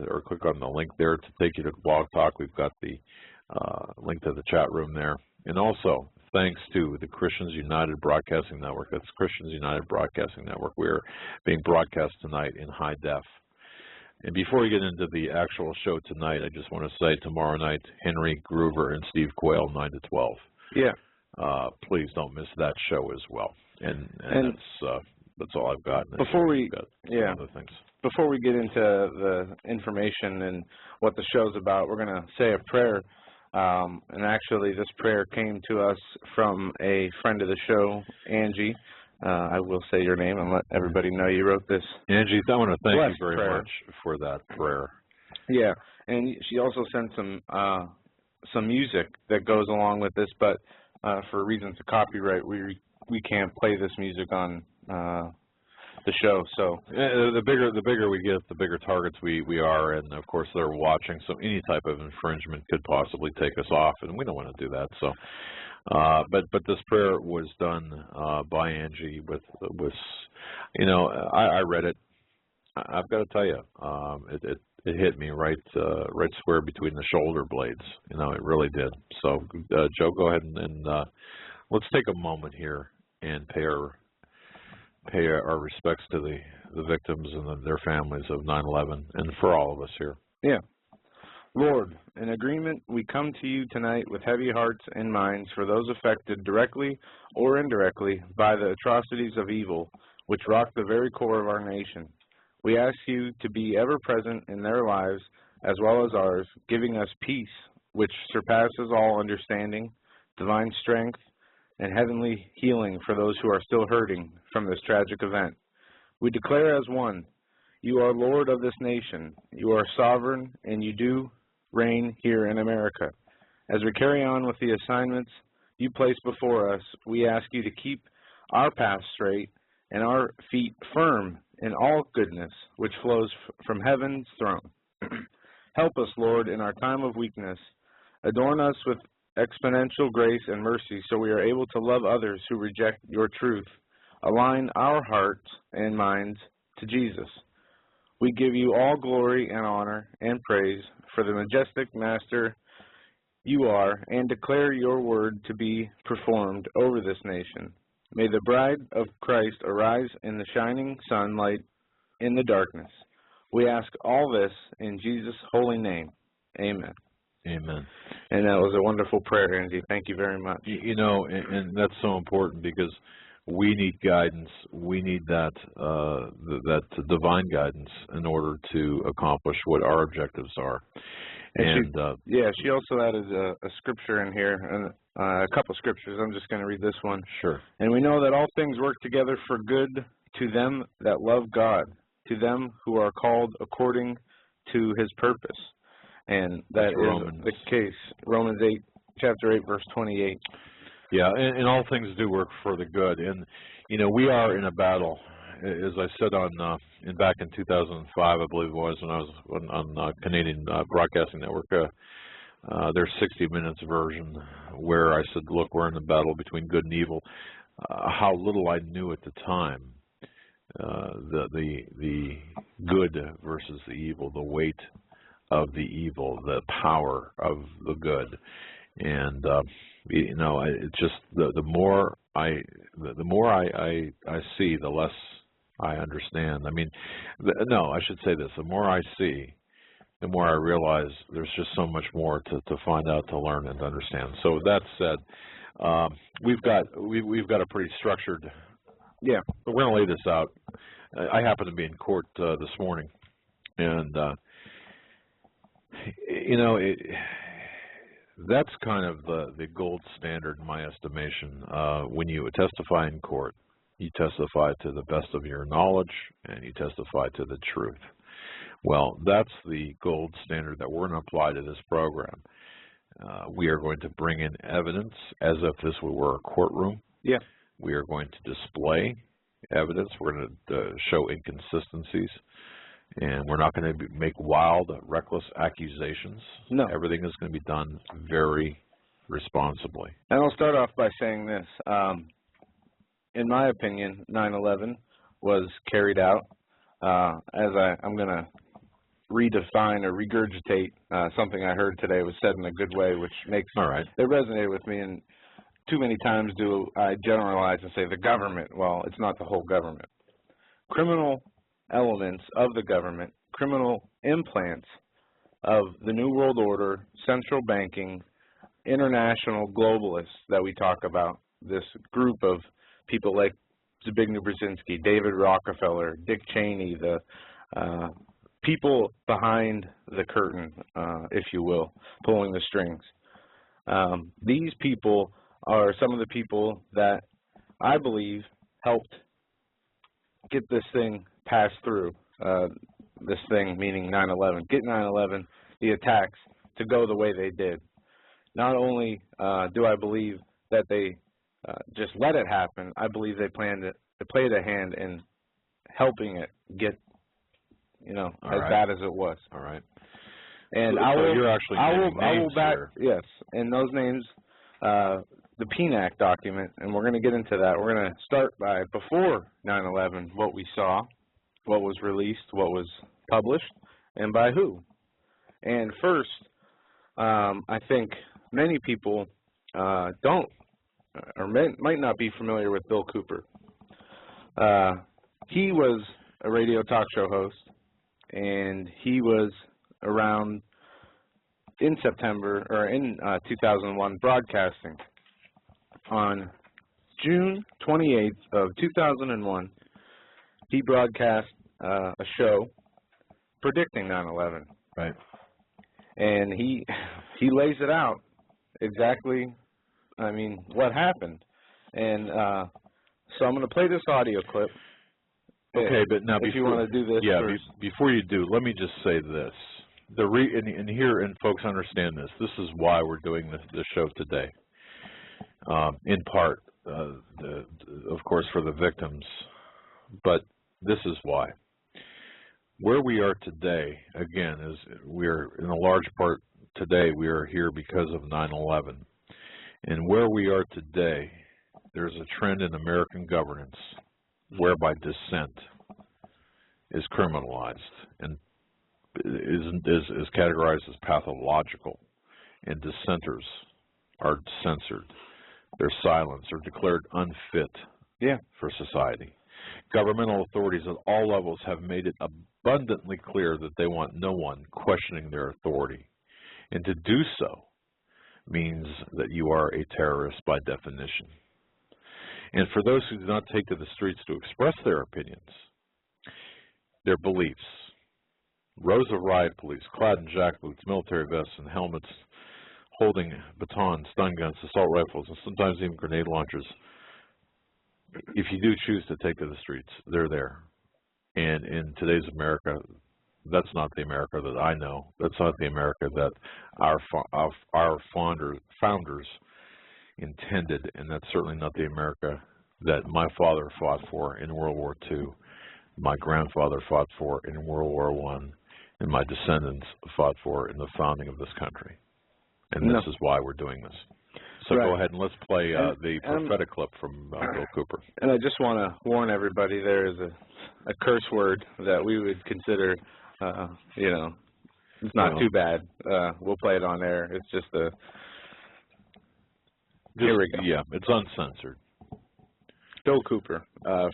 or click on the link there to take you to Blog Talk. We've got the link to the chat room there. And also, thanks to the Christians United Broadcasting Network. That's Christians United Broadcasting Network. We're being broadcast tonight in high def. And before we get into the actual show tonight, I just want to say tomorrow night, Henry Groover and Steve Quayle, 9 to 12. Yeah. Please don't miss that show as well. And that's all I've got. Before we other things. Before we get into the information and what the show's about, we're going to say a prayer. And actually, this prayer came to us from a friend of the show, Angie. I will say your name and let everybody know you wrote this. Angie, I want to thank you very prayer. much for that prayer. Yeah, and she also sent some music that goes along with this, but for reasons of copyright, we can't play this music on the show. So the bigger we get, the bigger targets we are, and of course they're watching. So any type of infringement could possibly take us off, and we don't want to do that. So, but this prayer was done by Angie with you know, I read it. I've got to tell you, it hit me right square between the shoulder blades. You know, it really did. So, Joe, go ahead and let's take a moment here and pay our respects to the victims and their families of 9/11, and for all of us here. Yeah. Lord, in agreement, we come to you tonight with heavy hearts and minds for those affected directly or indirectly by the atrocities of evil which rock the very core of our nation. We ask you to be ever present in their lives as well as ours, giving us peace which surpasses all understanding, divine strength, and heavenly healing for those who are still hurting from this tragic event. We declare as one, you are Lord of this nation, you are sovereign, and you do reign here in America. As we carry on with the assignments you place before us, we ask you to keep our path straight and our feet firm in all goodness which flows from heaven's throne. Help us, Lord, in our time of weakness. Adorn us with exponential grace and mercy so we are able to love others who reject your truth. Align our hearts and minds to Jesus. We give you all glory and honor and praise for the majestic Master you are, and declare your word to be performed over this nation. May the bride of Christ arise in the shining sunlight in the darkness. We ask all this in Jesus' holy name. Amen. Amen. And that was a wonderful prayer, Angie. Thank you very much. You know, and that's so important because we need guidance. We need that divine guidance in order to accomplish what our objectives are. And she also added a scripture in here, and a couple scriptures. I'm just going to read this one. Sure. And we know that all things work together for good to them that love God, to them who are called according to his purpose. And that is the case. Romans 8, chapter 8, verse 28. Yeah, and all things do work for the good. And, you know, we are in a battle. As I said back in 2005, I believe it was, when I was on Canadian Broadcasting Network, their 60 Minutes version, where I said, look, we're in a battle between good and evil. How little I knew at the time, the good versus the evil, the weight of the evil, the power of the good. And you know, it's just the more I see, the less I understand. I mean, no, I should say this: the more I see, the more I realize there's just so much more to find out, to learn, and to understand. So that said, we've got a pretty structured. Yeah, we're going to lay this out. I happen to be in court this morning, and you know, that's kind of the gold standard in my estimation. When you testify in court, you testify to the best of your knowledge, and you testify to the truth. Well, that's the gold standard that we're going to apply to this program. We are going to bring in evidence as if this were a courtroom. Yeah. We are going to display evidence. We're going to show inconsistencies. And we're not going to make wild, reckless accusations. No. Everything is going to be done very responsibly. And I'll start off by saying this. In my opinion, 9/11 was carried out, as I'm going to redefine or regurgitate something I heard today. Was said in a good way, which makes it resonated with me. And too many times do I generalize and say the government. Well, it's not the whole government. Criminal elements of the government, criminal implants of the New World Order, central banking, international globalists that we talk about, this group of people like Zbigniew Brzezinski, David Rockefeller, Dick Cheney, the people behind the curtain, if you will, pulling the strings. These people are some of the people that I believe helped get this thing passed through, this thing meaning 9/11, get 9/11, the attacks, to go the way they did. Not only do I believe that they just let it happen, I believe they planned it, they played a hand in helping it get, you know, as bad as it was. All right. And so I will, you're actually I will back, here. yes, and those names, the PNAC document, and we're going to get into that. We're going to start by before 9/11, what we saw, what was released, what was published, and by who. And first, I think many people don't or might not be familiar with Bill Cooper. He was a radio talk show host, and he was around in September or in 2001 broadcasting. On June 28th of 2001, he broadcast a show predicting 9/11. Right. And he lays it out exactly, I mean, what happened. And so I'm going to play this audio clip. Okay, but now if you want to do this first. Before you do, let me just say this. And here, and folks understand this. This is why we're doing this show today. In part, of course, for the victims, but this is why. Where we are today, again, is we're in a large part today we are here because of 9/11. And where we are today, there's a trend in American governance whereby dissent is criminalized and is categorized as pathological, and dissenters are censored. They're silenced or declared unfit for society. Governmental authorities at all levels have made it abundantly clear that they want no one questioning their authority. And to do so means that you are a terrorist by definition. And for those who do not take to the streets to express their opinions, their beliefs, rows of riot police clad in jackboots, military vests, and helmets, holding batons, stun guns, assault rifles, and sometimes even grenade launchers, if you do choose to take to the streets, they're there. And in today's America, that's not the America that I know. That's not the America that our founders intended, and that's certainly not the America that my father fought for in World War II, my grandfather fought for in World War I, and my descendants fought for in the founding of this country. And this is why we're doing this. So go ahead and let's play the prophetic clip from Bill Cooper. And I just want to warn everybody, there is a curse word that we would consider, you know, it's not too bad. We'll play it on air. It's just a... Here we go. Yeah, it's uncensored. Bill Cooper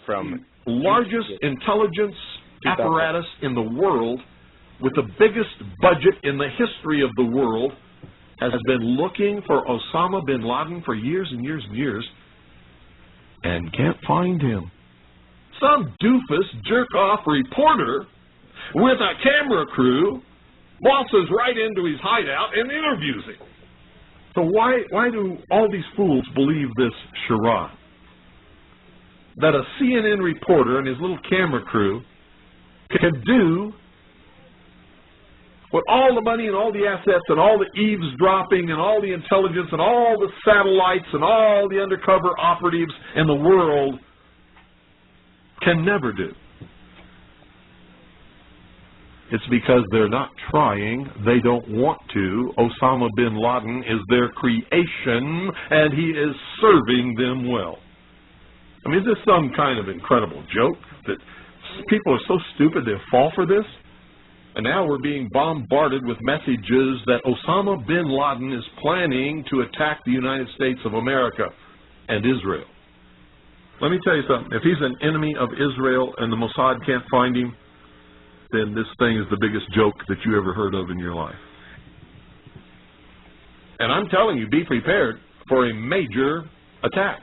from... Largest intelligence apparatus in the world with the biggest budget in the history of the world has been looking for Osama bin Laden for years and years and years and can't find him. Some doofus jerk-off reporter with a camera crew waltzes right into his hideout and interviews him. So why do all these fools believe this charade? That a CNN reporter and his little camera crew can do what all the money and all the assets and all the eavesdropping and all the intelligence and all the satellites and all the undercover operatives in the world can never do. It's because they're not trying, they don't want to. Osama bin Laden is their creation, and he is serving them well. I mean, is this some kind of incredible joke that people are so stupid they fall for this? And now we're being bombarded with messages that Osama bin Laden is planning to attack the United States of America and Israel. Let me tell you something. If he's an enemy of Israel and the Mossad can't find him, then this thing is the biggest joke that you ever heard of in your life. And I'm telling you, be prepared for a major attack.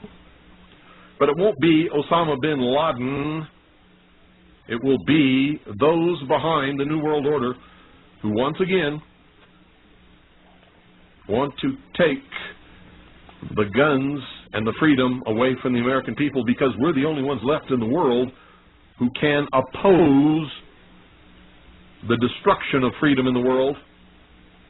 But it won't be Osama bin Laden. It will be those behind the New World Order who once again want to take the guns and the freedom away from the American people, because we're the only ones left in the world who can oppose the destruction of freedom in the world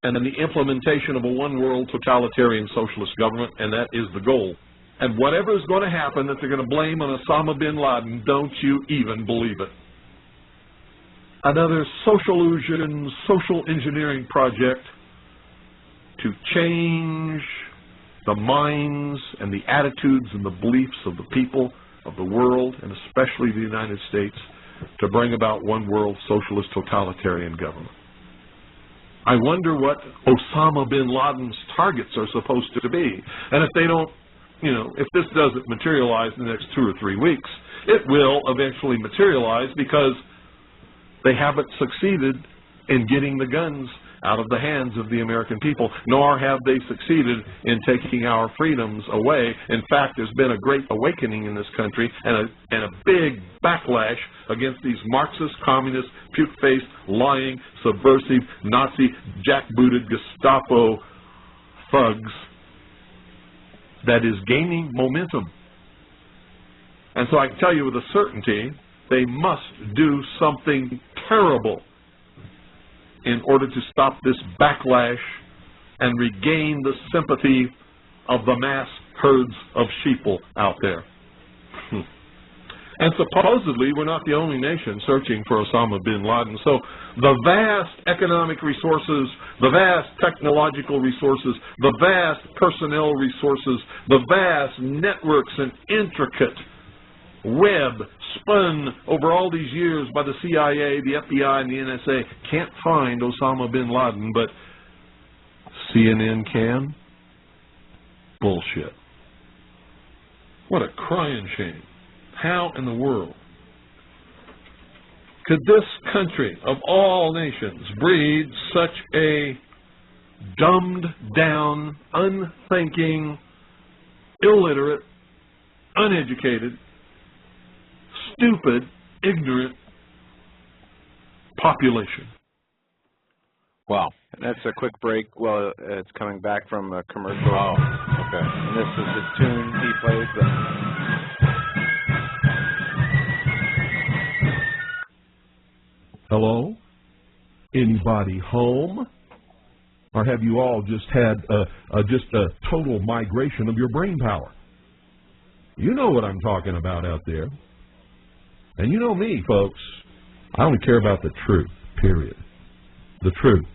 and then the implementation of a one-world totalitarian socialist government, and that is the goal. And whatever is going to happen that they're going to blame on Osama bin Laden, don't you even believe it. Another social engineering project to change the minds and the attitudes and the beliefs of the people of the world, and especially the United States, to bring about one world socialist totalitarian government. I wonder what Osama bin Laden's targets are supposed to be. And if they don't, if this doesn't materialize in the next 2 or 3 weeks, it will eventually materialize, because they haven't succeeded in getting the guns out of the hands of the American people, nor have they succeeded in taking our freedoms away. In fact, there's been a great awakening in this country and a big backlash against these Marxist, communist, puke-faced, lying, subversive, Nazi, jackbooted Gestapo thugs that is gaining momentum. And so I can tell you with a certainty, they must do something terrible in order to stop this backlash and regain the sympathy of the mass herds of sheeple out there. And supposedly, we're not the only nation searching for Osama bin Laden. So the vast economic resources, the vast technological resources, the vast personnel resources, the vast networks and intricate web spun over all these years by the CIA, the FBI, and the NSA can't find Osama bin Laden, but CNN can? Bullshit. What a crying shame. How in the world could this country of all nations breed such a dumbed down, unthinking, illiterate, uneducated, stupid, ignorant population? Wow. And that's a quick break. Well, it's coming back from a commercial. Oh, okay. And this is the tune he plays. Hello? Anybody home? Or have you all just had a total migration of your brain power? You know what I'm talking about out there. And you know me, folks. I only care about the truth, period. The truth.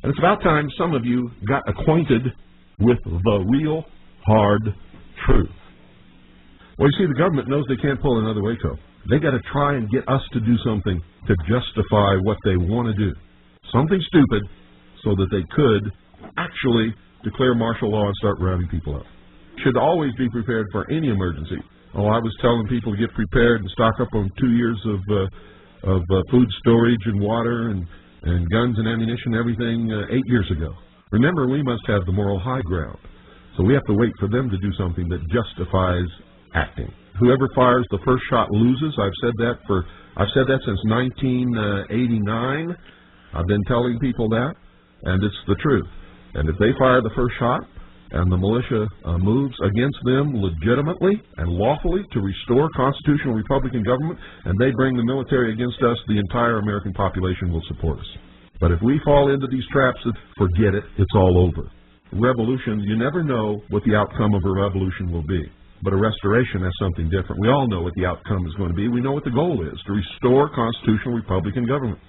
And it's about time some of you got acquainted with the real hard truth. Well, you see, the government knows they can't pull another Waco. They got to try and get us to do something to justify what they want to do. Something stupid so that they could actually declare martial law and start rounding people up. Should always be prepared for any emergency. Oh, I was telling people to get prepared and stock up on 2 years of food storage and water and guns and ammunition and everything 8 years ago. Remember, we must have the moral high ground. So we have to wait for them to do something that justifies acting. Whoever fires the first shot loses. I've said that since 1989. I've been telling people that, and it's the truth. And if they fire the first shot and the militia moves against them legitimately and lawfully to restore constitutional Republican government, and they bring the military against us, the entire American population will support us. But if we fall into these traps, forget it. It's all over. Revolution, you never know what the outcome of a revolution will be. But a restoration is something different. We all know what the outcome is going to be. We know what the goal is, to restore constitutional Republican government,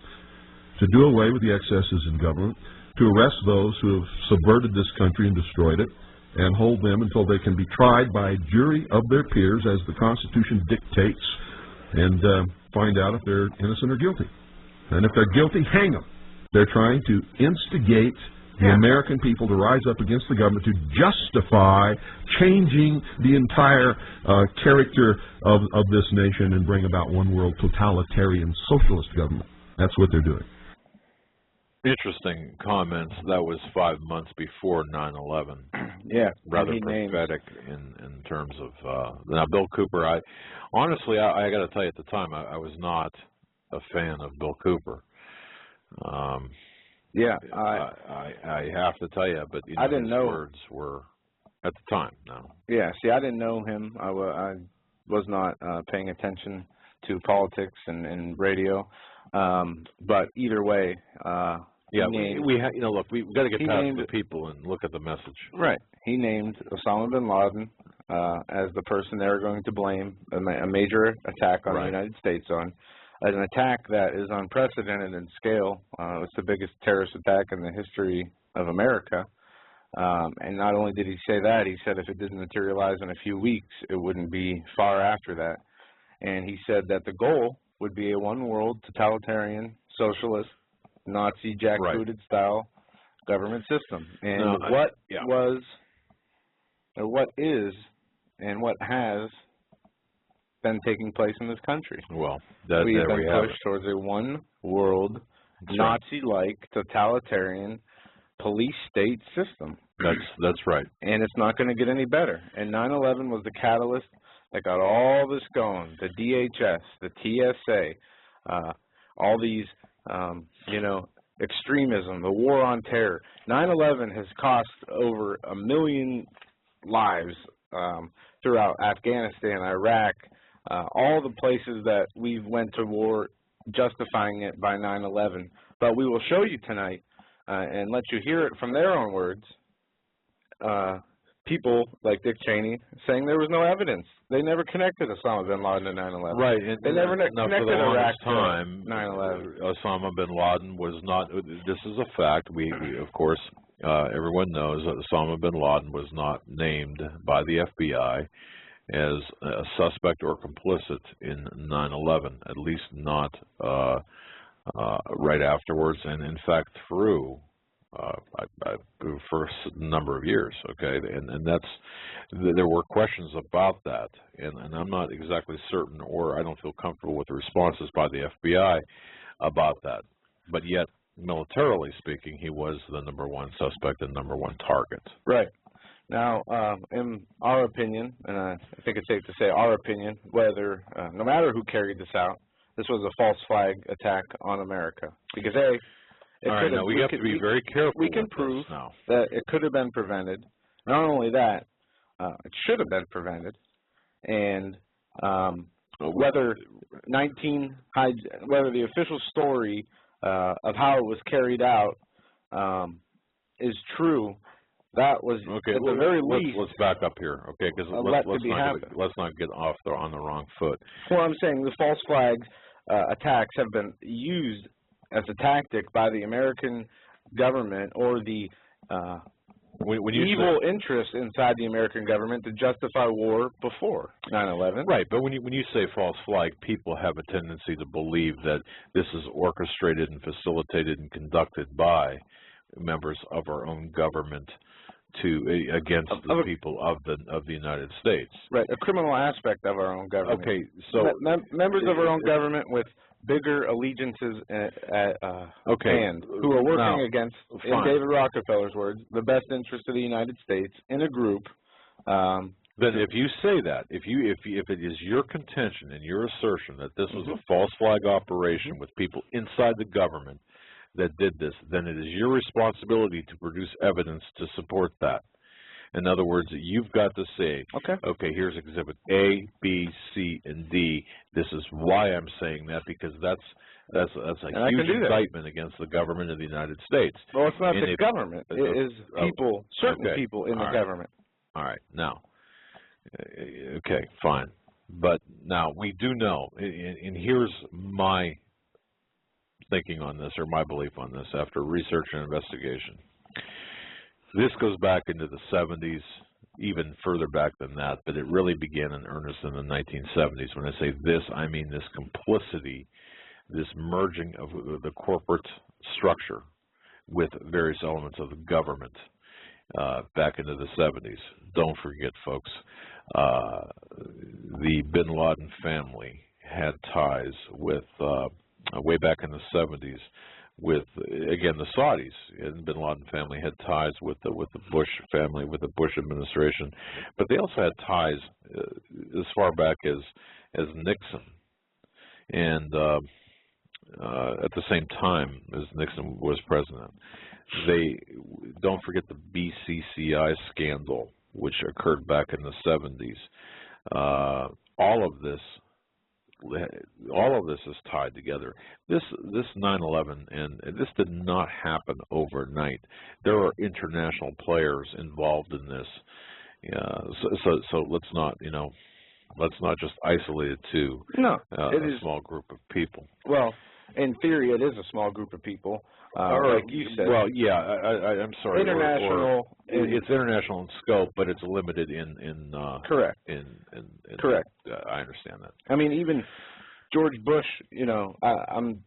to do away with the excesses in government, to arrest those who have subverted this country and destroyed it, and hold them until they can be tried by a jury of their peers as the Constitution dictates, and find out if they're innocent or guilty. And if they're guilty, hang them. They're trying to instigate the American people to rise up against the government to justify changing the entire character of this nation and bring about one world totalitarian socialist government. That's what they're doing. Interesting comments. That was 5 months before 9/11. Yeah, rather prophetic in terms of now Bill Cooper. I honestly, I got to tell you, at the time, I was not a fan of Bill Cooper. Yeah, I have to tell you, but I didn't know. Words were at the time. No. Yeah, see, I didn't know him. I was not paying attention to politics and radio. But either way, yeah, we look, we've got to get past the people and look at the message. Right. He named Osama bin Laden as the person they were going to blame a major attack on the United States on. An attack that is unprecedented in scale. It's the biggest terrorist attack in the history of America. And not only did he say that, he said if it didn't materialize in a few weeks, it wouldn't be far after that. And he said that the goal would be a one-world, totalitarian, socialist, Nazi, jackbooted style government system. And what is, and what has been taking place in this country. Well, we have been pushed towards a one-world, Nazi-like, totalitarian police state system. That's right. And it's not going to get any better. And 9/11 was the catalyst that got all this going. The DHS, the TSA, all these, extremism, the war on terror. 9/11 has cost over 1 million lives throughout Afghanistan, Iraq, all the places that we went to war, justifying it by 9/11. But we will show you tonight and let you hear it from their own words. People like Dick Cheney saying there was no evidence. They never connected Osama bin Laden to 9/11. Right. And they never connected Iraq to 9/11. Osama bin Laden was not. This is a fact. We of course, everyone knows that Osama bin Laden was not named by the FBI as a suspect or complicit in 9/11. At least not right afterwards. And in fact, through. For a number of years, okay, and that's there were questions about that, and I'm not exactly certain, or I don't feel comfortable with the responses by the FBI about that. But yet, militarily speaking, he was the #1 suspect and #1 target. Right. Now, in our opinion, and I think it's safe to say our opinion, whether no matter who carried this out, this was a false flag attack on America because we have to be very careful. We can prove that it could have been prevented. Not only that, it should have been prevented. And whether the official story of how it was carried out is true, that was okay. At the very least. Let's back up here, okay? Because let's not get off on the wrong foot. Well, I'm saying the false flags attacks have been used as a tactic by the American government or the evil interest inside the American government to justify war before 9/11. Right, but when you say false flag, people have a tendency to believe that this is orchestrated and facilitated and conducted by members of our own government against the people of the United States. Right, a criminal aspect of our own government. Okay, so members of our own government with bigger allegiances at hand, who are working against, in David Rockefeller's words, the best interest of the United States in a group. Then if you say that, if it is your contention and your assertion that this was a false flag operation with people inside the government that did this, then it is your responsibility to produce evidence to support that. In other words, you've got to say, okay, here's Exhibit A, B, C, and D. This is why I'm saying that, because that's a huge indictment against the government of the United States. Well, it's not the government. It is people, certain people in the government. All right. Now, okay, fine. But now we do know, and here's my thinking on this, or my belief on this, after research and investigation. This goes back into the 70s, even further back than that, but it really began in earnest in the 1970s. When I say this, I mean this complicity this merging of the corporate structure with various elements of the government back into the 70s. Don't forget, folks, the bin Laden family had ties with, way back in the 70s, with, again, the Saudis, and bin Laden family had ties with the Bush family, with the Bush administration, but they also had ties as far back as Nixon, and at the same time as Nixon was president. They don't forget the BCCI scandal, which occurred back in the 70s. All of this is tied together. This 9/11, and this did not happen overnight. There are international players involved in this. So let's not, let's not just isolate it to a small group of people. Well, in theory, it is a small group of people, like you said. Well, yeah, I'm sorry. International. It's international in scope, but it's limited in correct. Correct. I understand that. I mean, even George Bush, I'm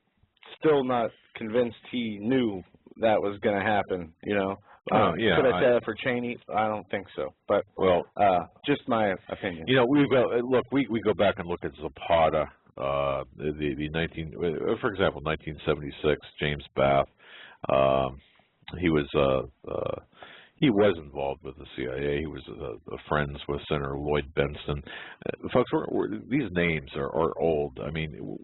still not convinced he knew that was going to happen. Yeah. Could I say that for Cheney? I don't think so. But just my opinion. We go back and look at Zapata. For example, 1976, James Bath. He was involved with the CIA. He was friends with Senator Lloyd Bentsen. Folks, these names are old. I mean,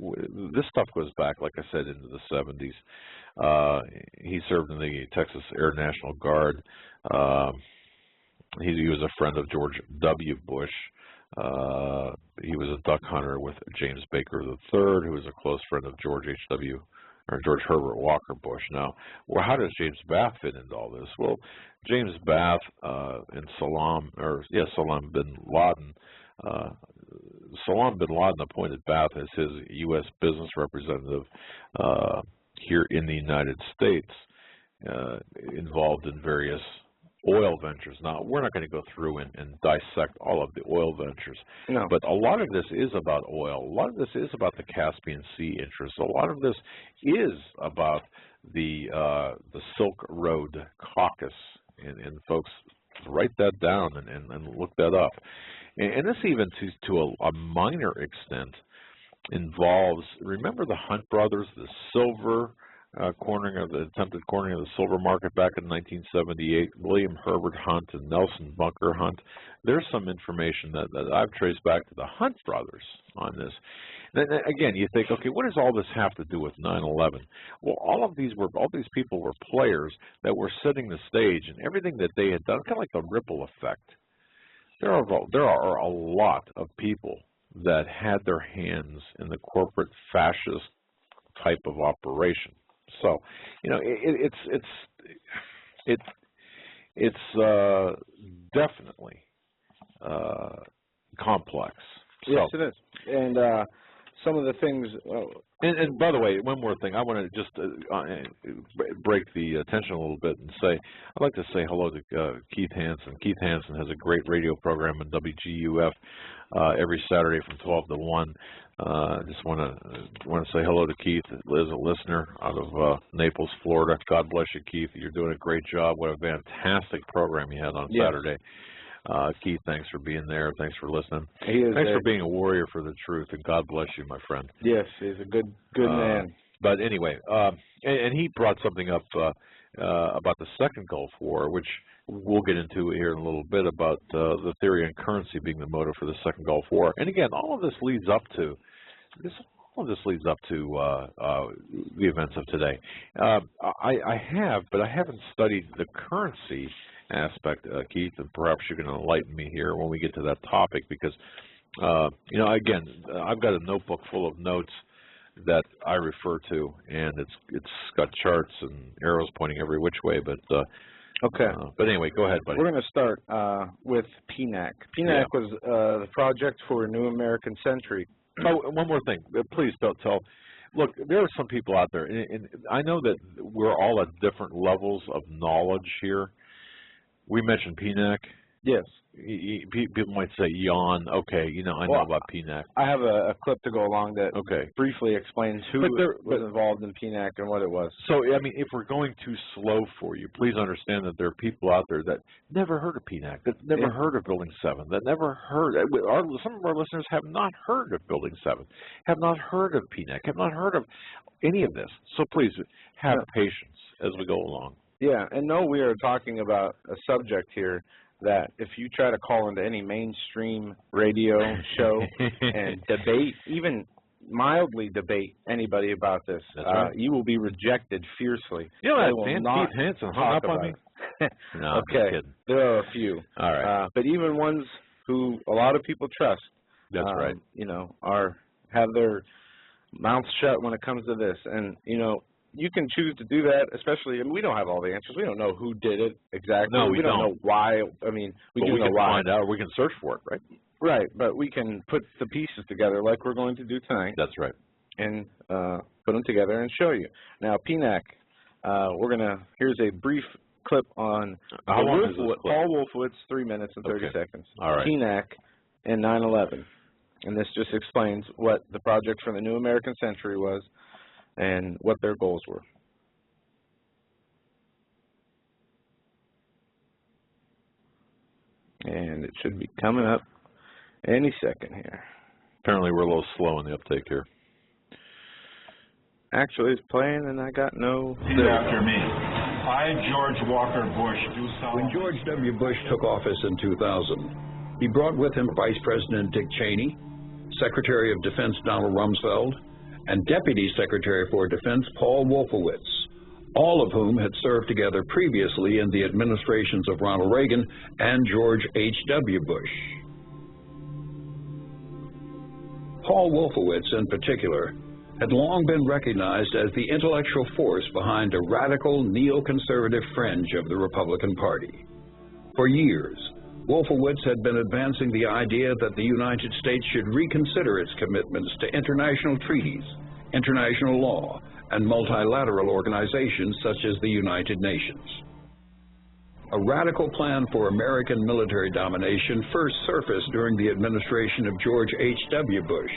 this stuff goes back, like I said, into the 70s. He served in the Texas Air National Guard. He was a friend of George W. Bush. He was a duck hunter with James Baker III, who was a close friend of George Herbert Walker Bush. Now, how does James Bath fit into all this? Well, James Bath and Salam bin Laden. Salam bin Laden appointed Bath as his U.S. business representative here in the United States, involved in various oil ventures. Now, we're not going to go through and dissect all of the oil ventures, but a lot of this is about oil. A lot of this is about the Caspian Sea interests. A lot of this is about the Silk Road Caucus, and folks, write that down and look that up. And this even to a minor extent involves, remember the Hunt brothers, the silver attempted cornering of the silver market back in 1978, William Herbert Hunt and Nelson Bunker Hunt. There's some information that I've traced back to the Hunt brothers on this. And again, you think, okay, what does all this have to do with 9/11? Well, all these people were players that were setting the stage, and everything that they had done, kind of like the ripple effect. There are a lot of people that had their hands in the corporate fascist type of operation. So, it's definitely complex. Yes, it is. And some of the things. And by the way, one more thing. I want to just break the tension a little bit and say, I'd like to say hello to Keith Hansen. Keith Hansen has a great radio program on WGUF every Saturday from 12 to 1. I just want to say hello to Keith, as a listener out of Naples, Florida. God bless you, Keith. You're doing a great job. What a fantastic program you had on Saturday. Keith, thanks for being there. Thanks for listening. Thanks for being a warrior for the truth, and God bless you, my friend. Yes, he's a good man. But anyway, and he brought something up about the Second Gulf War, which we'll get into here in a little bit, about the theory on currency being the motive for the Second Gulf War. And again, all of this leads up to the events of today. I have, but I haven't studied the currency aspect, Keith, and perhaps you can enlighten me here when we get to that topic, because again, I've got a notebook full of notes that I refer to, and it's got charts and arrows pointing every which way. But okay. But anyway, go ahead, buddy. We're going to start with PNAC. PNAC was the Project for a New American Century. Oh, one more thing, please don't tell. Look, there are some people out there, and I know that we're all at different levels of knowledge here. We mentioned PNAC. Yes. People might say yawn. Okay, you know, I know about PNAC. I have a clip to go along that briefly explains who was involved in PNAC and what it was. So, I mean, if we're going too slow for you, please understand that there are people out there that never heard of PNAC, that never heard of Building 7, that never heard. Some of our listeners have not heard of Building 7, have not heard of PNAC, have not heard of any of this. So please have patience as we go along. Yeah, and no, we are talking about a subject here that if you try to call into any mainstream radio show and debate, even mildly debate anybody about this, you will be rejected fiercely. You know that Keith Hansen hung up on me? No, I'm just kidding. There are a few. All right. But even ones who a lot of people trust, that's right, you know, have their mouths shut when it comes to this. And, you know, you can choose to do that, especially, I mean, we don't have all the answers. We don't know who did it exactly. No, we don't know why. I mean, we do know why. Find out. We can search for it, right? Right, but we can put the pieces together like we're going to do tonight. That's right. And put them together and show you. Now, PNAC, here's a brief clip on Paul Wolfowitz, 3 minutes and 30 seconds. All right. PNAC and 9/11. And this just explains what the project for the New American Century was and what their goals were. And it should be coming up any second here. Apparently we're a little slow in the uptake here. Actually, it's playing and I got no... Repeat after me. I, George Walker Bush, do solemnly... When George W. Bush took office in 2000, he brought with him Vice President Dick Cheney, Secretary of Defense Donald Rumsfeld, and Deputy Secretary for Defense Paul Wolfowitz, all of whom had served together previously in the administrations of Ronald Reagan and George H.W. Bush. Paul Wolfowitz, in particular, had long been recognized as the intellectual force behind a radical neoconservative fringe of the Republican Party. For years, Wolfowitz had been advancing the idea that the United States should reconsider its commitments to international treaties, international law, and multilateral organizations such as the United Nations. A radical plan for American military domination first surfaced during the administration of George H.W. Bush.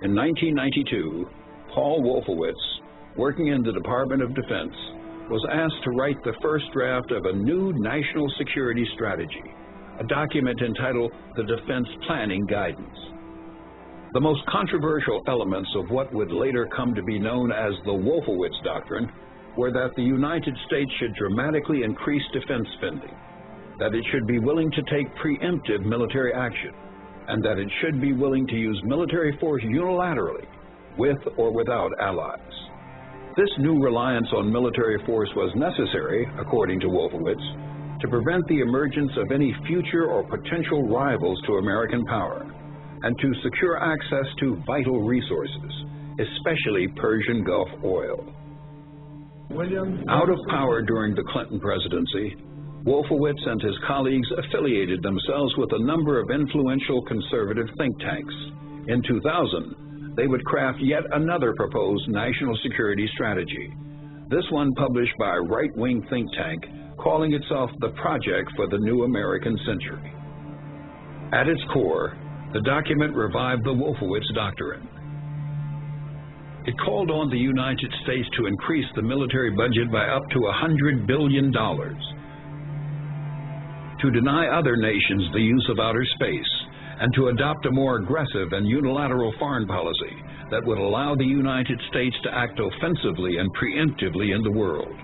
In 1992, Paul Wolfowitz, working in the Department of Defense, was asked to write the first draft of a new national security strategy, a document entitled the Defense Planning Guidance. The most controversial elements of what would later come to be known as the Wolfowitz Doctrine were that the United States should dramatically increase defense spending, that it should be willing to take preemptive military action, and that it should be willing to use military force unilaterally, with or without allies. This new reliance on military force was necessary, according to Wolfowitz, to prevent the emergence of any future or potential rivals to American power, and to secure access to vital resources, especially Persian Gulf oil. Out of power during the Clinton presidency, Wolfowitz and his colleagues affiliated themselves with a number of influential conservative think tanks. In 2000, they would craft yet another proposed national security strategy, this one published by a right-wing think tank calling itself the Project for the New American Century. At its core, the document revived the Wolfowitz Doctrine. It called on the United States to increase the military budget by up to $100 billion, to deny other nations the use of outer space, and to adopt a more aggressive and unilateral foreign policy that would allow the United States to act offensively and preemptively in the world.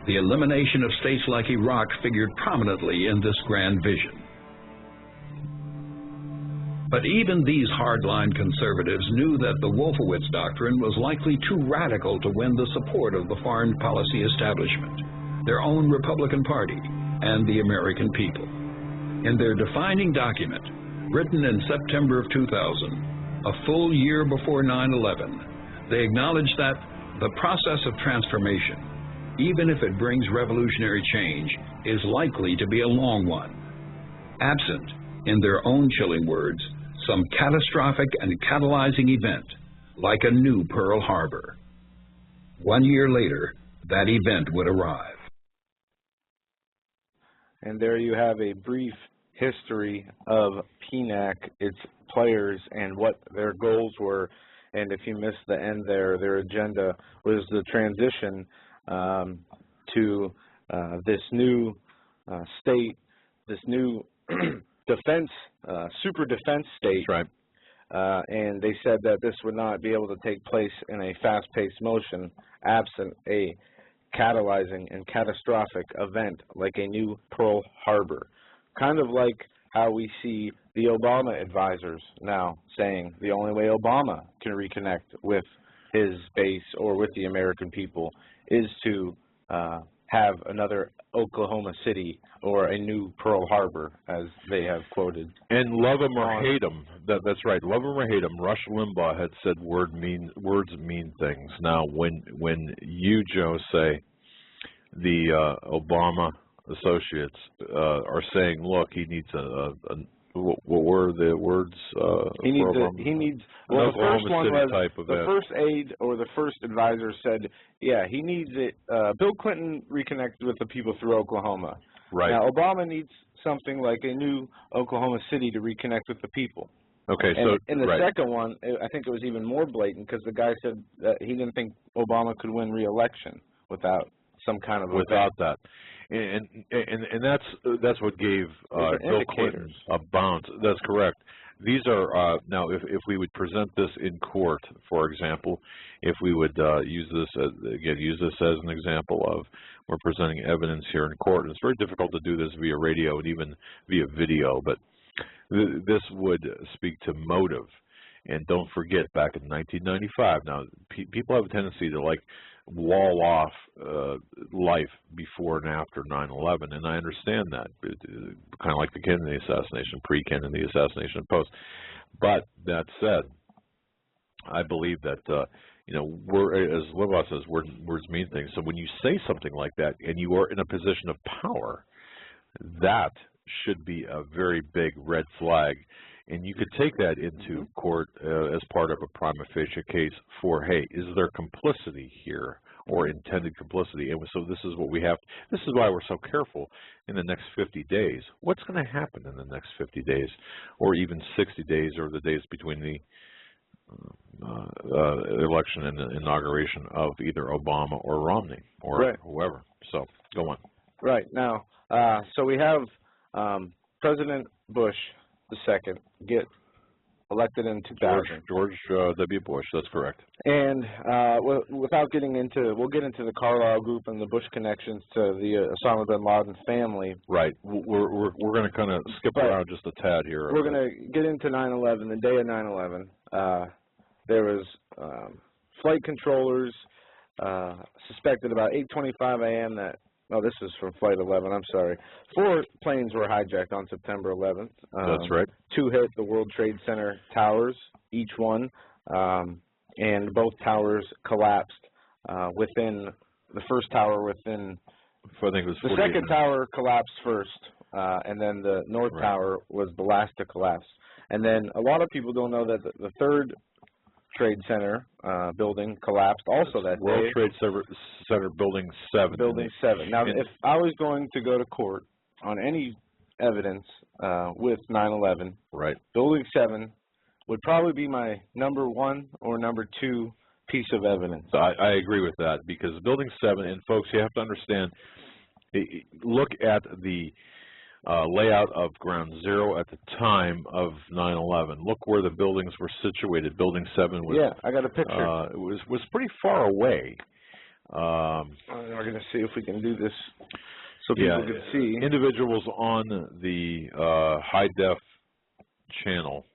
The elimination of states like Iraq figured prominently in this grand vision. But even these hardline conservatives knew that the Wolfowitz Doctrine was likely too radical to win the support of the foreign policy establishment, their own Republican Party, and the American people. In their defining document, written in September of 2000, a full year before 9/11, they acknowledged that the process of transformation, even if it brings revolutionary change, is likely to be a long one, absent, in their own chilling words, some catastrophic and catalyzing event, like a new Pearl Harbor. 1 year later, that event would arrive. And there you have a brief history of PNAC, its players, and what their goals were. And if you missed the end there, their agenda was the transition to this new state, this new defense, super defense state. That's right. And they said that this would not be able to take place in a fast-paced motion absent a catalyzing and catastrophic event like a new Pearl Harbor. Kind of like how we see the Obama advisors now saying the only way Obama can reconnect with his base or with the American people is to have another Oklahoma City or a new Pearl Harbor, as they have quoted. And love him or hate him, that's right, love him or hate him, Rush Limbaugh had said words mean things. Now, when you, Joe, say the Obama associates are saying, look, he needs what were the words? He needs. Well, the first one was the first aide or the first advisor said, yeah, he needs it. Bill Clinton reconnected with the people through Oklahoma. Right. Now Obama needs something like a new Oklahoma City to reconnect with the people. Okay. And so in the second one, I think it was even more blatant because the guy said that he didn't think Obama could win re-election without some kind of that. And that's what gave Bill Clinton a bounce. That's correct. These are now, if we would present this in court, for example, if we would use this as an example of we're presenting evidence here in court, and it's very difficult to do this via radio and even via video, but this would speak to motive. And don't forget, back in 1995, now people have a tendency to wall off life before and after 9/11, and I understand that, kind of like the Kennedy assassination, pre-Kennedy assassination, post. But that said, I believe that as Limbaugh says, words mean things. So when you say something like that, and you are in a position of power, that should be a very big red flag. And you could take that into court as part of a prima facie case for, hey, is there complicity here or intended complicity? And so this is what we have. This is why we're so careful in the next 50 days. What's going to happen in the next 50 days or even 60 days or the days between the election and the inauguration of either Obama or Romney or whoever? So go on. Right. Now, so we have President Bush II get elected in 2000. George W. Bush, that's correct. And without getting into, we'll get into the Carlyle Group and the Bush connections to the Osama bin Laden family. Right. We're going to kind of skip around just a tad here. We're going to get into 9/11, the day of 9/11. There was flight controllers suspected about 8:25 a.m. that. Oh, this is from Flight 11, I'm sorry. 4 planes were hijacked on September 11th. That's right. 2 hit the World Trade Center towers, each one, and both towers collapsed within, the first tower within, I think it was the second tower collapsed first, and then the north tower was the last to collapse. And then a lot of people don't know that the third Trade Center building collapsed also that day. World Trade Center Building 7. Building 7. Now, if I was going to go to court on any evidence with 9/11, Building 7 would probably be my number 1 or number 2 piece of evidence. I agree with that because Building 7, and folks, you have to understand, look at the layout of Ground Zero at the time of 9/11. Look where the buildings were situated. Building 7 was. Yeah, I got a picture. It was pretty far away. We're going to see if we can do this so people can see. Individuals on the high def channel.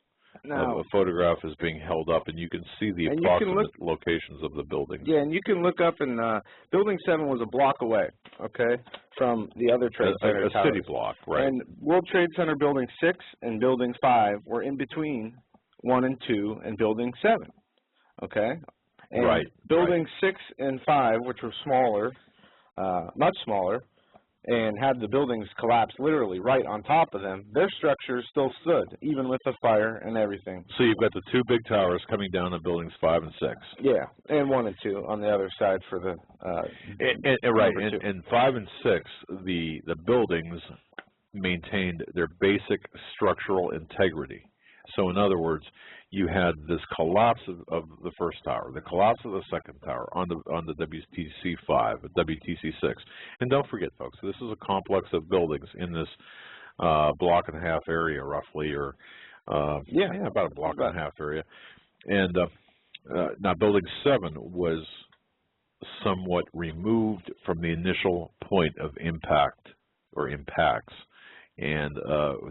Now, a photograph is being held up, and you can see the approximate locations of the buildings. Yeah, and you can look up, and Building 7 was a block away, from the other Trade Center a city block, right. And World Trade Center Building 6 and Building 5 were in between 1 and 2 and Building 7, And Building 6 and 5, which were smaller, much smaller, and had the buildings collapse literally right on top of them, their structures still stood, even with the fire and everything. So you've got the two big towers coming down on buildings 5 and 6. Yeah, and 1 and 2 on the other side for the right, and 5 and 6, the buildings maintained their basic structural integrity. So in other words, you had this collapse of the first tower, the collapse of the second tower on the WTC 5, WTC 6, and don't forget, folks, this is a complex of buildings in this block and a half area, roughly, or about a block and a half area. And now, Building 7 was somewhat removed from the initial point of impact or impacts, and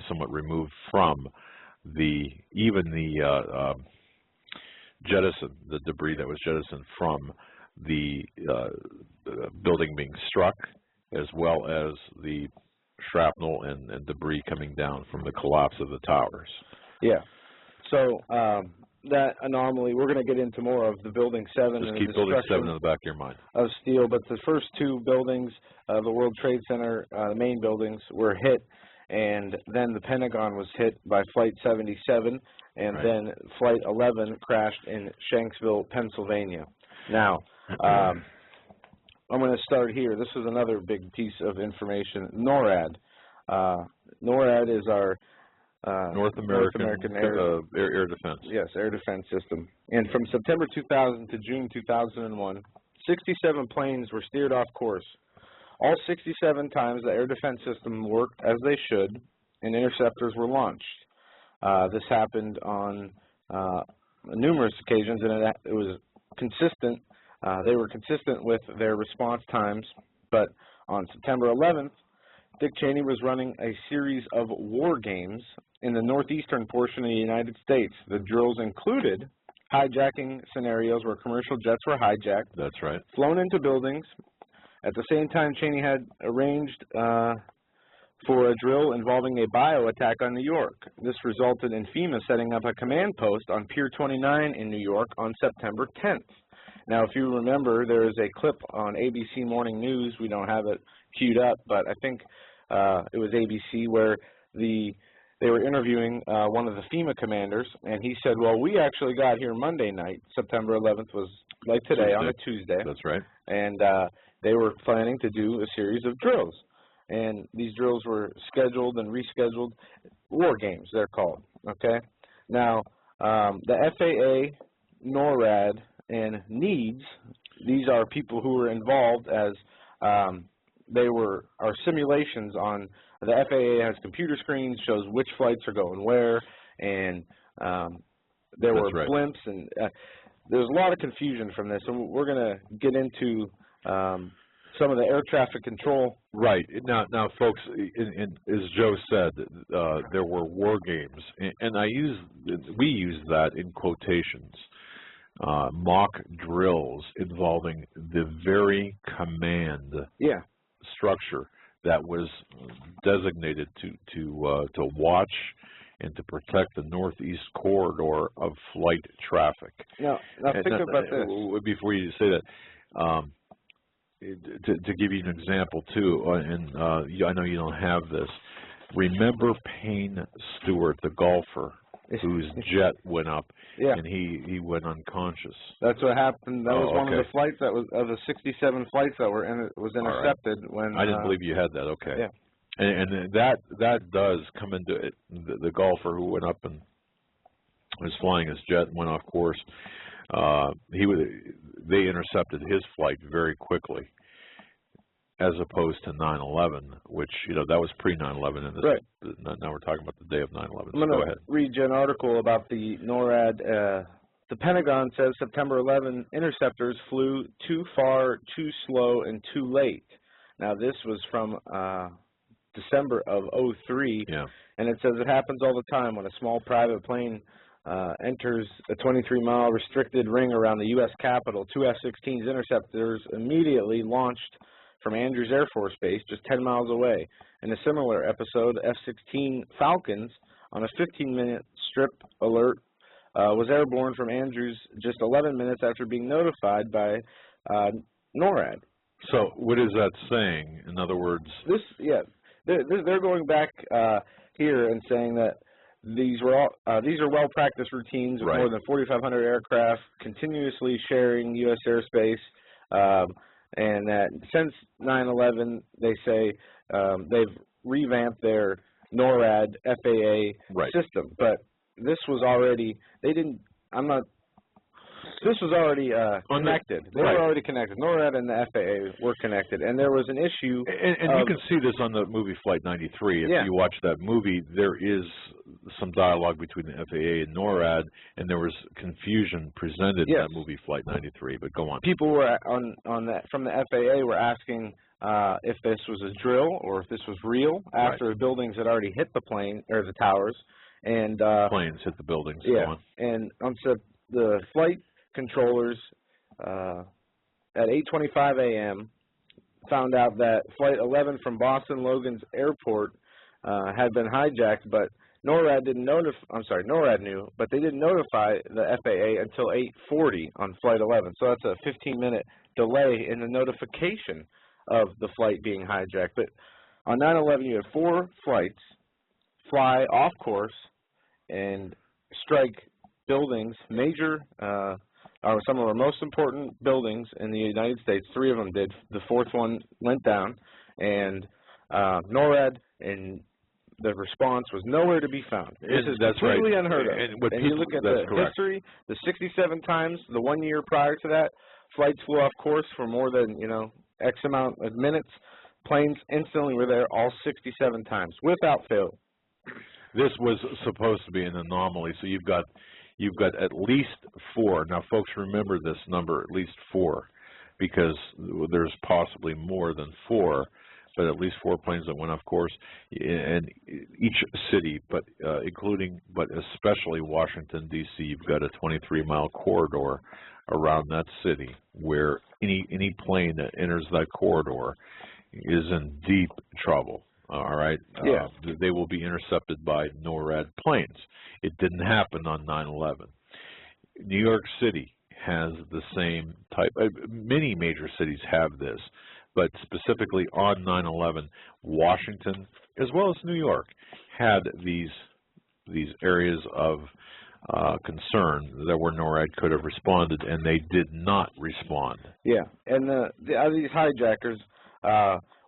somewhat removed from the debris that was jettisoned from the building being struck, as well as the shrapnel and debris coming down from the collapse of the towers. Yeah. So that anomaly, we're going to get into more of the Building 7. Just keep Building 7 in the back of your mind. Of steel, but the first 2 buildings, the World Trade Center, the main buildings, were hit. And then the Pentagon was hit by Flight 77, and then Flight 11 crashed in Shanksville, Pennsylvania. Now, I'm going to start here. This is another big piece of information. NORAD. NORAD is our North American air defense. Yes, air defense system. And from September 2000 to June 2001, 67 planes were steered off course. All 67 times the air defense system worked as they should, and interceptors were launched. This happened on numerous occasions, and it was consistent. They were consistent with their response times, but on September 11th, Dick Cheney was running a series of war games in the northeastern portion of the United States. The drills included hijacking scenarios where commercial jets were hijacked. That's right. Flown into buildings. At the same time, Cheney had arranged for a drill involving a bio attack on New York. This resulted in FEMA setting up a command post on Pier 29 in New York on September 10th. Now, if you remember, there is a clip on ABC Morning News. We don't have it queued up, but I think it was ABC where they were interviewing one of the FEMA commanders, and he said, well, we actually got here Monday night. September 11th was like today, on a Tuesday. That's right. And they were planning to do a series of drills. And these drills were scheduled and rescheduled. War games, they're called, okay? Now, the FAA, NORAD, and NEADS, these are people who were involved as are simulations on, the FAA has computer screens, shows which flights are going where, and there were blimps, and there's a lot of confusion from this, and we're going to get into some of the air traffic control. Right. Now folks, as Joe said, there were war games, and we use that in quotations. Mock drills involving the very command structure that was designated to watch and to protect the northeast corridor of flight traffic. Now think about this. Before you say that, to give you an example too, and I know you don't have this. Remember Payne Stewart, the golfer, whose jet went up and he went unconscious. That's what happened. That was one of the flights that was of the 67 flights that were was intercepted when. I didn't believe you had that. Okay. Yeah. And that does come into it. The golfer who went up and was flying his jet and went off course. They intercepted his flight very quickly, as opposed to 9/11, which that was pre 9/11. And now we're talking about the day of 9/11. So go ahead. Read you an article about the NORAD. The Pentagon says September 11 interceptors flew too far, too slow, and too late. Now this was from December of '03, and it says it happens all the time when a small private plane enters a 23-mile restricted ring around the U.S. Capitol. 2 F-16s interceptors immediately launched from Andrews Air Force Base, just 10 miles away. In a similar episode, F-16 Falcons, on a 15-minute strip alert, was airborne from Andrews just 11 minutes after being notified by NORAD. So what is that saying? In other words, they're going back here and saying that these are well-practiced routines with more than 4,500 aircraft continuously sharing U.S. airspace, and that since 9/11, they say they've revamped their NORAD FAA system. But this was already This was already connected. They were already connected. NORAD and the FAA were connected, and there was an issue. And you can see this on the movie Flight 93. If you watch that movie, there is some dialogue between the FAA and NORAD, and there was confusion presented in that movie Flight 93. But go on. People were from the FAA were asking if this was a drill or if this was real after the buildings had already hit the plane or the towers, and planes hit the buildings. And the flight controllers at 8:25 a.m. found out that Flight 11 from Boston Logan's airport had been hijacked, but NORAD didn't notify. I'm sorry, NORAD knew, but they didn't notify the FAA until 8:40 on Flight 11. So that's a 15-minute delay in the notification of the flight being hijacked. But on 9/11, you had 4 flights fly off course and strike buildings, major, or some of our most important buildings in the United States. 3 of them did. The 4th one went down, and NORAD and the response was nowhere to be found. This is completely unheard of. And you look at the history, the 67 times, the 1 year prior to that, flights flew off course for more than, X amount of minutes. Planes instantly were there all 67 times without fail. This was supposed to be an anomaly, so you've got at least 4. Now, folks, remember this number, at least 4, because there's possibly more than 4, but at least 4 planes that went off course. And each city, but especially Washington, D.C., you've got a 23-mile corridor around that city where any plane that enters that corridor is in deep trouble. All right. They will be intercepted by NORAD planes. It didn't happen on 9/11. New York City has the same type. Many major cities have this, but specifically on 9/11, Washington as well as New York had these areas of concern that where NORAD could have responded, and they did not respond. Yeah, and these hijackers.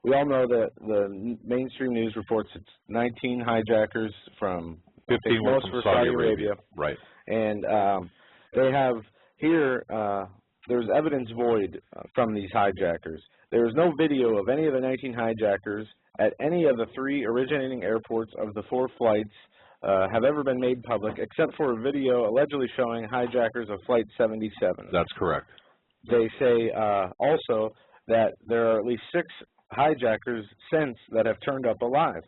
We all know that the mainstream news reports it's 19 hijackers from 15 most from Saudi Arabia. Right. And they have here, there's evidence void from these hijackers. There is no video of any of the 19 hijackers at any of the 3 originating airports of the 4 flights have ever been made public, except for a video allegedly showing hijackers of Flight 77. That's correct. They say also that there are at least 6 hijackers since that have turned up alive.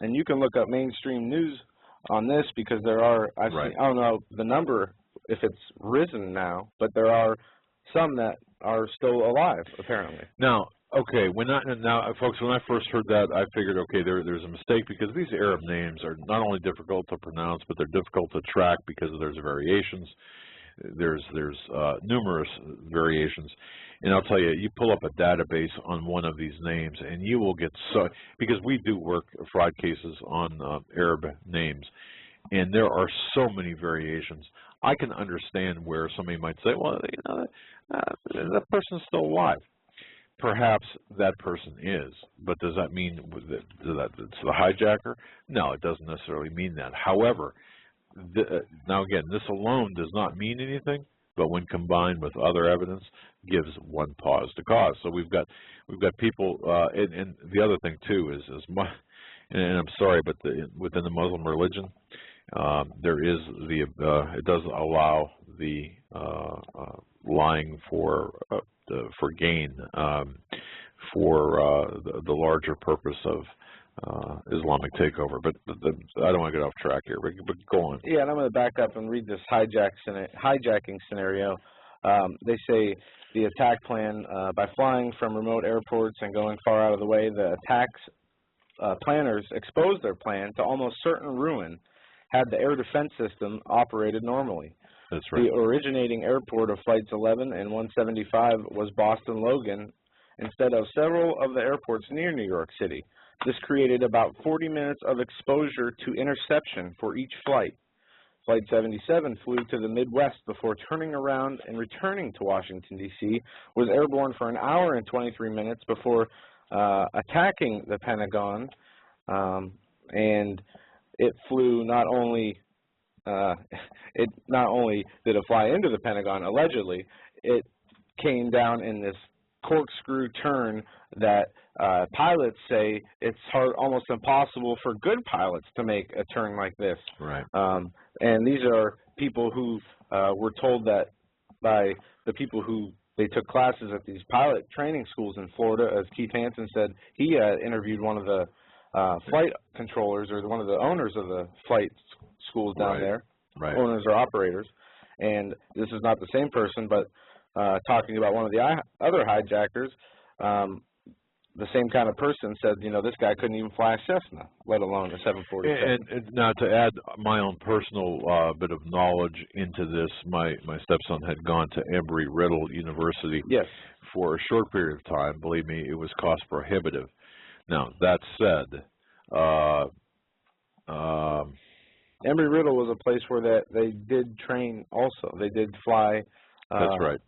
And you can look up mainstream news on this because there are, I don't know the number if it's risen now, but there are some that are still alive, apparently. Now, okay, folks, when I first heard that, I figured, okay, there's a mistake because these Arab names are not only difficult to pronounce, but they're difficult to track because there's variations. There's numerous variations. And I'll tell you, you pull up a database on one of these names, and you will get because we do work fraud cases on Arab names, and there are so many variations. I can understand where somebody might say, well, that person's still alive. Perhaps that person is, but does that mean that it's the hijacker? No, it doesn't necessarily mean that. However, now again, this alone does not mean anything, but when combined with other evidence, gives one pause to cause. So we've got people, and the other thing too is and I'm sorry, but within the Muslim religion, there is it does allow the lying for gain, for the larger purpose of Islamic takeover, but I don't want to get off track here. But go on. Yeah, and I'm going to back up and read this hijacking scenario. They say the attack plan by flying from remote airports and going far out of the way, the attacks planners exposed their plan to almost certain ruin had the air defense system operated normally. That's right. The originating airport of Flights 11 and 175 was Boston Logan, instead of several of the airports near New York City. This created about 40 minutes of exposure to interception for each flight. Flight 77 flew to the Midwest before turning around and returning to Washington, D.C., was airborne for an hour and 23 minutes before attacking the Pentagon, and it flew not only did it fly into the Pentagon, allegedly, it came down in this corkscrew turn that pilots say it's almost impossible for good pilots to make a turn like this. Right. And these are people who were told that by the people who they took classes at these pilot training schools in Florida. As Keith Hansen said, he interviewed one of the flight controllers or one of the owners of the flight schools down there, owners or operators. And this is not the same person, but talking about one of the other hijackers, the same kind of person said, you know, this guy couldn't even fly a Cessna, let alone a 747. And now to add my own personal bit of knowledge into this, my stepson had gone to Embry-Riddle University for a short period of time. Believe me, it was cost prohibitive. Now, that said, Embry-Riddle was a place where they did train also. They did fly. That's right.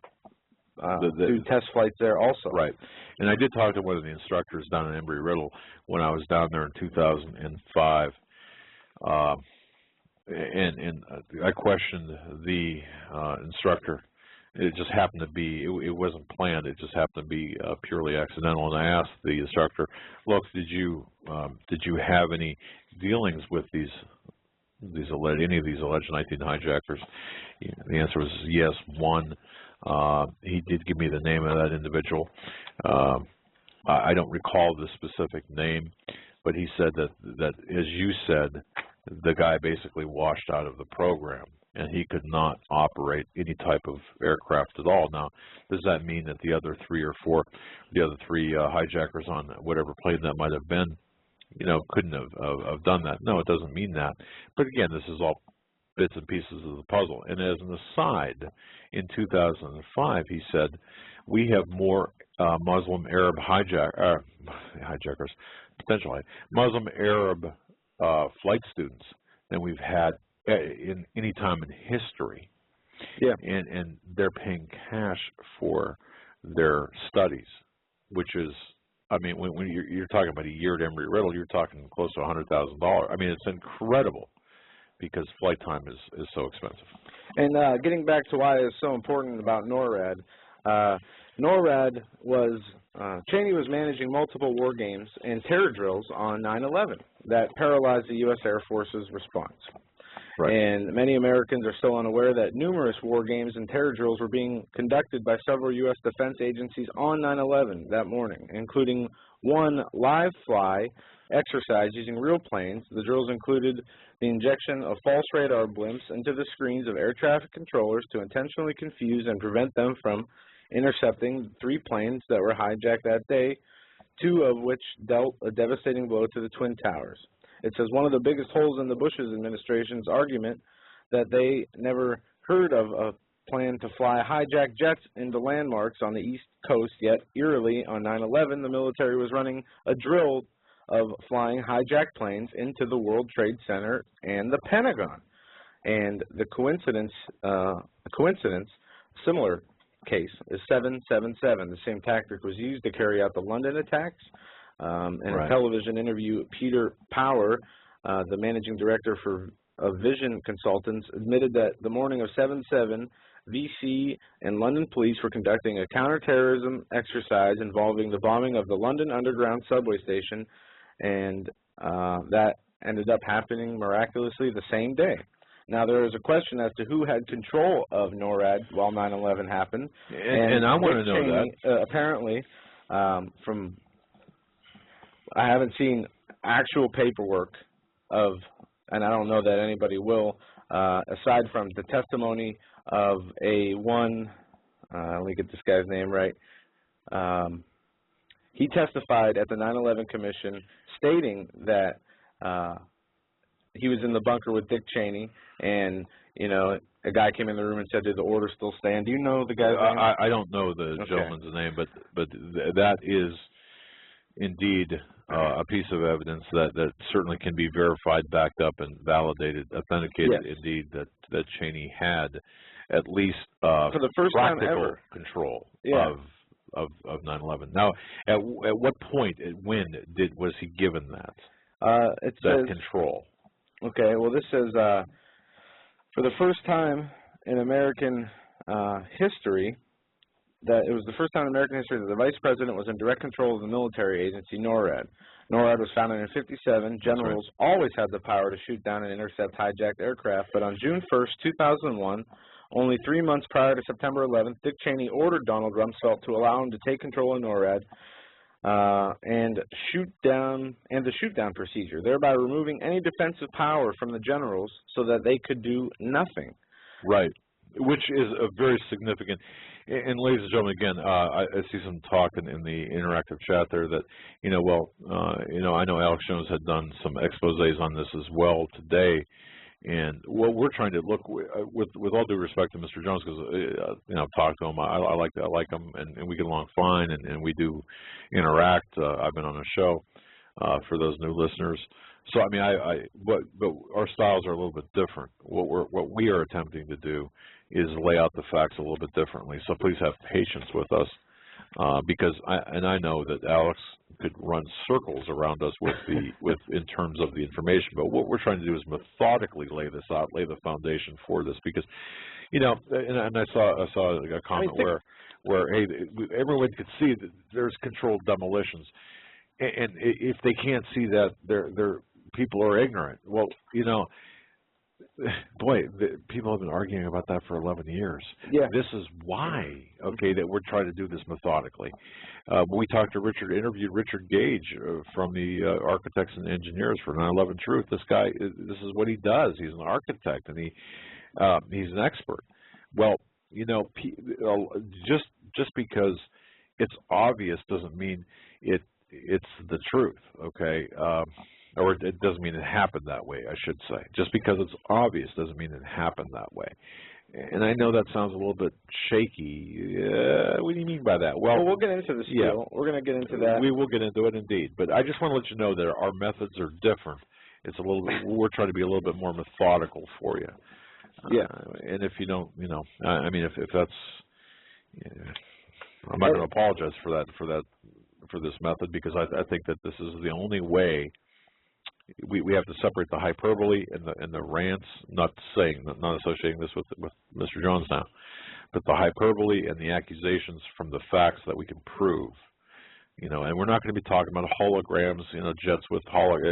Do test flights there also. Right. And I did talk to one of the instructors down in Embry-Riddle when I was down there in 2005. And I questioned the instructor. It just happened to be, it wasn't planned, it just happened to be purely accidental. And I asked the instructor, look, did you have any dealings with any of these alleged 19 hijackers? The answer was yes, one. He did give me the name of that individual. I don't recall the specific name, but he said that as you said, the guy basically washed out of the program, and he could not operate any type of aircraft at all. Now, does that mean that the other three hijackers on whatever plane that might have been, you know, couldn't have done that? No, it doesn't mean that. But again, this is all bits and pieces of the puzzle. And as an aside, in 2005, he said, we have more Muslim Arab hijackers, potentially Muslim Arab flight students than we've had in any time in history. Yeah. And they're paying cash for their studies, which is, I mean, when you're talking about a year at Embry-Riddle, you're talking close to $100,000. I mean, it's incredible, because flight time is so expensive. And getting back to why it's so important about NORAD, NORAD was, Cheney was managing multiple war games and terror drills on 9/11 that paralyzed the U.S. Air Force's response. Right. And many Americans are still unaware that numerous war games and terror drills were being conducted by several U.S. defense agencies on 9/11 that morning, including one live fly exercise using real planes. The drills included the injection of false radar blimps into the screens of air traffic controllers to intentionally confuse and prevent them from intercepting 3 planes that were hijacked that day, 2 of which dealt a devastating blow to the Twin Towers. It says one of the biggest holes in the Bush administration's argument that they never heard of a plan to fly hijacked jets into landmarks on the East Coast, yet eerily on 9/11 the military was running a drill of flying hijacked planes into the World Trade Center and the Pentagon. And the coincidence, similar case, is 777. The same tactic was used to carry out the London attacks. In a television interview, Peter Power, the managing director of Vision Consultants, admitted that the morning of 7/7, VC and London police were conducting a counterterrorism exercise involving the bombing of the London Underground subway station, and that ended up happening miraculously the same day. Now, there is a question as to who had control of NORAD while 9/11 happened. And I want to know Cheney, that. Apparently, from I haven't seen actual paperwork of, and I don't know that anybody will, aside from the testimony of let me get this guy's name right. He testified at the 9/11 Commission stating that he was in the bunker with Dick Cheney, and you know, a guy came in the room and said, "Did the order still stand?" Do you know the guy's name? I don't know the gentleman's name, but that is indeed a piece of evidence that certainly can be verified, backed up, and validated, authenticated. Yes. Indeed, that Cheney had at least for the first time practical ever control Yeah. of 9/11. Now, at what point, when was he given that It says control? Okay, well, this says for the first time in American history, that it was the first time in American history that the Vice President was in direct control of the military agency, NORAD. NORAD was founded in '57. Generals always had the power to shoot down and intercept hijacked aircraft, but on June 1st, 2001, only 3 months prior to September 11th, Dick Cheney ordered Donald Rumsfeld to allow him to take control of NORAD and the shoot-down procedure, thereby removing any defensive power from the generals so that they could do nothing. Right, which is a very significant. And ladies and gentlemen, again, I see some talk in the interactive chat there that, you know, well, you know, I know Alex+Jones had done some exposés on this as well today. And what we're trying to look with all due respect to Mr. Jones, because you know, I've talked to him, I like him, and we get along fine, and we do interact. I've been on a show for those new listeners. So I mean, but our styles are a little bit different. What we are attempting to do is lay out the facts a little bit differently. So please have patience with us, because I know that Alex could run circles around us in terms of the information, but what we're trying to do is methodically lay this out, lay the foundation for this, because, you know, and I saw a comment where hey, everyone could see that there's controlled demolitions, and if they can't see that, they're people are ignorant. Well, you know, boy, people have been arguing about that for 11 years. Yeah. This is why, okay, that we're trying to do this methodically. We interviewed Richard Gage from the Architects and Engineers for 9/11 Truth. This guy, this is what he does. He's an architect, and he's an expert. Well, you know, just because it's obvious doesn't mean it's the truth, okay? Or it doesn't mean it happened that way, I should say. Just because it's obvious doesn't mean it happened that way. And I know that sounds a little bit shaky. What do you mean by that? Well, we'll get into this. Yeah, we're going to get into that. We will get into it indeed. But I just want to let you know that our methods are different. It's a little bit, we're trying to be a little bit more methodical for you. Yeah. And if you don't, you know, I mean, if that's, yeah, I'm not going to apologize for this method, because I think that this is the only way. We have to separate the hyperbole and the rants. Not associating this with Mr. Jones now, but the hyperbole and the accusations from the facts that we can prove. You know, and we're not going to be talking about holograms. You know, jets with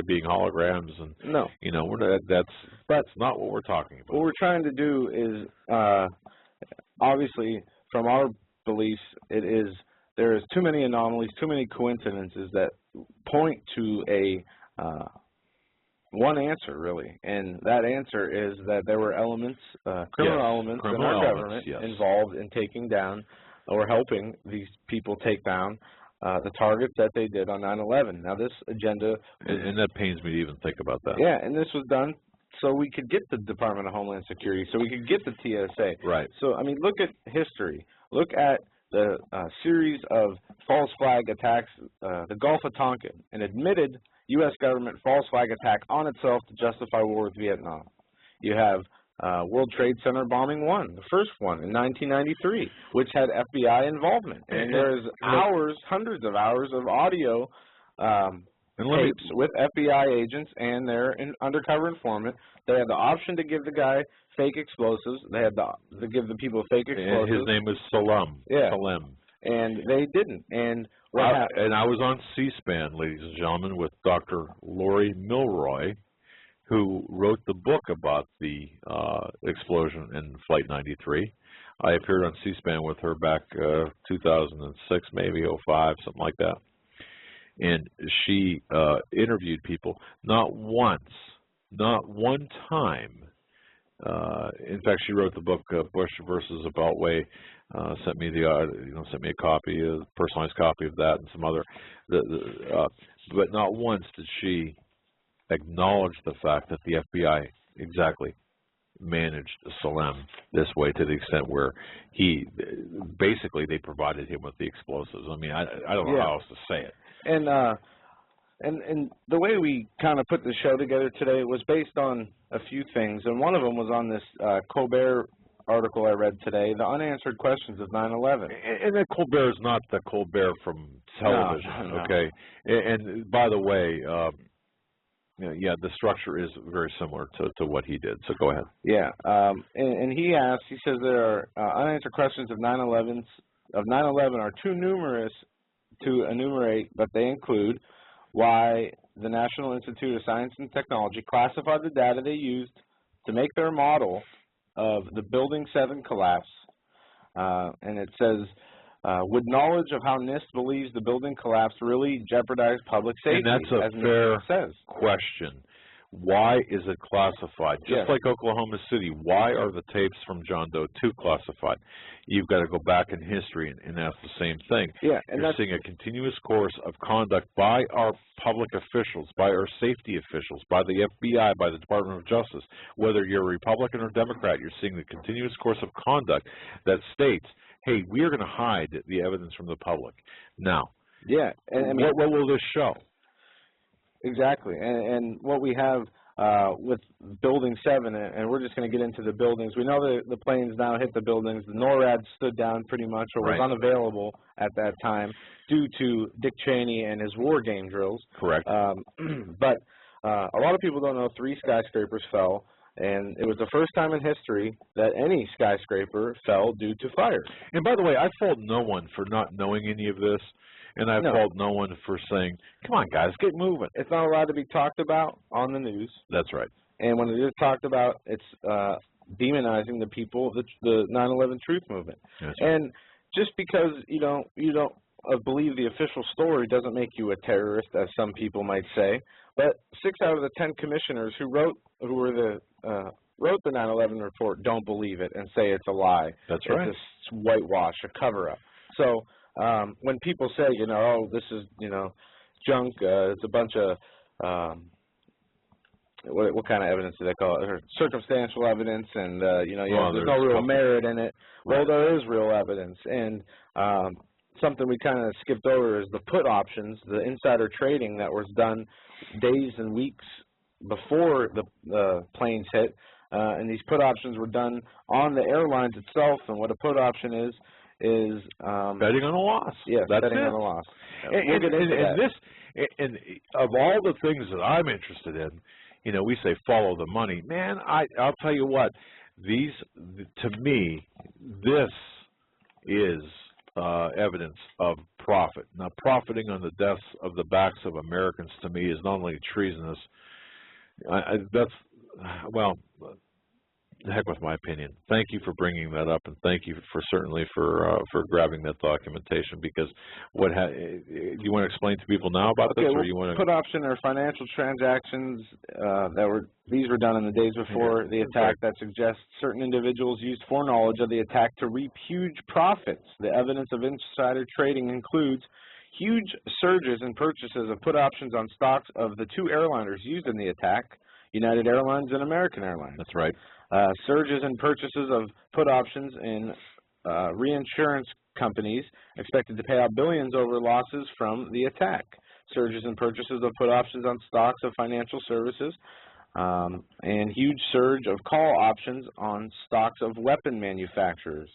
being holograms, and no, you know, that's not what we're talking about. What we're trying to do is, obviously, from our beliefs, there is too many anomalies, too many coincidences that point to a one answer, really, and that answer is that there were elements, criminal elements in our government involved in taking down or helping these people take down the targets that they did on 9/11. Now, this agenda, and that pains me to even think about that. Yeah, and this was done so we could get the Department of Homeland Security, so we could get the TSA. Right. So, I mean, look at history. Look at the series of false flag attacks, the Gulf of Tonkin, an admitted U.S. government false flag attack on itself to justify war with Vietnam. You have World Trade Center bombing 1, the first one in 1993, which had FBI involvement. And there's hundreds of hours of audio tapes with FBI agents and their undercover informant. They had the option to give the guy fake explosives. They had to give the people fake explosives. And his name was Salem. Yeah. Salem. And they didn't. And I was on C-SPAN, ladies and gentlemen, with Dr. Lori Milroy, who wrote the book about the explosion in Flight 93. I appeared on C-SPAN with her back 2006, maybe 05, something like that. And she interviewed people. Not once, not one time. In fact, she wrote the book Bush versus the Beltway. Sent me a copy, a personalized copy of that, and some other. But not once did she acknowledge the fact that the FBI managed Salem this way to the extent where he basically they provided him with the explosives. I mean, I don't know how else to say it. And the way we kind of put the show together today was based on a few things, and one of them was on this Colbert article I read today, the unanswered questions of 9/11. And that Colbert is not the Colbert from television, no. okay? And by the way, yeah, the structure is very similar to what he did. So go ahead. Yeah, and he asked, he says there are unanswered questions of 9/11 are too numerous to enumerate, but they include why the National Institute of Science and Technology classified the data they used to make their model of the Building 7 collapse, and it says, would knowledge of how NIST believes the building collapsed really jeopardize public safety? And that's a fair question. Why is it classified? Just like Oklahoma City, why are the tapes from John Doe 2 classified? You've got to go back in history and ask the same thing. Yeah, and you're seeing a continuous course of conduct by our public officials, by our safety officials, by the FBI, by the Department of Justice. Whether you're a Republican or Democrat, you're seeing the continuous course of conduct that states, hey, we are going to hide the evidence from the public. Now, and I mean, what will this show? Exactly, and what we have with Building 7, and we're just going to get into the buildings. We know the planes now hit the buildings. The NORAD stood down pretty much, or was unavailable at that time due to Dick Cheney and his war game drills. Correct. But a lot of people don't know 3 skyscrapers fell, and it was the first time in history that any skyscraper fell due to fire. And by the way, I fault no one for not knowing any of this. And I fault no one for saying, come on, guys, get moving. It's not allowed to be talked about on the news. That's right. And when it is talked about, it's demonizing the people, the 9/11 truth movement. That's right. And just because you don't believe the official story doesn't make you a terrorist, as some people might say. But 6 out of the 10 commissioners who wrote the 9/11 report don't believe it and say it's a lie. That's right. It's a whitewash, a cover-up. So when people say, oh, this is, junk, it's a bunch of, what kind of evidence do they call it? Or circumstantial evidence, and, there's no real merit in it. Well, there is real evidence. And something we kind of skipped over is the put options, the insider trading that was done days and weeks before the planes hit. And these put options were done on the airlines itself. And what a put option is betting on a loss. Yes, betting on a loss. And of all the things that I'm interested in, we say follow the money. Man, I'll tell you what, to me, this is evidence of profit. Now, profiting on the deaths of the backs of Americans, to me, is not only treasonous. Well, heck with my opinion. Thank you for bringing that up, and thank you certainly for grabbing that documentation. Because do you want to explain to people now about this, or you want to? Put option or financial transactions these were done in the days before the attack that suggest certain individuals used foreknowledge of the attack to reap huge profits. The evidence of insider trading includes huge surges in purchases of put options on stocks of the 2 airliners used in the attack, United Airlines and American Airlines. That's right. Surges in purchases of put options in reinsurance companies expected to pay out billions over losses from the attack. Surges in purchases of put options on stocks of financial services, and huge surge of call options on stocks of weapon manufacturers.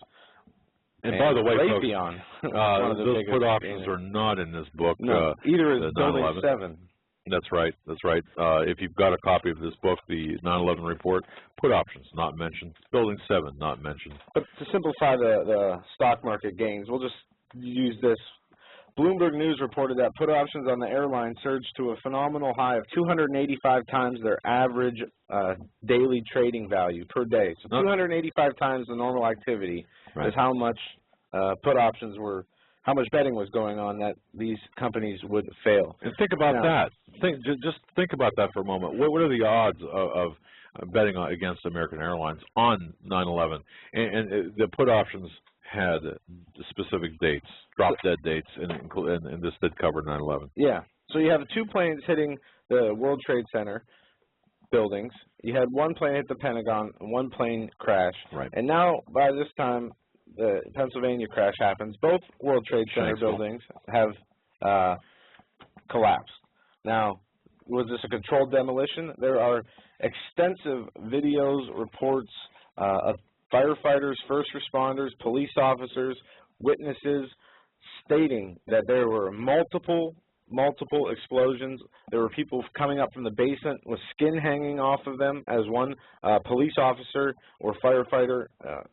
And by the way, Raytheon, folks, those put options are not in this book. No, either is Building 7. That's right. That's right. If you've got a copy of this book, the 9/11 report, put options not mentioned. Building 7 not mentioned. But to simplify the stock market gains, we'll just use this. Bloomberg News reported that put options on the airline surged to a phenomenal high of 285 times their average daily trading value per day. So 285 times the normal activity is how much put options were. How much betting was going on that these companies would fail. And think about that. Just think about that for a moment. What are the odds of betting against American Airlines on 9/11? And the put options had specific dates, drop-dead dates, and this did cover 9/11. Yeah. So you have 2 planes hitting the World Trade Center. buildings. You had one plane hit the Pentagon and one plane crash. Right. And now, by this time, the Pennsylvania crash happens. Both World Trade Center buildings have collapsed. Now, was this a controlled demolition? There are extensive videos, reports of firefighters, first responders, police officers, witnesses stating that there were multiple explosions. There were people coming up from the basement with skin hanging off of them, as one police officer or firefighter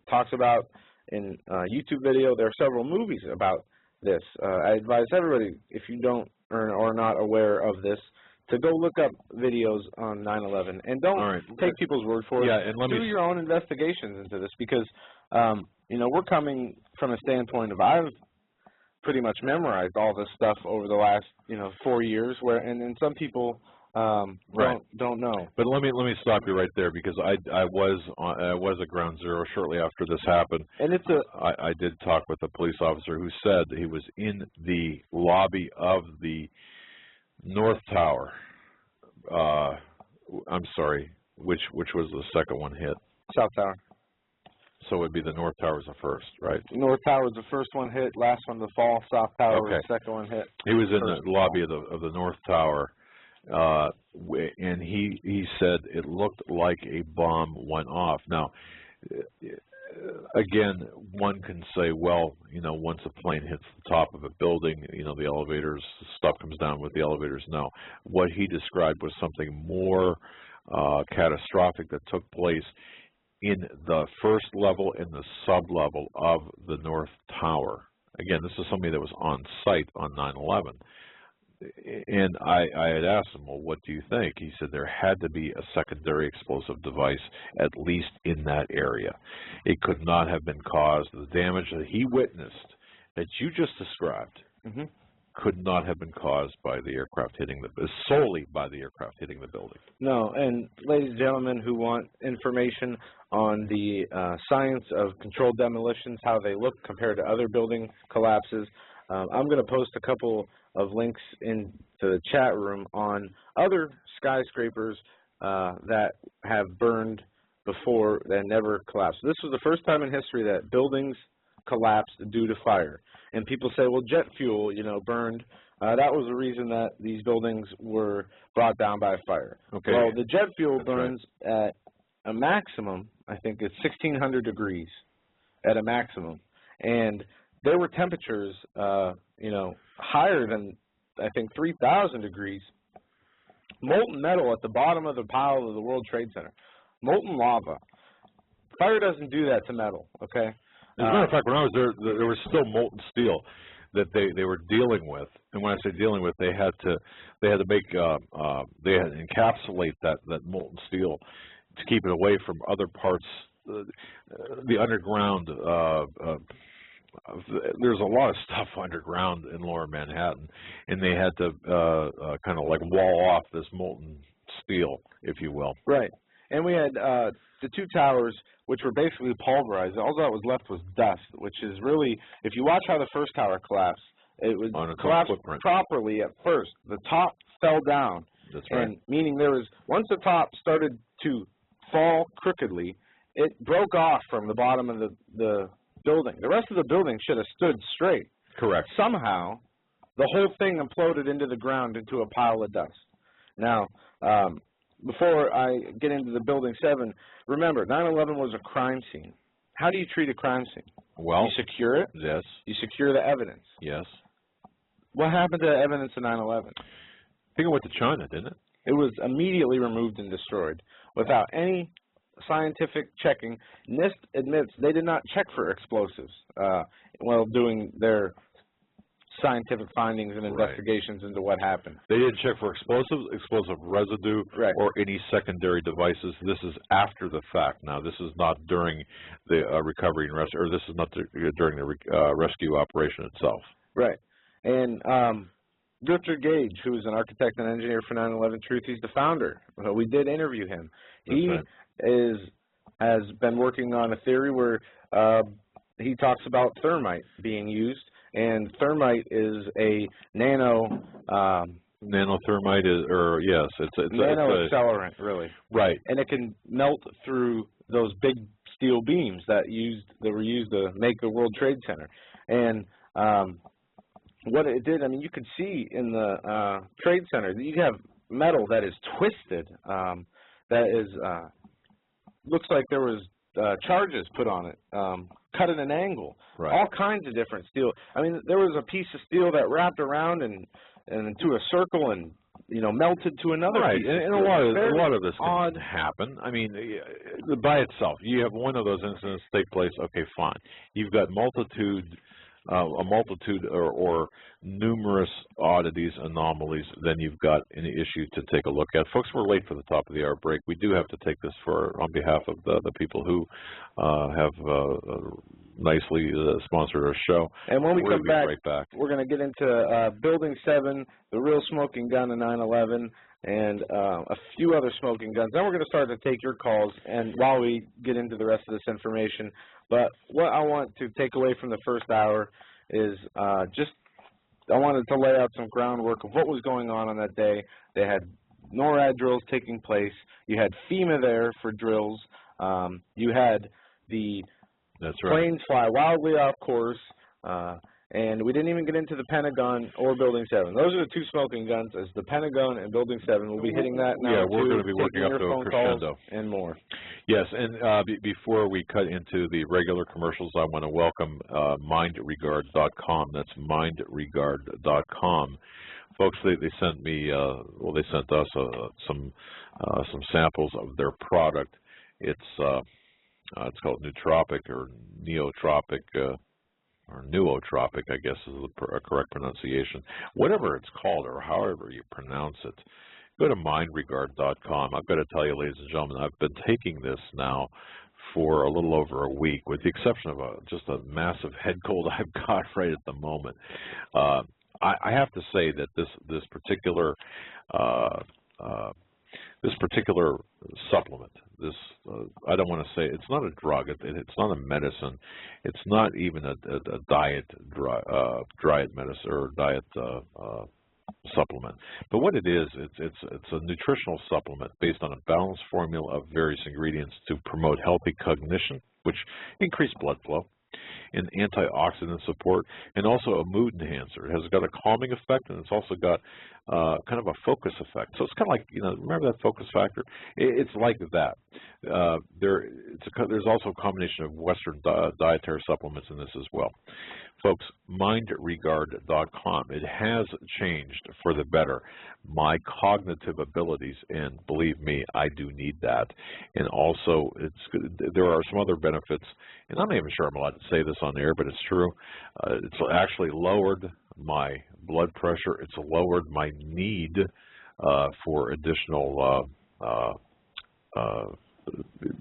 talks about in YouTube video. There are several movies about this. I advise everybody, if you don't or are not aware of this, to go look up videos on 9/11 and don't take people's word for it. Yeah, and do your own investigations into this, because you know, we're coming from a standpoint of I've pretty much memorized all this stuff over the last 4 years, where and some people don't know. But let me stop you right there, because I was at Ground Zero shortly after this happened, and I did talk with a police officer who said he was in the lobby of the North Tower. I'm sorry, which was the second one hit? South Tower. So it would be the North Tower was the first, right? North Tower was the first one hit, last one to fall. South Tower was the second one hit. He was in the lobby of the North Tower, and he said it looked like a bomb went off. Now, again, one can say, well, once a plane hits the top of a building, the elevators, stuff comes down with the elevators. No, what he described was something more catastrophic that took place in the first level and the sub-level of the North Tower. Again, this is somebody that was on site on 9/11. And I had asked him, well, what do you think? He said there had to be a secondary explosive device at least in that area. It could not have been caused. The damage that he witnessed, that you just described, could not have been caused by the aircraft hitting solely by the aircraft hitting the building. No, and ladies and gentlemen who want information on the science of controlled demolitions, how they look compared to other building collapses, I'm going to post a couple of links into the chat room on other skyscrapers that have burned before that never collapsed. This was the first time in history that buildings collapsed due to fire. And people say, well, jet fuel, burned. That was the reason that these buildings were brought down by fire. Okay. Well, the jet fuel burns at a maximum, I think it's 1,600 degrees at a maximum. And there were temperatures, higher than, I think, 3,000 degrees. Molten metal at the bottom of the pile of the World Trade Center. Molten lava. Fire doesn't do that to metal, okay? As a matter of fact, when I was there was still molten steel that they were dealing with. And when I say dealing with, they had to make they had to encapsulate that molten steel to keep it away from other parts, the underground. There's a lot of stuff underground in Lower Manhattan, and they had to kind of like wall off this molten steel, if you will. Right. And we had the two towers, which were basically pulverized. All that was left was dust, which is really, if you watch how the first tower collapsed, it was collapsed properly at first. The top fell down. That's right. And meaning there was, once the top started to fall crookedly, it broke off from the bottom of the building. The rest of the building should have stood straight. Correct. Somehow, the whole thing imploded into the ground into a pile of dust. Now, before I get into the Building 7, remember, 9/11 was a crime scene. How do you treat a crime scene? Well, you secure it. Yes. You secure the evidence. Yes. What happened to the evidence of 9/11? I think it went to China, didn't it? It was immediately removed and destroyed without any scientific checking. NIST admits they did not check for explosives while doing their scientific findings and investigations into what happened. They didn't check for explosive residue, or any secondary devices. This is after the fact. Now, this is not during the recovery and rescue, or this is not during the rescue operation itself. Right. And Richard Gage, who is an architect and engineer for 9/11 Truth, he's the founder. We did interview him. He has been working on a theory where he talks about thermite being used, and thermite is a nano Nanothermite is, or yes, it's nanoaccelerant, really. Right. And it can melt through those big steel beams that were used to make the World Trade Center. And what it did, I mean, you could see in the Trade Center that you have metal that is twisted, that is looks like there was charges put on it, cut at an angle, all kinds of different steel. I mean, there was a piece of steel that wrapped around and into a circle and melted to another piece. And a lot of this can happen. I mean, by itself, you have one of those incidents take place. Okay, fine. You've got a multitude or numerous oddities, anomalies, then you've got an issue to take a look at. Folks, we're late for the top of the hour break. We do have to take this on behalf of the people who have nicely sponsored our show. And when we come back, right back, we're going to get into Building 7, the real smoking gun of 9/11, and a few other smoking guns. Then we're going to start to take your calls, and while we get into the rest of this information. But what I want to take away from the first hour is I wanted to lay out some groundwork of what was going on that day. They had NORAD drills taking place. You had FEMA there for drills. You had the planes fly wildly off course. And we didn't even get into the Pentagon or Building 7. Those are the two smoking guns, as the Pentagon and Building 7. We'll be hitting that now. Yeah, we're going to be working up to a crescendo. And more. Yes, and before we cut into the regular commercials, I want to welcome mindregard.com. That's mindregard.com. Folks, they sent me, they sent us some samples of their product. It's called Nootropic or Neotropic, or Nootropic, I guess is the correct pronunciation. Whatever it's called or however you pronounce it, go to mindregard.com. I've got to tell you, ladies and gentlemen, I've been taking this now for a little over a week, with the exception of just a massive head cold I've got right at the moment. I have to say that this particular supplement, I don't want to say, it's not a drug, it's not a medicine, it's not even a diet medicine or diet supplement. But what it is, it's a nutritional supplement based on a balanced formula of various ingredients to promote healthy cognition, which increase blood flow, and antioxidant support, and also a mood enhancer. It has got a calming effect, and it's also got kind of a focus effect. So it's kind of like, remember that focus factor? It's like that. There's also a combination of Western dietary supplements in this as well. Folks, mindregard.com. It has changed for the better. My cognitive abilities, and believe me, I do need that. And also, there are some other benefits, and I'm not even sure I'm allowed to say this on air, but it's true. It's actually lowered my blood pressure. It's lowered my need for additional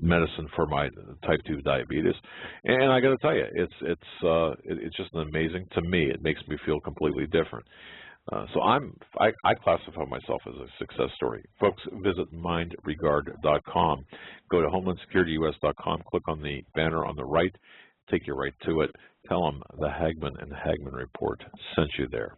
medicine for my type 2 diabetes, and I got to tell you, it's just amazing. To me, it makes me feel completely different. So I classify myself as a success story. Folks, visit mindregard.com. Go to homelandsecurityus.com. Click on the banner on the right. Take you right to it. Tell them the Hagmann and Hagmann Report sent you there.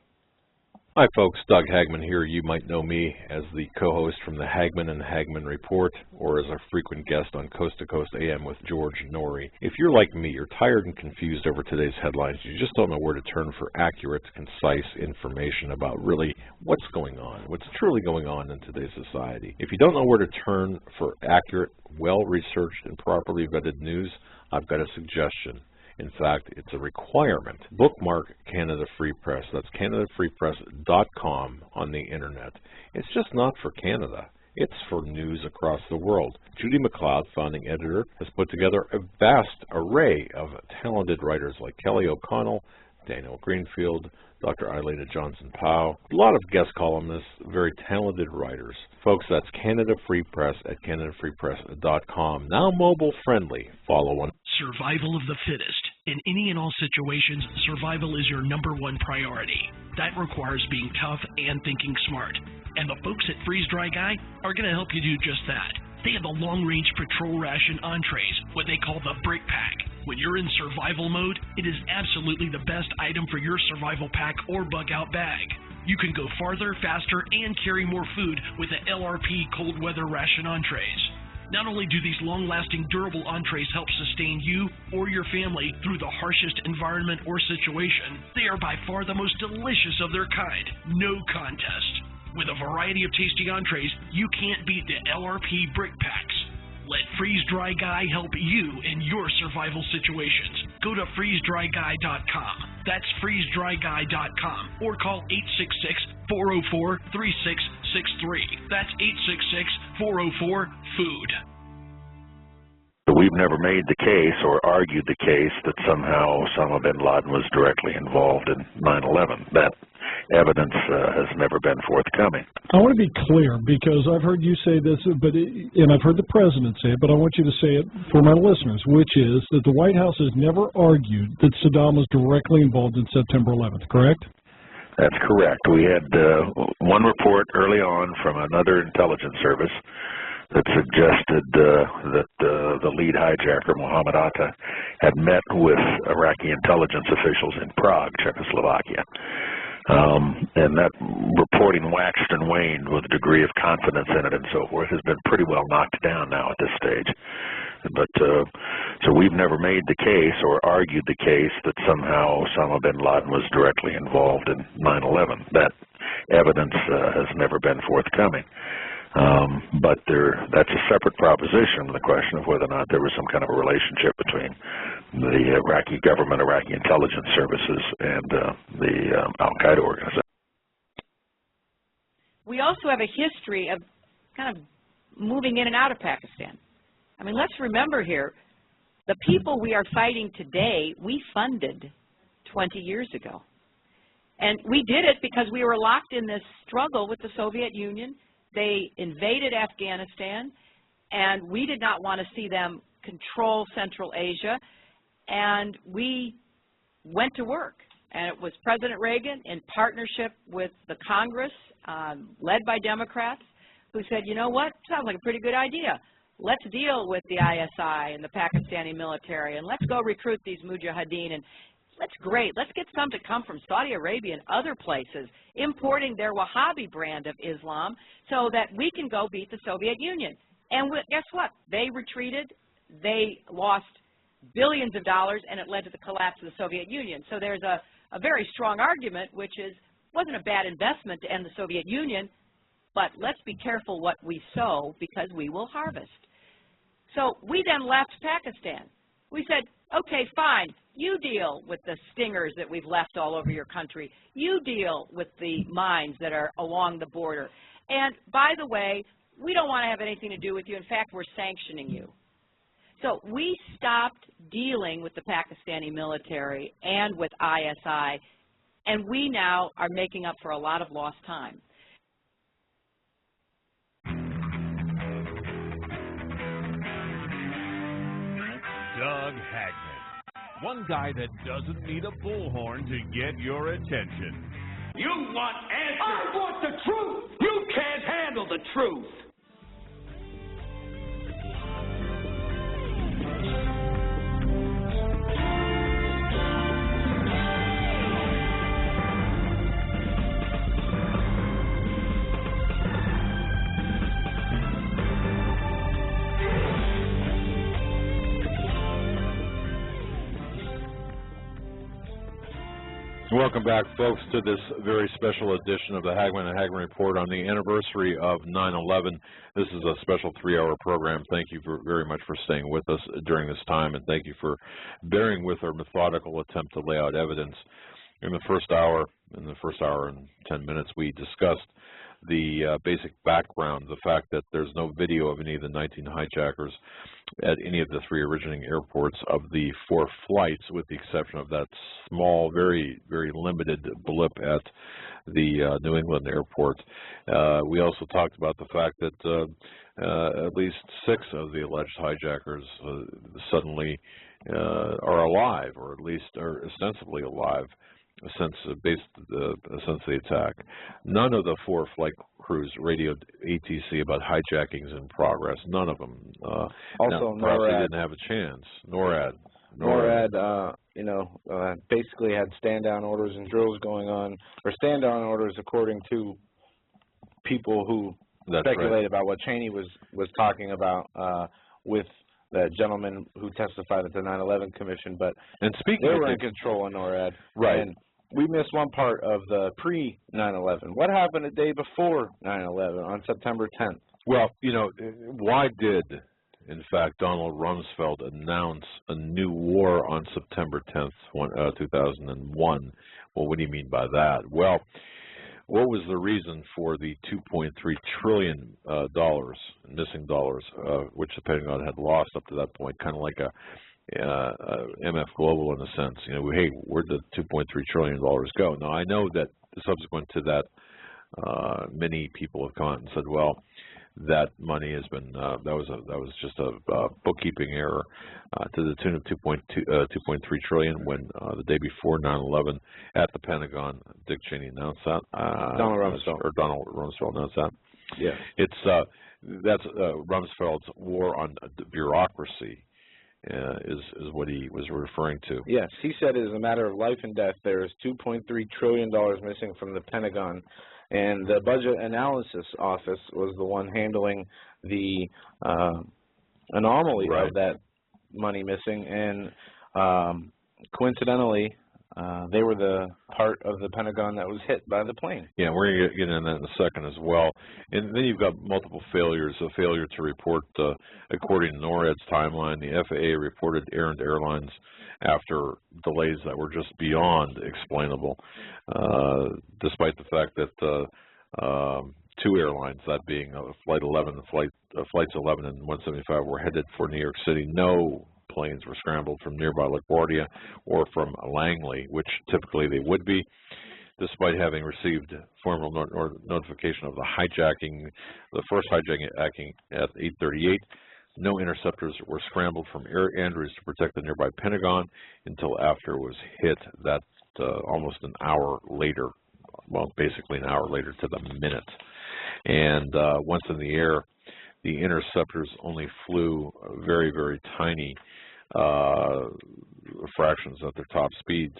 Hi folks, Doug Hagmann here. You might know me as the co-host from the Hagmann and Hagmann Report, or as a frequent guest on Coast to Coast AM with George Norrie. If you're like me, you're tired and confused over today's headlines. You just don't know where to turn for accurate, concise information about really what's going on, what's truly going on in today's society. If you don't know where to turn for accurate, well-researched, and properly vetted news, I've got a suggestion. In fact, it's a requirement. Bookmark Canada Free Press. That's CanadaFreePress.com on the internet. It's just not for Canada. It's for news across the world. Judy McLeod, founding editor, has put together a vast array of talented writers like Kelly O'Connell, Daniel Greenfield, Dr. Eilita Johnson-Powell, a lot of guest columnists, very talented writers. Folks, that's Canada Free Press at CanadaFreePress.com. Now mobile friendly. Follow on. Survival of the fittest. In any and all situations, survival is your #1 priority. That requires being tough and thinking smart. And the folks at Freeze Dry Guy are going to help you do just that. They have the long-range patrol ration entrees, what they call the Brick Pack. When you're in survival mode, it is absolutely the best item for your survival pack or bug-out bag. You can go farther, faster, and carry more food with the LRP cold weather ration entrees. Not only do these long-lasting, durable entrees help sustain you or your family through the harshest environment or situation, they are by far the most delicious of their kind. No contest. With a variety of tasty entrees, you can't beat the LRP brick packs. Let Freeze Dry Guy help you in your survival situations. Go to freezedryguy.com. That's freezedryguy.com or call 866-404-3663. That's 866-404-FOOD. We've never made the case or argued the case that somehow Osama bin Laden was directly involved in 9/11. That evidence has never been forthcoming. I want to be clear because I've heard you say this, and I've heard the president say it, but I want you to say it for my listeners, which is that the White House has never argued that Saddam was directly involved in September 11th, correct? That's correct. We had one report early on from another intelligence service that suggested that the lead hijacker, Mohammed Atta, had met with Iraqi intelligence officials in Prague, Czechoslovakia. And that reporting waxed and waned with a degree of confidence in it and so forth has been pretty well knocked down now at this stage. But so we've never made the case or argued the case that somehow Osama bin Laden was directly involved in 9/11. That evidence has never been forthcoming. But that's a separate proposition, the question of whether or not there was some kind of a relationship between the Iraqi government, Iraqi intelligence services, and the al-Qaeda organization. We also have a history of kind of moving in and out of Pakistan. I mean, let's remember here, the people we are fighting today, we funded 20 years ago. And we did it because we were locked in this struggle with the Soviet Union. They invaded Afghanistan, and we did not want to see them control Central Asia, and we went to work. And it was President Reagan in partnership with the Congress, led by Democrats, who said, you know what, sounds like a pretty good idea. Let's deal with the ISI and the Pakistani military, and let's go recruit these mujahideen, and that's great. Let's get some to come from Saudi Arabia and other places, importing their Wahhabi brand of Islam so that we can go beat the Soviet Union. And guess what? They retreated. They lost billions of dollars, and it led to the collapse of the Soviet Union. So there's a very strong argument, which is it wasn't a bad investment to end the Soviet Union, but let's be careful what we sow because we will harvest. So we then left Pakistan. We said, okay, fine. You deal with the stingers that we've left all over your country. You deal with the mines that are along the border. And by the way, we don't want to have anything to do with you. In fact, we're sanctioning you. So we stopped dealing with the Pakistani military and with ISI, and we now are making up for a lot of lost time. Doug Hagmann, one guy that doesn't need a bullhorn to get your attention. You want answers. I want the truth. You can't handle the truth. Welcome back, folks, to this very special edition of the Hagmann and Hagmann Report on the anniversary of 9/11. This is a special 3-hour program. Thank you very much for staying with us during this time, and thank you for bearing with our methodical attempt to lay out evidence. In the first hour and 10 minutes, we discussed the basic background, the fact that there's no video of any of the 19 hijackers at any of the 3 originating airports of the 4 flights, with the exception of that small, very, very limited blip at the New England airport. We also talked about the fact that at least 6 of the alleged hijackers suddenly are alive, or at least are ostensibly alive, since the attack. None of the 4 flight crews radioed ATC about hijackings in progress. None of them. Also, NORAD, they didn't have a chance. NORAD. basically had stand-down orders and drills going on, or stand-down orders according to people who speculate about what Cheney was talking about with the gentleman who testified at the 9/11 Commission. But they were in control in NORAD. Right. And we missed one part of the pre-9/11. What happened the day before 9/11 on September 10th? Well, why did, in fact, Donald Rumsfeld announce a new war on September 10th, 2001? Well, what do you mean by that? Well, what was the reason for the $2.3 trillion missing dollars, which the Pentagon had lost up to that point, kind of like a MF Global in a sense? Hey, where'd the $2.3 trillion go? Now, I know that subsequent to that, many people have come out and said, well, that money has been that was just a bookkeeping error to the tune of 2.3 trillion when the day before 9/11 at the Pentagon, Dick Cheney announced that. Donald Rumsfeld announced that. Yeah, that's Rumsfeld's war on bureaucracy. Is what he was referring to. Yes, he said it is a matter of life and death. There is $2.3 trillion missing from the Pentagon, and the Budget Analysis Office was the one handling the anomaly of that money missing, and coincidentally, they were the part of the Pentagon that was hit by the plane. Yeah, we're going to get into that in a second as well. And then you've got multiple failures. A failure to report, according to NORAD's timeline, the FAA reported errant airlines after delays that were just beyond explainable, despite the fact that two airlines, that being Flights 11 and 175, were headed for New York City. No planes were scrambled from nearby LaGuardia or from Langley, which typically they would be, despite having received formal notification of the hijacking, the first hijacking at 8:38. No interceptors were scrambled from Air Andrews to protect the nearby Pentagon until after it was hit. That almost an hour later, well, basically an hour later to the minute. And once in the air, the interceptors only flew very, very tiny fractions at their top speeds.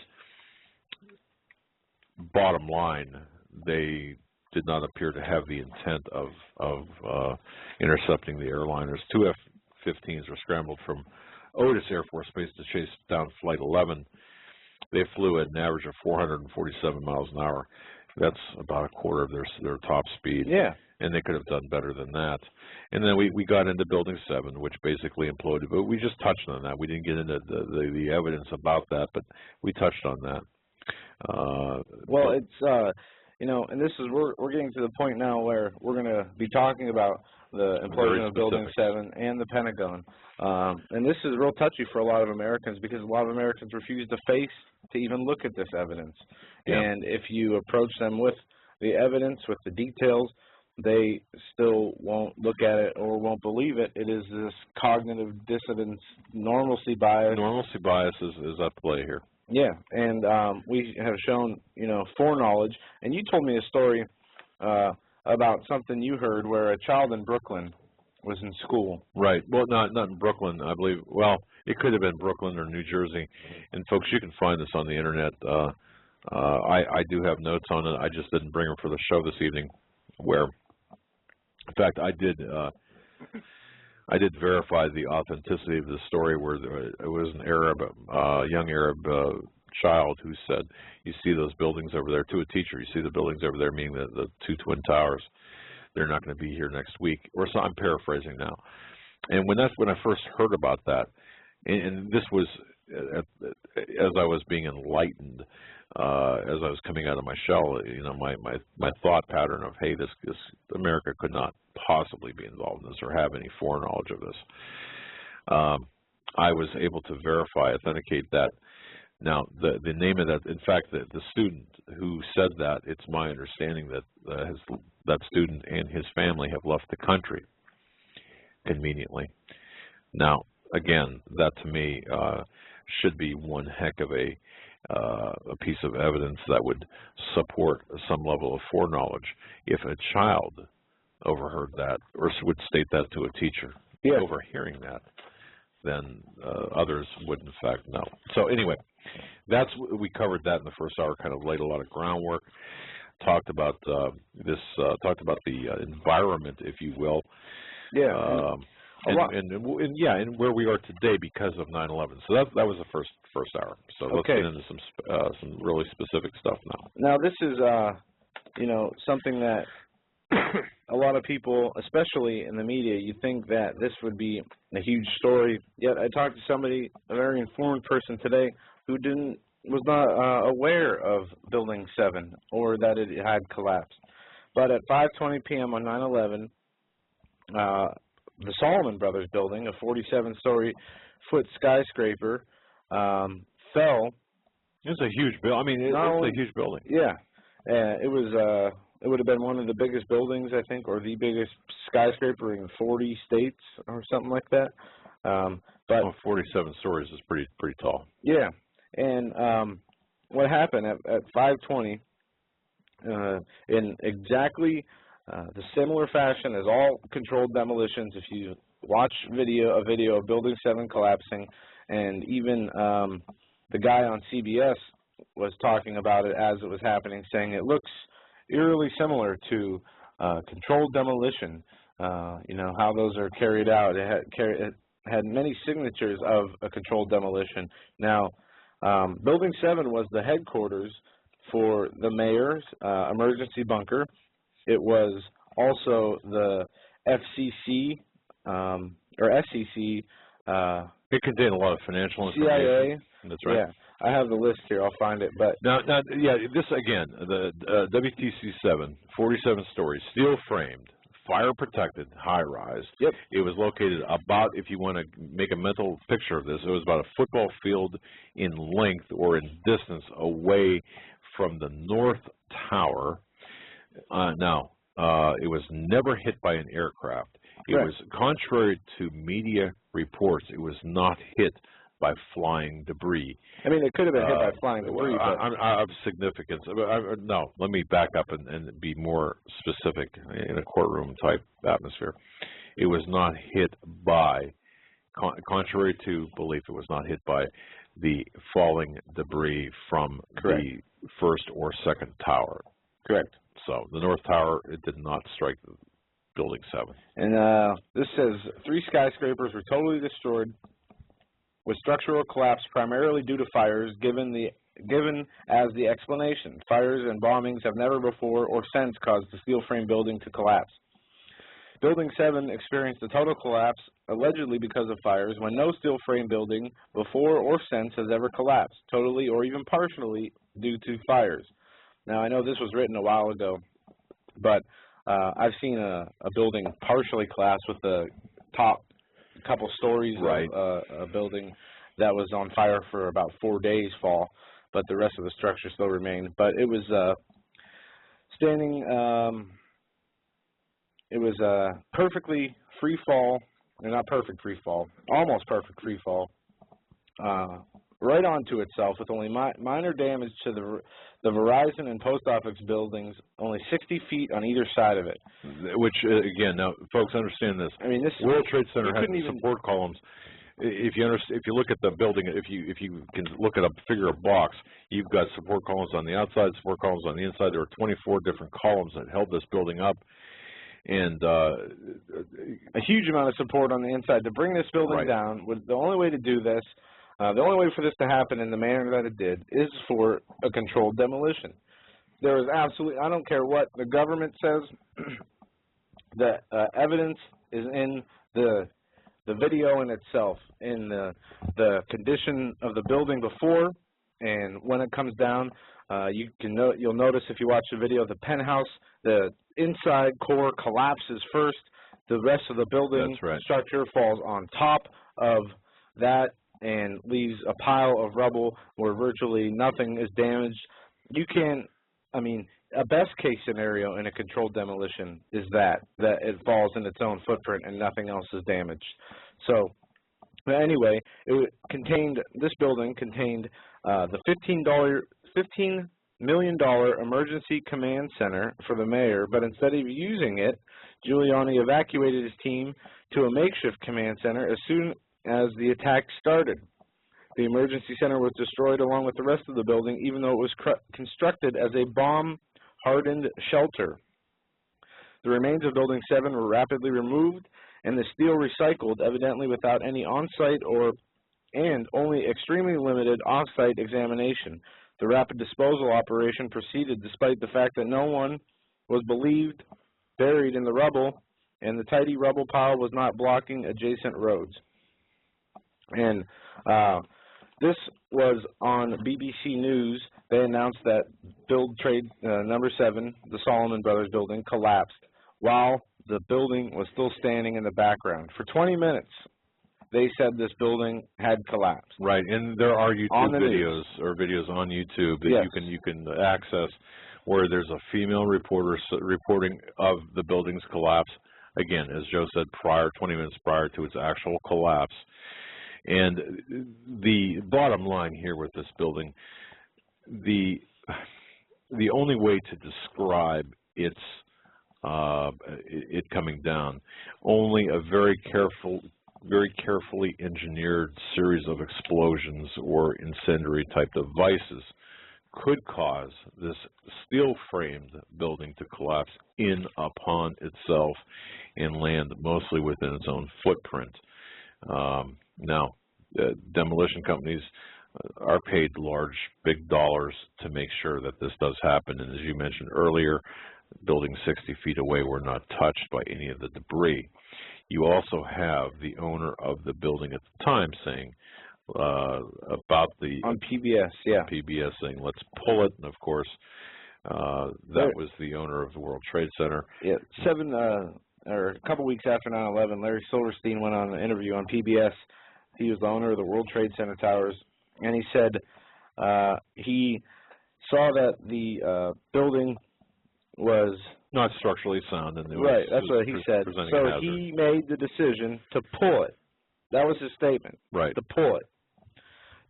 Bottom line, they did not appear to have the intent of intercepting the airliners. Two F-15s were scrambled from Otis Air Force Base to chase down Flight 11. They flew at an average of 447 miles an hour. That's about a quarter of their top speed. Yeah. And they could have done better than that. And then we got into Building 7, which basically imploded. But we just touched on that. We didn't get into the evidence about that, but we touched on that. Well, it's and this is we're getting to the point now where we're going to be talking about the implosion of Building 7 and the Pentagon. And this is real touchy for a lot of Americans because a lot of Americans refuse to even look at this evidence. Yeah. And if you approach them with the evidence, with the details, they still won't look at it or won't believe it. It is this cognitive dissonance, normalcy bias. Normalcy bias is at play here. Yeah, and we have shown, foreknowledge. And you told me a story about something you heard where a child in Brooklyn was in school. Right. Well, not in Brooklyn, I believe. Well, it could have been Brooklyn or New Jersey. And, folks, you can find this on the Internet. I do have notes on it. I just didn't bring them for the show this evening where, in fact, I did verify the authenticity of the story where it was an Arab, young Arab child who said, you see those buildings over there, to a teacher, you see the buildings over there, meaning the two Twin Towers, they're not going to be here next week. Or so, I'm paraphrasing now. And when I first heard about that, and this was as I was being enlightened, as I was coming out of my shell, my thought pattern of, hey, this America could not possibly be involved in this or have any foreknowledge of this. I was able to verify, authenticate that. Now, the name of that, in fact, the student who said that, it's my understanding that that student and his family have left the country conveniently. Now, again, that to me should be one heck of a piece of evidence that would support some level of foreknowledge. If a child overheard that or would state that to a teacher, overhearing that, then others would in fact know. So anyway, we covered that in the first hour, kind of laid a lot of groundwork, talked about talked about the environment, if you will. Yeah. And where we are today because of 9/11. So that was the first hour. So let's get into some really specific stuff now. Now this is you know, something that a lot of people, especially in the media, you think that this would be a huge story. Yet I talked to somebody, a very informed person today, who was not aware of Building 7 or that it had collapsed. But at 5:20 p.m. on 9/11, the Solomon Brothers building, a 47-story-foot skyscraper, fell. It's a huge building. I mean, it's a huge building. Yeah, it was. It would have been one of the biggest buildings, I think, or the biggest skyscraper in 40 states or something like that. But 47 stories is pretty tall. Yeah, and what happened at 5:20, in exactly the similar fashion as all controlled demolitions, if you watch a video of Building 7 collapsing, and even the guy on CBS was talking about it as it was happening, saying it looks eerily similar to controlled demolition, you know, how those are carried out. It had many signatures of a controlled demolition. Now, Building 7 was the headquarters for the mayor's emergency bunker. It was also the FCC, or SEC. It contained a lot of financial information. CIA. That's right. Yeah, I have the list here. I'll find it. But now, yeah, this again, the WTC-7, 47 stories, steel framed, fire protected, high rise. Yep. It was located about, if you want to make a mental picture of this, it was about a football field in length or in distance away from the North Tower. It was never hit by an aircraft. It was, contrary to media reports, it was not hit by flying debris. I mean, it could have been hit by flying debris. Of significance. No, let me back up and be more specific in a courtroom type atmosphere. It was not hit by, contrary to belief, it was not hit by the falling debris from the first or second tower. Correct. So the North Tower, it did not strike Building 7. And this says 3 skyscrapers were totally destroyed with structural collapse primarily due to fires, given as the explanation. Fires and bombings have never before or since caused the steel frame building to collapse. Building 7 experienced a total collapse, allegedly because of fires, when no steel frame building before or since has ever collapsed, totally or even partially due to fires. Now, I know this was written a while ago, but I've seen a building partially collapse with the top couple stories of a building that was on fire for about 4 days fall, but the rest of the structure still remained. But it was standing, it was perfectly free fall, or not perfect free fall, almost perfect free fall, right onto itself with only minor damage to the Verizon and post office buildings, only 60 feet on either side of it. Which, again, now, folks, understand this. I mean, this World Trade Center had support columns. If you look at the building, if you can look at a figure of box, you've got support columns on the outside, support columns on the inside. There were 24 different columns that held this building up, and a huge amount of support on the inside to bring this building down. The only way to do this, the only way for this to happen in the manner that it did, is for a controlled demolition. There is absolutely, I don't care what the government says, the evidence is in the video in itself, in the condition of the building before and when it comes down. You'll notice if you watch the video, the penthouse, the inside core collapses first. The rest of the building structure falls on top of that and leaves a pile of rubble where virtually nothing is damaged. You can't, I mean, a best case scenario in a controlled demolition is that it falls in its own footprint and nothing else is damaged. So, anyway, this building contained the $15 million emergency command center for the mayor, but instead of using it, Giuliani evacuated his team to a makeshift command center as soon as the attack started. The emergency center was destroyed along with the rest of the building, even though it was constructed as a bomb-hardened shelter. The remains of Building 7 were rapidly removed and the steel recycled, evidently without any on-site and only extremely limited off-site examination. The rapid disposal operation proceeded despite the fact that no one was believed buried in the rubble, and the tidy rubble pile was not blocking adjacent roads. And this was on BBC News. They announced that Build Trade number 7, the Solomon Brothers building, collapsed while the building was still standing in the background. For 20 minutes, they said this building had collapsed. Right, and there are YouTube videos or videos on YouTube that you can access where there's a female reporter reporting of the building's collapse. Again, as Joe said, 20 minutes prior to its actual collapse. And the bottom line here with this building, the only way to describe it coming down, only a very carefully engineered series of explosions or incendiary type devices could cause this steel-framed building to collapse in upon itself and land mostly within its own footprint. Now, demolition companies are paid big dollars to make sure that this does happen. And as you mentioned earlier, buildings 60 feet away were not touched by any of the debris. You also have the owner of the building at the time saying about the... On PBS, yeah. PBS saying, let's pull it. And, of course, that was the owner of the World Trade Center. Yeah, or a couple weeks after 9/11, Larry Silverstein went on an interview on PBS. He was the owner of the World Trade Center towers, and he said he saw that the building was not structurally sound. And right, that's what he said. So he made the decision to pull it. That was his statement. Right. To pull it.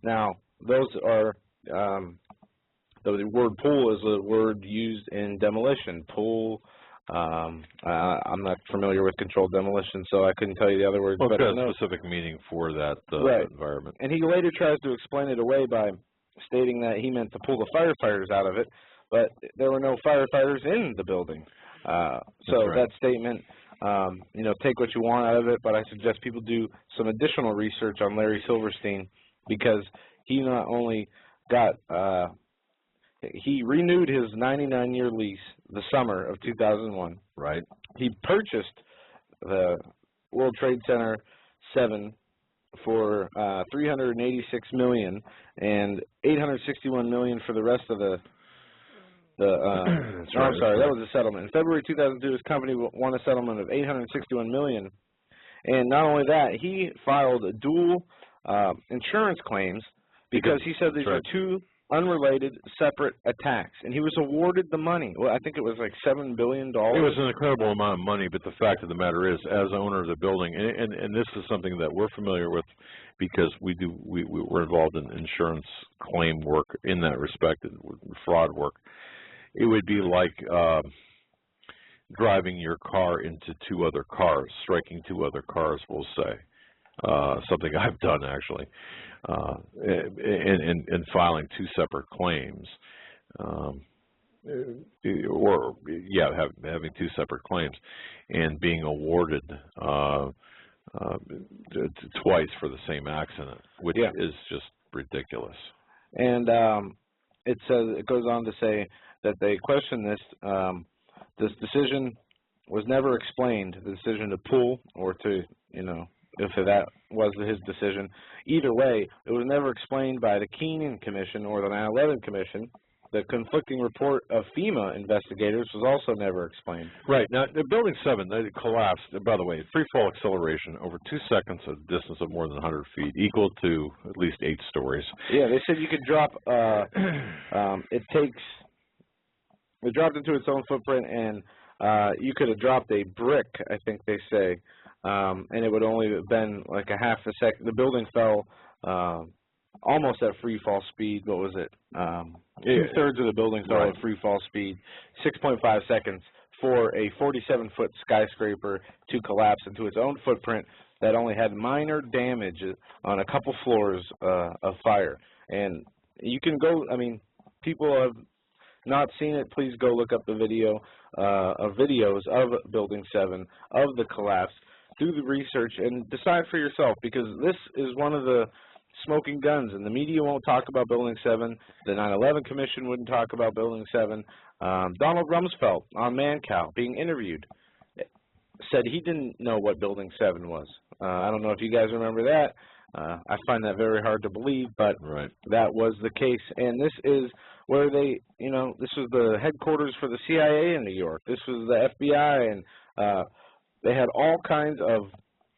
Now, those are the word pull is a word used in demolition. Pull. I'm not familiar with controlled demolition, so I couldn't tell you the other words. Well, but it's got a specific meaning for that environment. And he later tries to explain it away by stating that he meant to pull the firefighters out of it, but there were no firefighters in the building. That statement, take what you want out of it, but I suggest people do some additional research on Larry Silverstein, because he not only got he renewed his 99-year lease the summer of 2001. Right. He purchased the World Trade Center 7 for $386 million and $861 million for the rest of the. I'm sorry, that was a settlement. In February 2002, his company won a settlement of $861 million, and not only that, he filed dual insurance claims because he said these were two unrelated, separate attacks, and he was awarded the money. Well, I think it was like $7 billion. It was an incredible amount of money, but the fact of the matter is, as owner of the building, and this is something that we're familiar with because we're involved in insurance claim work in that respect, and fraud work. It would be like driving your car into two other cars, striking two other cars, we'll say. Something I've done actually, and filing two separate claims, having two separate claims, and being awarded twice for the same accident, which is just ridiculous. And it goes on to say that they question this decision was never explained, the decision to pull or to, if that was his decision. Either way, it was never explained by the Keenan Commission or the 9/11 Commission. The conflicting report of FEMA investigators was also never explained. Right. Now, the Building 7, they collapsed, by the way, free fall acceleration over 2 seconds at a distance of more than 100 feet, equal to at least 8 stories. Yeah, they said you could drop, it dropped into its own footprint, and you could have dropped a brick, I think they say, and it would only have been like a half a second. The building fell almost at free fall speed. What was it? 2/3 of the building fell at free fall speed. 6.5 seconds for a 47-foot skyscraper to collapse into its own footprint that only had minor damage on a couple floors of fire. And you can go, I mean, people have not seen it, please go look up the video of videos of Building 7, of the collapse, do the research, and decide for yourself, because this is one of the smoking guns, and the media won't talk about Building 7. The 9/11 Commission wouldn't talk about Building 7. Donald Rumsfeld on Mancow being interviewed said he didn't know what Building 7 was. I don't know if you guys remember that. I find that very hard to believe, but that was the case. And this is where they, you know, this was the headquarters for the CIA in New York. This was the FBI, and they had all kinds of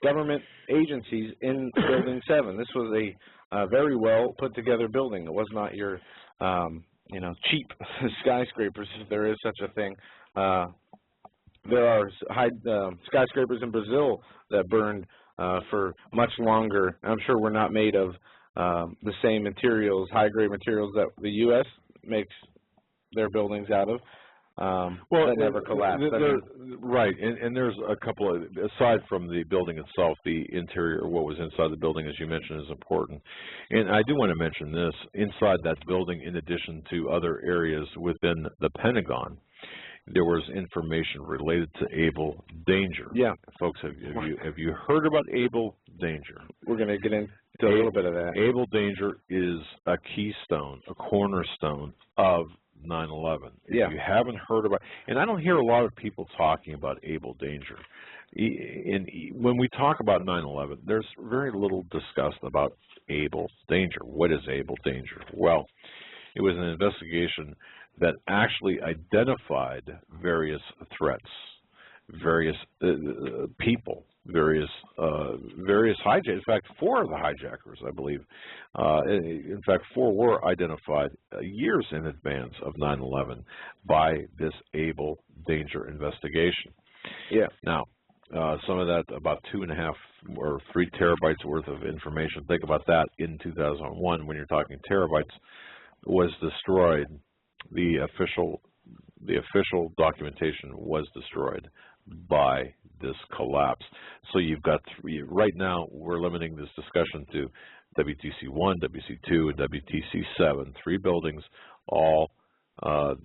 government agencies in Building 7. This was a very well put together building. It was not your, you know, cheap skyscrapers, if there is such a thing. There are skyscrapers in Brazil that burned for much longer. I'm sure we're not made of the same materials, high-grade materials that the U.S. makes their buildings out of. Well, that never collapsed. Right, and there's a couple of, aside from the building itself, the interior, what was inside the building, as you mentioned, is important. And I do want to mention this, inside that building, in addition to other areas within the Pentagon, there was information related to Able Danger. Yeah. Folks, have you heard about Able Danger? We're going to get into a little bit of that. Able Danger is a keystone, a cornerstone of 9/11. If you haven't heard about, and I don't hear a lot of people talking about Able Danger. When we talk about 9/11, there's very little discussed about Able Danger. What is Able Danger? Well, it was an investigation that actually identified various threats, various people, various hijackers. In fact, 4 of the hijackers, I believe, in fact, 4 were identified years in advance of 9/11 by this Able Danger investigation. Yeah. Now, some of that, about 2.5 or 3 terabytes worth of information. Think about that in 2001, when you're talking terabytes, was destroyed. The official documentation was destroyed by this collapse. So you've got right now we're limiting this discussion to WTC-1, WTC-2, and WTC-7, 3 buildings, all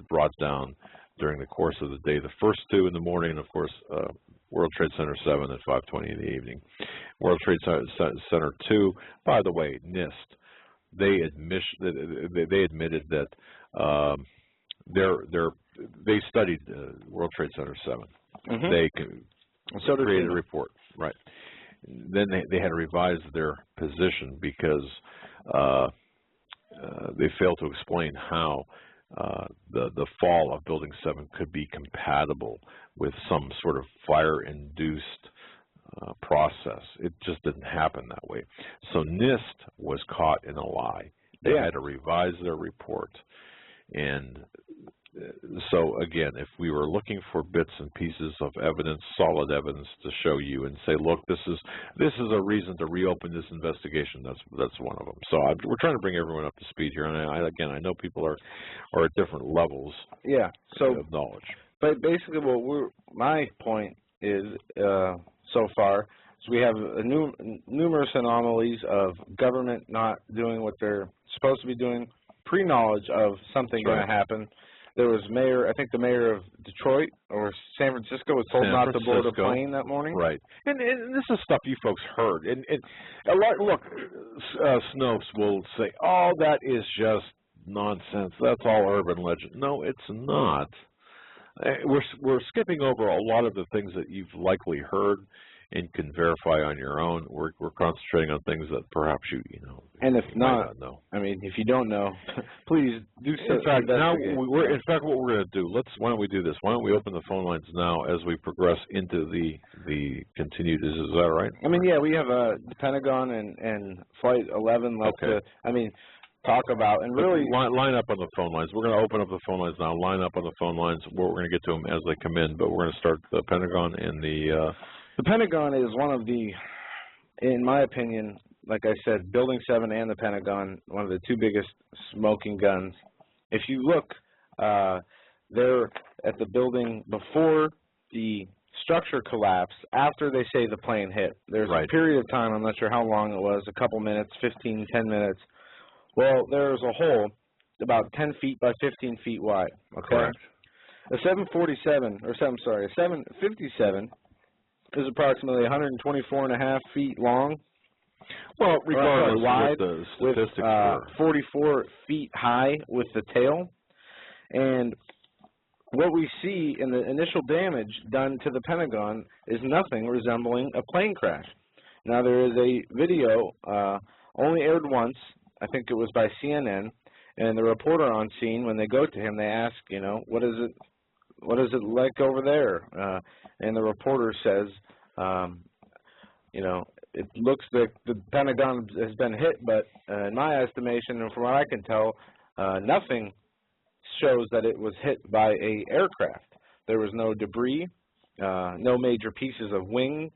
brought down during the course of the day. The first 2 in the morning, and of course, World Trade Center 7 at 5:20 in the evening. World Trade Center 2, by the way, NIST, they admitted that they studied World Trade Center 7. Mm-hmm. They created a report, right? Then they had to revise their position because they failed to explain how the fall of Building 7 could be compatible with some sort of fire-induced process. It just didn't happen that way. So NIST was caught in a lie. They had to revise their report. And so, again, if we were looking for bits and pieces of evidence, solid evidence to show you and say, look, this is a reason to reopen this investigation, that's one of them. So we're trying to bring everyone up to speed here. And I know people are at different levels of knowledge. But basically, my point is, so far, is we have numerous anomalies of government not doing what they're supposed to be doing, pre-knowledge of something going to happen. There was I think the mayor of Detroit or San Francisco was told not to board a plane that morning. Right. And this is stuff you folks heard. And a lot, look, Snopes will say, oh, that is just nonsense. That's all urban legend. No, it's not. We're skipping over a lot of the things that you've likely heard and can verify on your own. We're concentrating on things that perhaps you know. And if not know. I mean, if you don't know, please do so. In fact, what we're going to do, why don't we do this? Why don't we open the phone lines now as we progress into the continued? Is that right? I mean, yeah, we have the Pentagon and Flight 11 left to, talk about, and really line up on the phone lines. We're going to open up the phone lines now. Line up on the phone lines. We're going to get to them as they come in, but we're going to start the Pentagon and the. The Pentagon is one of the, in my opinion, like I said, Building 7 and the Pentagon, one of the 2 biggest smoking guns. If you look, they're at the building before the structure collapsed, after they say the plane hit. There's a period of time, I'm not sure how long it was, a couple minutes, 15, 10 minutes. Well, there was a hole about 10 feet by 15 feet wide, okay? Correct. A 757 is approximately 124.5 feet long. Well, regardless wide, of what the statistics with 44 feet high with the tail. And what we see in the initial damage done to the Pentagon is nothing resembling a plane crash. Now, there is a video only aired once. I think it was by CNN. And the reporter on scene, when they go to him, they ask, you know, what is it like over there? And the reporter says, you know, it looks like the Pentagon has been hit, but in my estimation, and from what I can tell, nothing shows that it was hit by a aircraft. There was no debris, no major pieces of wing,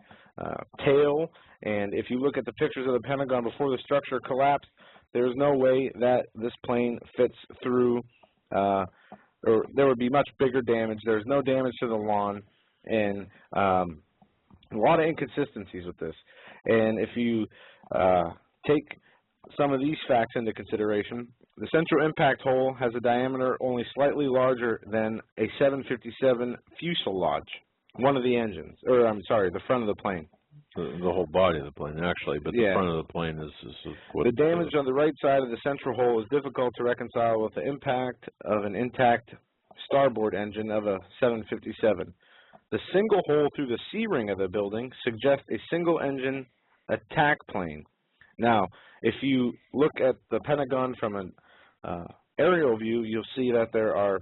tail, and if you look at the pictures of the Pentagon before the structure collapsed, there's no way that this plane fits through, or there would be much bigger damage. There's no damage to the lawn, and a lot of inconsistencies with this. And if you take some of these facts into consideration, the central impact hole has a diameter only slightly larger than a 757 fuselage, one of the engines, or I'm sorry, the front of the plane. The whole body of the plane, actually, but the front of the plane is what the damage on the right side of the central hole is difficult to reconcile with the impact of an intact starboard engine of a 757. The single hole through the C-ring of the building suggests a single-engine attack plane. Now, if you look at the Pentagon from an aerial view, you'll see that there are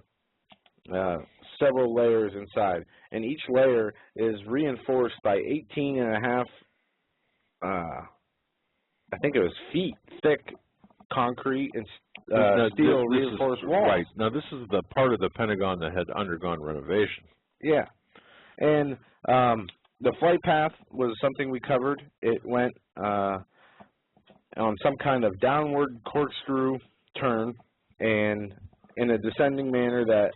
several layers inside, and each layer is reinforced by 18.5, I think it was feet thick concrete and steel reinforced walls. Right. Now, this is the part of the Pentagon that had undergone renovation. Yeah. And the flight path was something we covered. It went on some kind of downward corkscrew turn and in a descending manner that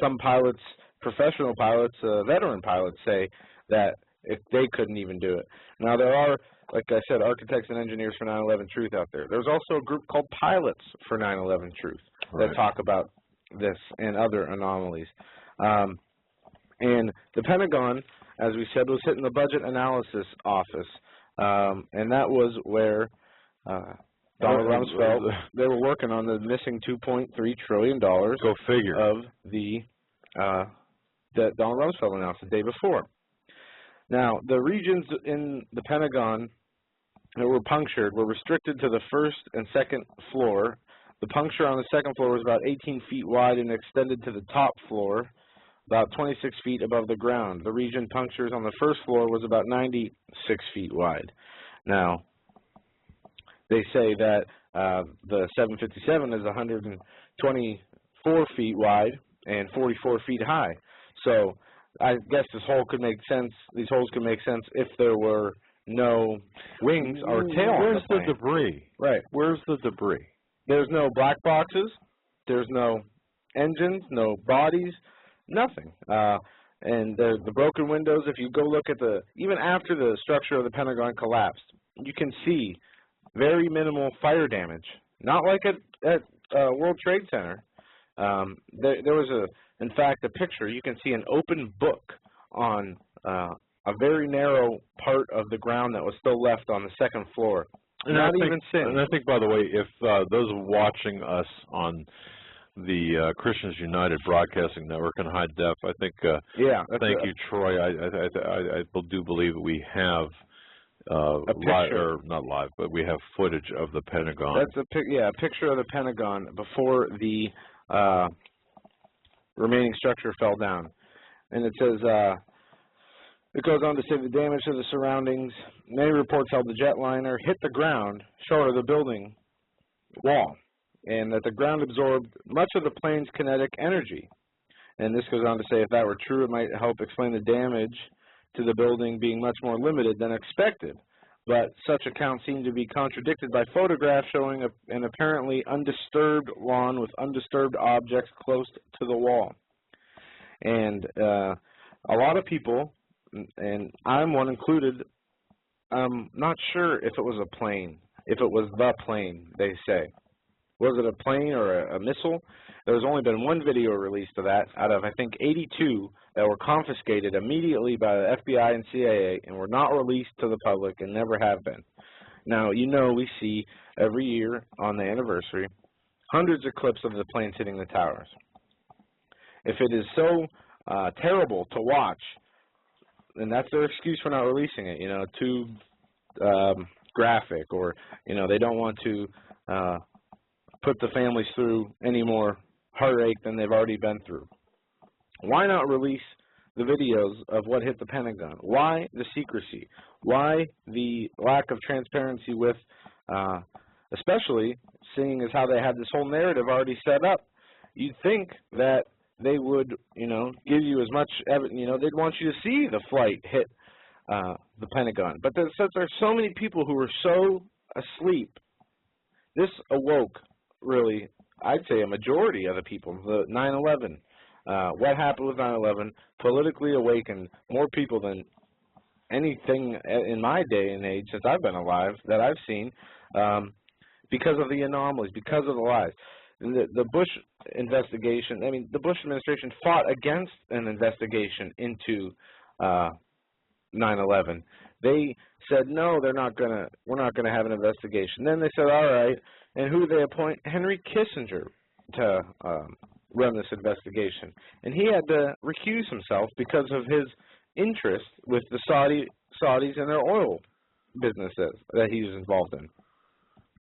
some pilots, professional pilots, veteran pilots say that if they couldn't even do it. Now, there are, like I said, architects and engineers for 9/11 Truth out there. There's also a group called Pilots for 9/11 Truth that talk about this and other anomalies. And the Pentagon, as we said, was hit in the Budget Analysis Office, and that was where Donald Rumsfeld, they were working on the missing $2.3 trillion Go figure. of the that Donald Rumsfeld announced the day before. Now, the regions in the Pentagon that were punctured were restricted to the first and second floor. The puncture on the second floor was about 18 feet wide and extended to the top floor, about 26 feet above the ground. The region punctures on the first floor was about 96 feet wide. Now, they say that the 757 is 124 feet wide and 44 feet high. So I guess this hole could make sense, these holes could make sense if there were no wings or tail on the plane. Where's the debris? Right. Where's the debris? There's no black boxes. There's no engines, no bodies, nothing. And the broken windows, if you go look at even after the structure of the Pentagon collapsed, you can see very minimal fire damage. Not like at World Trade Center. There was, in fact, a picture. You can see an open book on a very narrow part of the ground that was still left on the second floor. And Not even singed. And I think, by the way, if those watching us on the Christians United Broadcasting Network in high def, I think, thank you, Troy. I do believe that we have a picture, not live, but we have footage of the Pentagon. That's a picture of the Pentagon before the remaining structure fell down. And it says, it goes on to say the damage to the surroundings. Many reports held the jetliner hit the ground short of the building wall, and that the ground absorbed much of the plane's kinetic energy. And this goes on to say if that were true, it might help explain the damage to the building being much more limited than expected. But such accounts seem to be contradicted by photographs showing an apparently undisturbed lawn with undisturbed objects close to the wall. And a lot of people, and I'm one included, I'm not sure if it was a plane, if it was the plane, they say. Was it a plane or a missile? There's only been one video released of that out of, I think, 82 that were confiscated immediately by the FBI and CIA and were not released to the public and never have been. Now, you know, we see every year on the anniversary hundreds of clips of the planes hitting the towers. If it is so terrible to watch, then that's their excuse for not releasing it, you know, too graphic, or, you know, they don't want to put the families through any more heartache than they've already been through. Why not release the videos of what hit the Pentagon? Why the secrecy? Why the lack of transparency with, especially seeing as how they had this whole narrative already set up? You'd think that they would, you know, give you as much evidence, you know, they'd want you to see the flight hit the Pentagon. But since there's so many people who were so asleep, this awoke, really, I'd say a majority of the people, the 9/11. What happened with 9/11 politically awakened more people than anything in my day and age since I've been alive that I've seen, because of the anomalies, because of the lies. The Bush investigation, I mean, the Bush administration fought against an investigation into 9/11. They said, no, we're not gonna have an investigation. Then they said, all right, and who do they appoint? Henry Kissinger to run this investigation. And he had to recuse himself because of his interest with the Saudis and their oil businesses that he was involved in.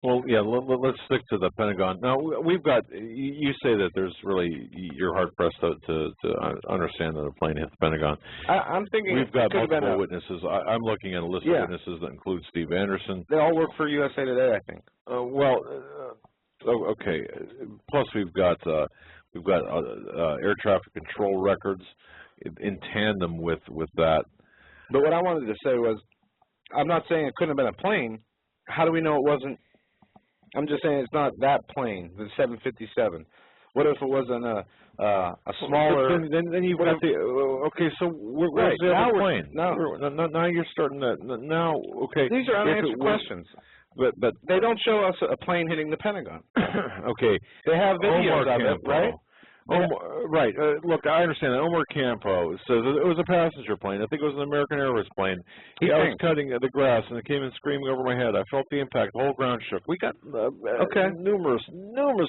Well, yeah, let's stick to the Pentagon. Now, we've got, you say that there's really, you're hard-pressed to understand that a plane hit the Pentagon. I'm thinking we've got multiple witnesses. I'm looking at a list of witnesses that includes Steve Anderson. They all work for USA Today, I think. Okay. Plus, we've got air traffic control records in tandem with that. But what I wanted to say was, I'm not saying it couldn't have been a plane. How do we know it wasn't? I'm just saying it's not that plane, the 757. What if it wasn't a smaller? Then you've got the okay. So where's the other plane? Now you're starting to now. Okay, these are unanswered questions. But they don't show us a plane hitting the Pentagon. Okay, they have videos of it, right? Right. Look, I understand that. Omar Campo says it was a passenger plane. I think it was an American Airways plane. I was cutting the grass, and it came in screaming over my head. I felt the impact. The whole ground shook. We got numerous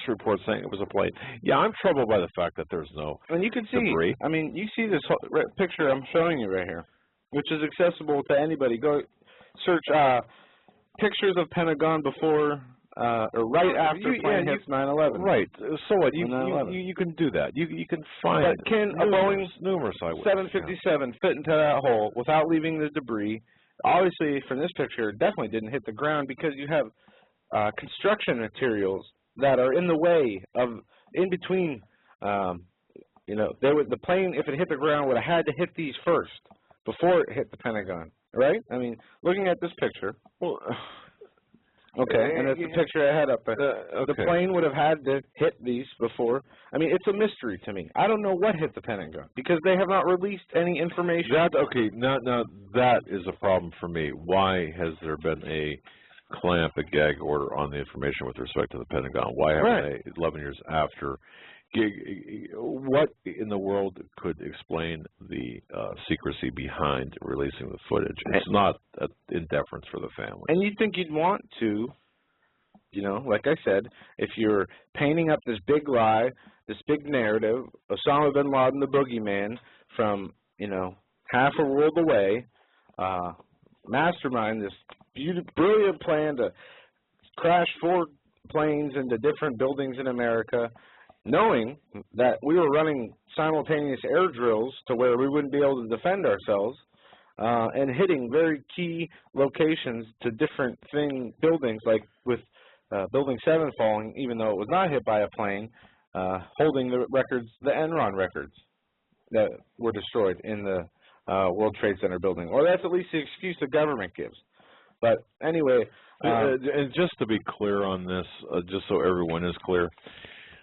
reports saying it was a plane. Yeah, I'm troubled by the fact that there's no and you can see, debris. I mean, you see this picture I'm showing you right here, which is accessible to anybody. Go search pictures of Pentagon before or right after plane hits 9/11. Right. So what? You can do that. You can find. But can a Boeing numerous 757 fit into that hole without leaving the debris? Obviously, from this picture, it definitely didn't hit the ground because you have construction materials that are in the way of, in between. You know, the plane, if it hit the ground, would have had to hit these first before it hit the Pentagon, right? I mean, looking at this picture. Well. Okay, and it's the picture I had up there. The plane would have had to hit these before. I mean, it's a mystery to me. I don't know what hit the Pentagon because they have not released any information. Now that is a problem for me. Why has there been a clamp, a gag order on the information with respect to the Pentagon? Why haven't they, 11 years after? What in the world could explain the secrecy behind releasing the footage? It's not in deference for the family. And you'd think you'd want to, you know, like I said, if you're painting up this big lie, this big narrative, Osama bin Laden, the boogeyman, from, you know, half a world away, mastermind this brilliant plan to crash 4 planes into different buildings in America, knowing that we were running simultaneous air drills to where we wouldn't be able to defend ourselves, and hitting very key locations to different buildings, like with Building 7 falling, even though it was not hit by a plane, holding the records, the Enron records that were destroyed in the World Trade Center building. Or that's at least the excuse the government gives. But anyway. And just to be clear on this, just so everyone is clear,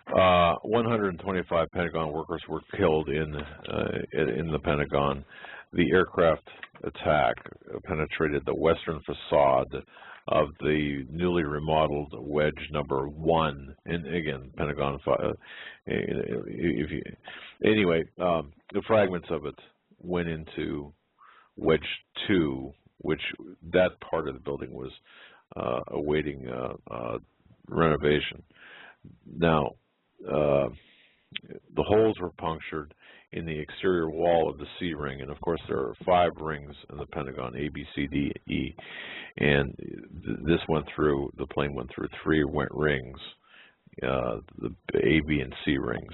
125 Pentagon workers were killed in the Pentagon. The aircraft attack penetrated the western facade of the newly remodeled Wedge number 1, and again, Pentagon. Anyway, the fragments of it went into Wedge 2, which that part of the building was awaiting renovation. Now, the holes were punctured in the exterior wall of the C ring, and of course there are 5 rings in the Pentagon, A, B, C, D, E, and this went through, the plane went through 3 rings, the A, B, and C rings.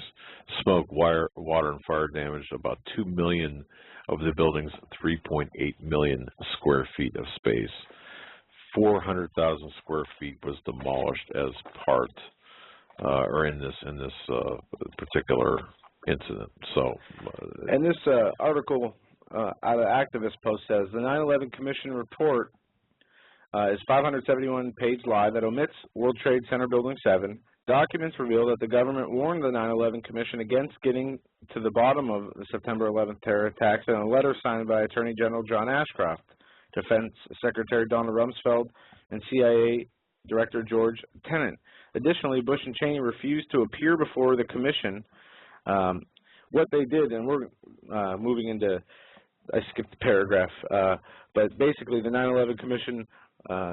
Smoke, water, and fire damaged about 2 million of the building's 3.8 million square feet of space. 400,000 square feet was demolished as part, or in this particular incident. So, and this article out of Activist Post says the 9/11 Commission report is 571-page lie that omits World Trade Center Building 7. Documents reveal that the government warned the 9/11 Commission against getting to the bottom of the September 11th terror attacks in a letter signed by Attorney General John Ashcroft, Defense Secretary Donald Rumsfeld, and CIA Director George Tenet. Additionally, Bush and Cheney refused to appear before the commission. What they did, and we're moving into, I skipped the paragraph, but basically the 9/11 Commission,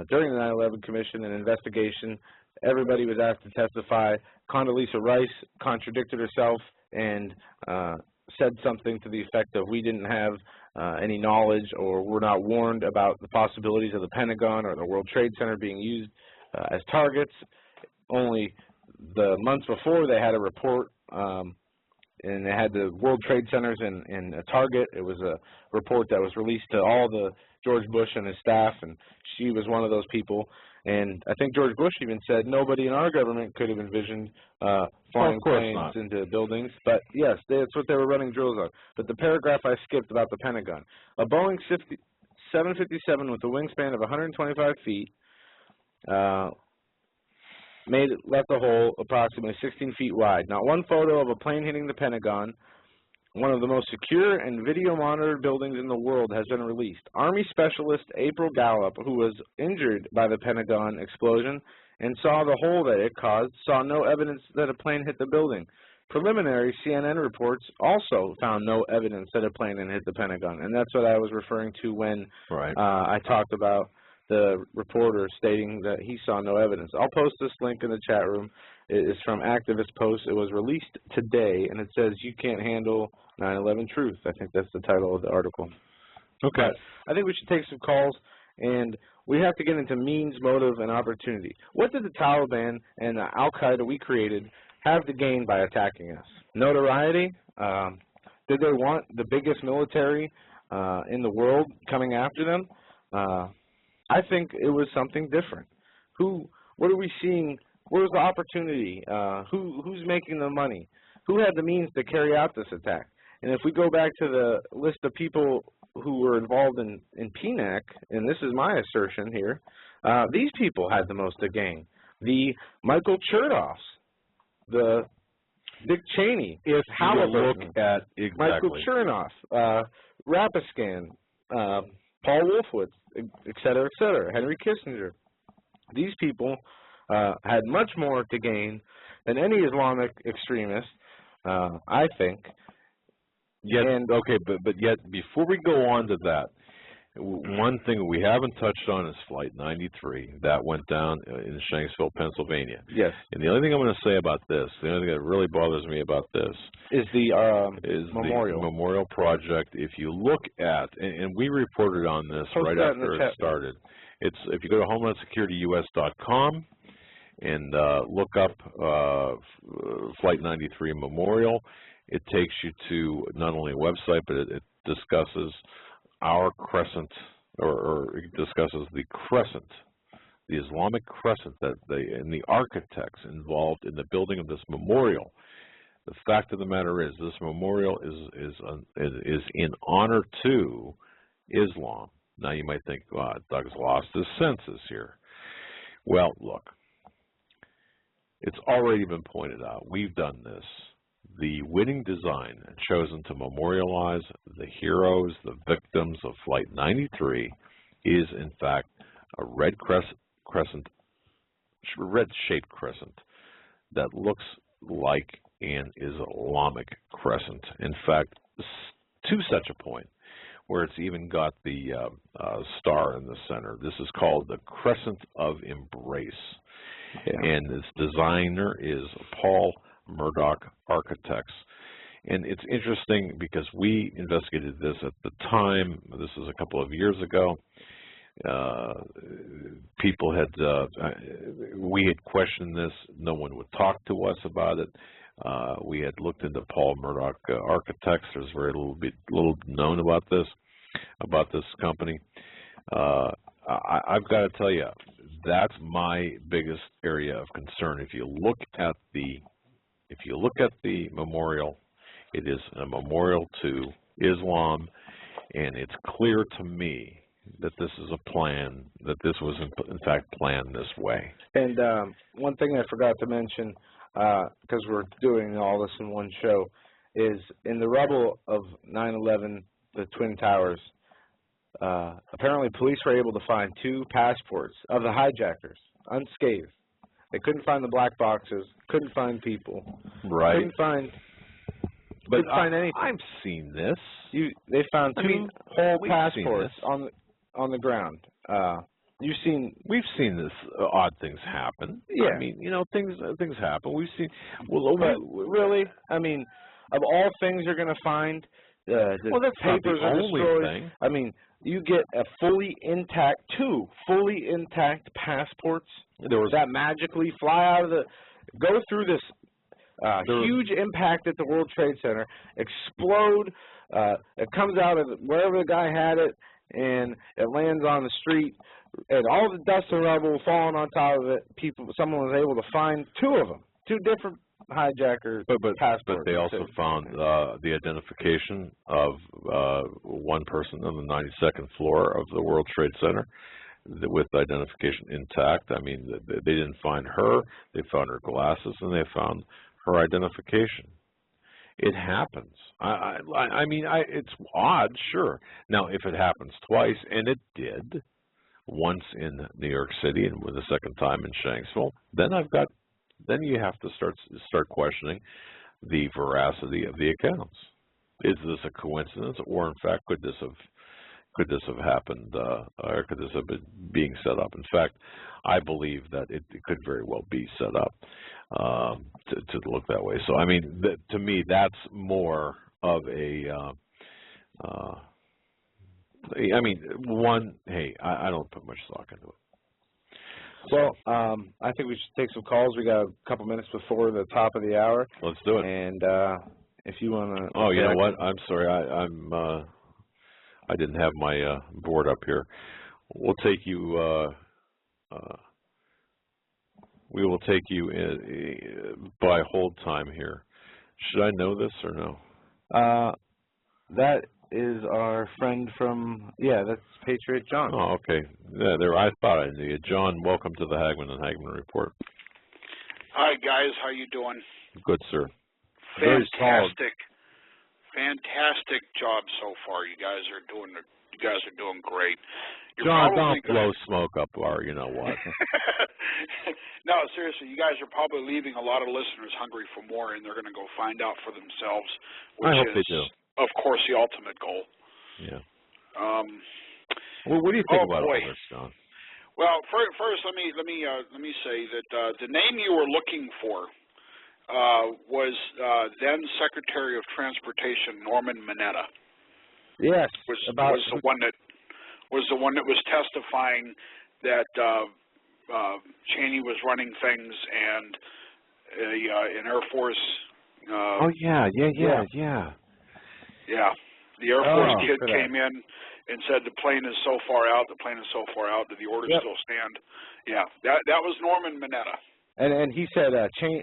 during the 9/11 Commission and investigation, everybody was asked to testify. Condoleezza Rice contradicted herself and said something to the effect of, we didn't have any knowledge or were not warned about the possibilities of the Pentagon or the World Trade Center being used as targets. Only the months before they had a report, and they had the World Trade Centers in a target. It was a report that was released to all the George Bush and his staff, and she was one of those people. And I think George Bush even said nobody in our government could have envisioned flying planes into buildings. But yes, that's what they were running drills on. But the paragraph I skipped about the Pentagon. A Boeing 757 with a wingspan of 125 feet left the hole approximately 16 feet wide. Not one photo of a plane hitting the Pentagon, one of the most secure and video-monitored buildings in the world, has been released. Army specialist April Gallup, who was injured by the Pentagon explosion and saw the hole that it caused, saw no evidence that a plane hit the building. Preliminary CNN reports also found no evidence that a plane had hit the Pentagon, and that's what I was referring to when I talked about the reporter stating that he saw no evidence. I'll post this link in the chat room. It is from Activist Post. It was released today, and it says, "You Can't Handle 9/11 Truth." I think that's the title of the article. Okay. But I think we should take some calls, and we have to get into means, motive, and opportunity. What did the Taliban and the Al-Qaeda we created have to gain by attacking us? Notoriety? Did they want the biggest military in the world coming after them? I think it was something different. What are we seeing? Where's the opportunity? Who's making the money? Who had the means to carry out this attack? And if we go back to the list of people who were involved in PNAC, and this is my assertion here, these people had the most to gain. The Michael Chertoffs, the Dick Cheney, Halliburton, look at Michael Chernoff, Rapiscan, Paul Wolfowitz, et cetera, Henry Kissinger. These people had much more to gain than any Islamic extremist, I think. Yet, but yet, before we go on to that, one thing we haven't touched on is Flight 93. That went down in Shanksville, Pennsylvania. Yes. And the only thing I'm going to say about this, the only thing that really bothers me about this is the memorial. The memorial project. If you look at, and we reported on this right after it started. It's if you go to HomelandSecurityUS.com and look up Flight 93 Memorial, it takes you to not only a website, but it discusses our crescent, or it discusses the crescent, the Islamic crescent and the architects involved in the building of this memorial. The fact of the matter is, this memorial is in honor to Islam. Now you might think, well, Doug's lost his senses here. Well, look, It's already been pointed out. We've done this. The winning design chosen to memorialize the heroes, the victims of Flight 93 is, in fact, a red-shaped crescent that looks like an Islamic crescent. In fact, to such a point where it's even got the star in the center. This is called the Crescent of Embrace. Yeah. And its designer is Paul Murdoch Architects. And it's interesting because we investigated this at the time. This is a couple of years ago. People had, we had questioned this. No one would talk to us about it. We had looked into Paul Murdoch Architects. There's very little known about this company. I've got to tell you, that's my biggest area of concern. If you look at the memorial, it is a memorial to Islam, and it's clear to me that this is a plan, that this was in fact planned this way. And one thing I forgot to mention, because we're doing all this in one show, is in the rubble of 9/11, the Twin Towers, apparently police were able to find 2 passports of the hijackers, unscathed. They couldn't find the black boxes, couldn't find people. Right. Couldn't find anything. I've seen this. They found 2 whole we've passports on the ground. We've seen this odd things happen. Yeah. I mean, you know, things happen. We've seen. Really, I mean, of all things you're going to find, the papers are destroyed. I mean, you get a fully intact, 2 fully intact passports that magically fly out of go through this huge impact at the World Trade Center, explode. It comes out of wherever the guy had it, and it lands on the street, and all the dust and rubble falling on top of it. Someone was able to find 2 of them, 2 different hijackers. But they also found the identification of one person on the 92nd floor of the World Trade Center with identification intact. I mean, they didn't find her. They found her glasses, and they found her identification. It happens. I mean, it's odd, sure. Now, if it happens twice, and it did, once in New York City and the second time in Shanksville, then you have to start questioning the veracity of the accounts. Is this a coincidence, or in fact, could this have happened, or could this have been being set up? In fact, I believe that it could very well be set up to look that way. So, I mean, to me, that's more of a. I mean, I don't put much stock into it. Well, I think we should take some calls. We got a couple minutes before the top of the hour. Let's do it. And if you want to. Oh, you know what? I'm sorry. I didn't have my board up here. We'll take you. We will take you by hold time here. Should I know this or no? That is our friend from, that's Patriot John. Oh, okay. Yeah, I thought I knew you. John, welcome to the Hagmann and Hagmann Report. Hi, guys. How you doing? Good, sir. Fantastic job so far. You guys are doing great. John, don't blow smoke up our, you know what. No, seriously, you guys are probably leaving a lot of listeners hungry for more, and they're going to go find out for themselves, which I hope they do. Of course, the ultimate goal. Yeah. Well, what do you think about all this, John? Well, first, let me say that the name you were looking for was then Secretary of Transportation Norman Mineta. Yes, was the one that was testifying that Cheney was running things, and an Air Force. Yeah, the Air Force kid came in and said the plane is so far out. The plane is so far out. Did the order still stand? Yeah, that was Norman Mineta. And he said,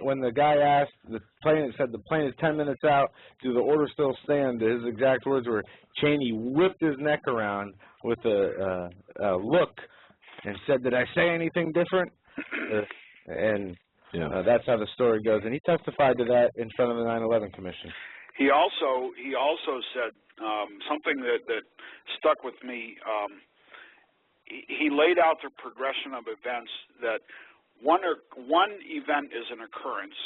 when the guy asked the plane, said the plane is 10 minutes out. Do the order still stand? His exact words were, Cheney whipped his neck around with a look and said, "Did I say anything different?" And Yeah. That's how the story goes, and he testified to that in front of the 9/11 Commission. He also said something that stuck with me. He laid out the progression of events that one event is an occurrence,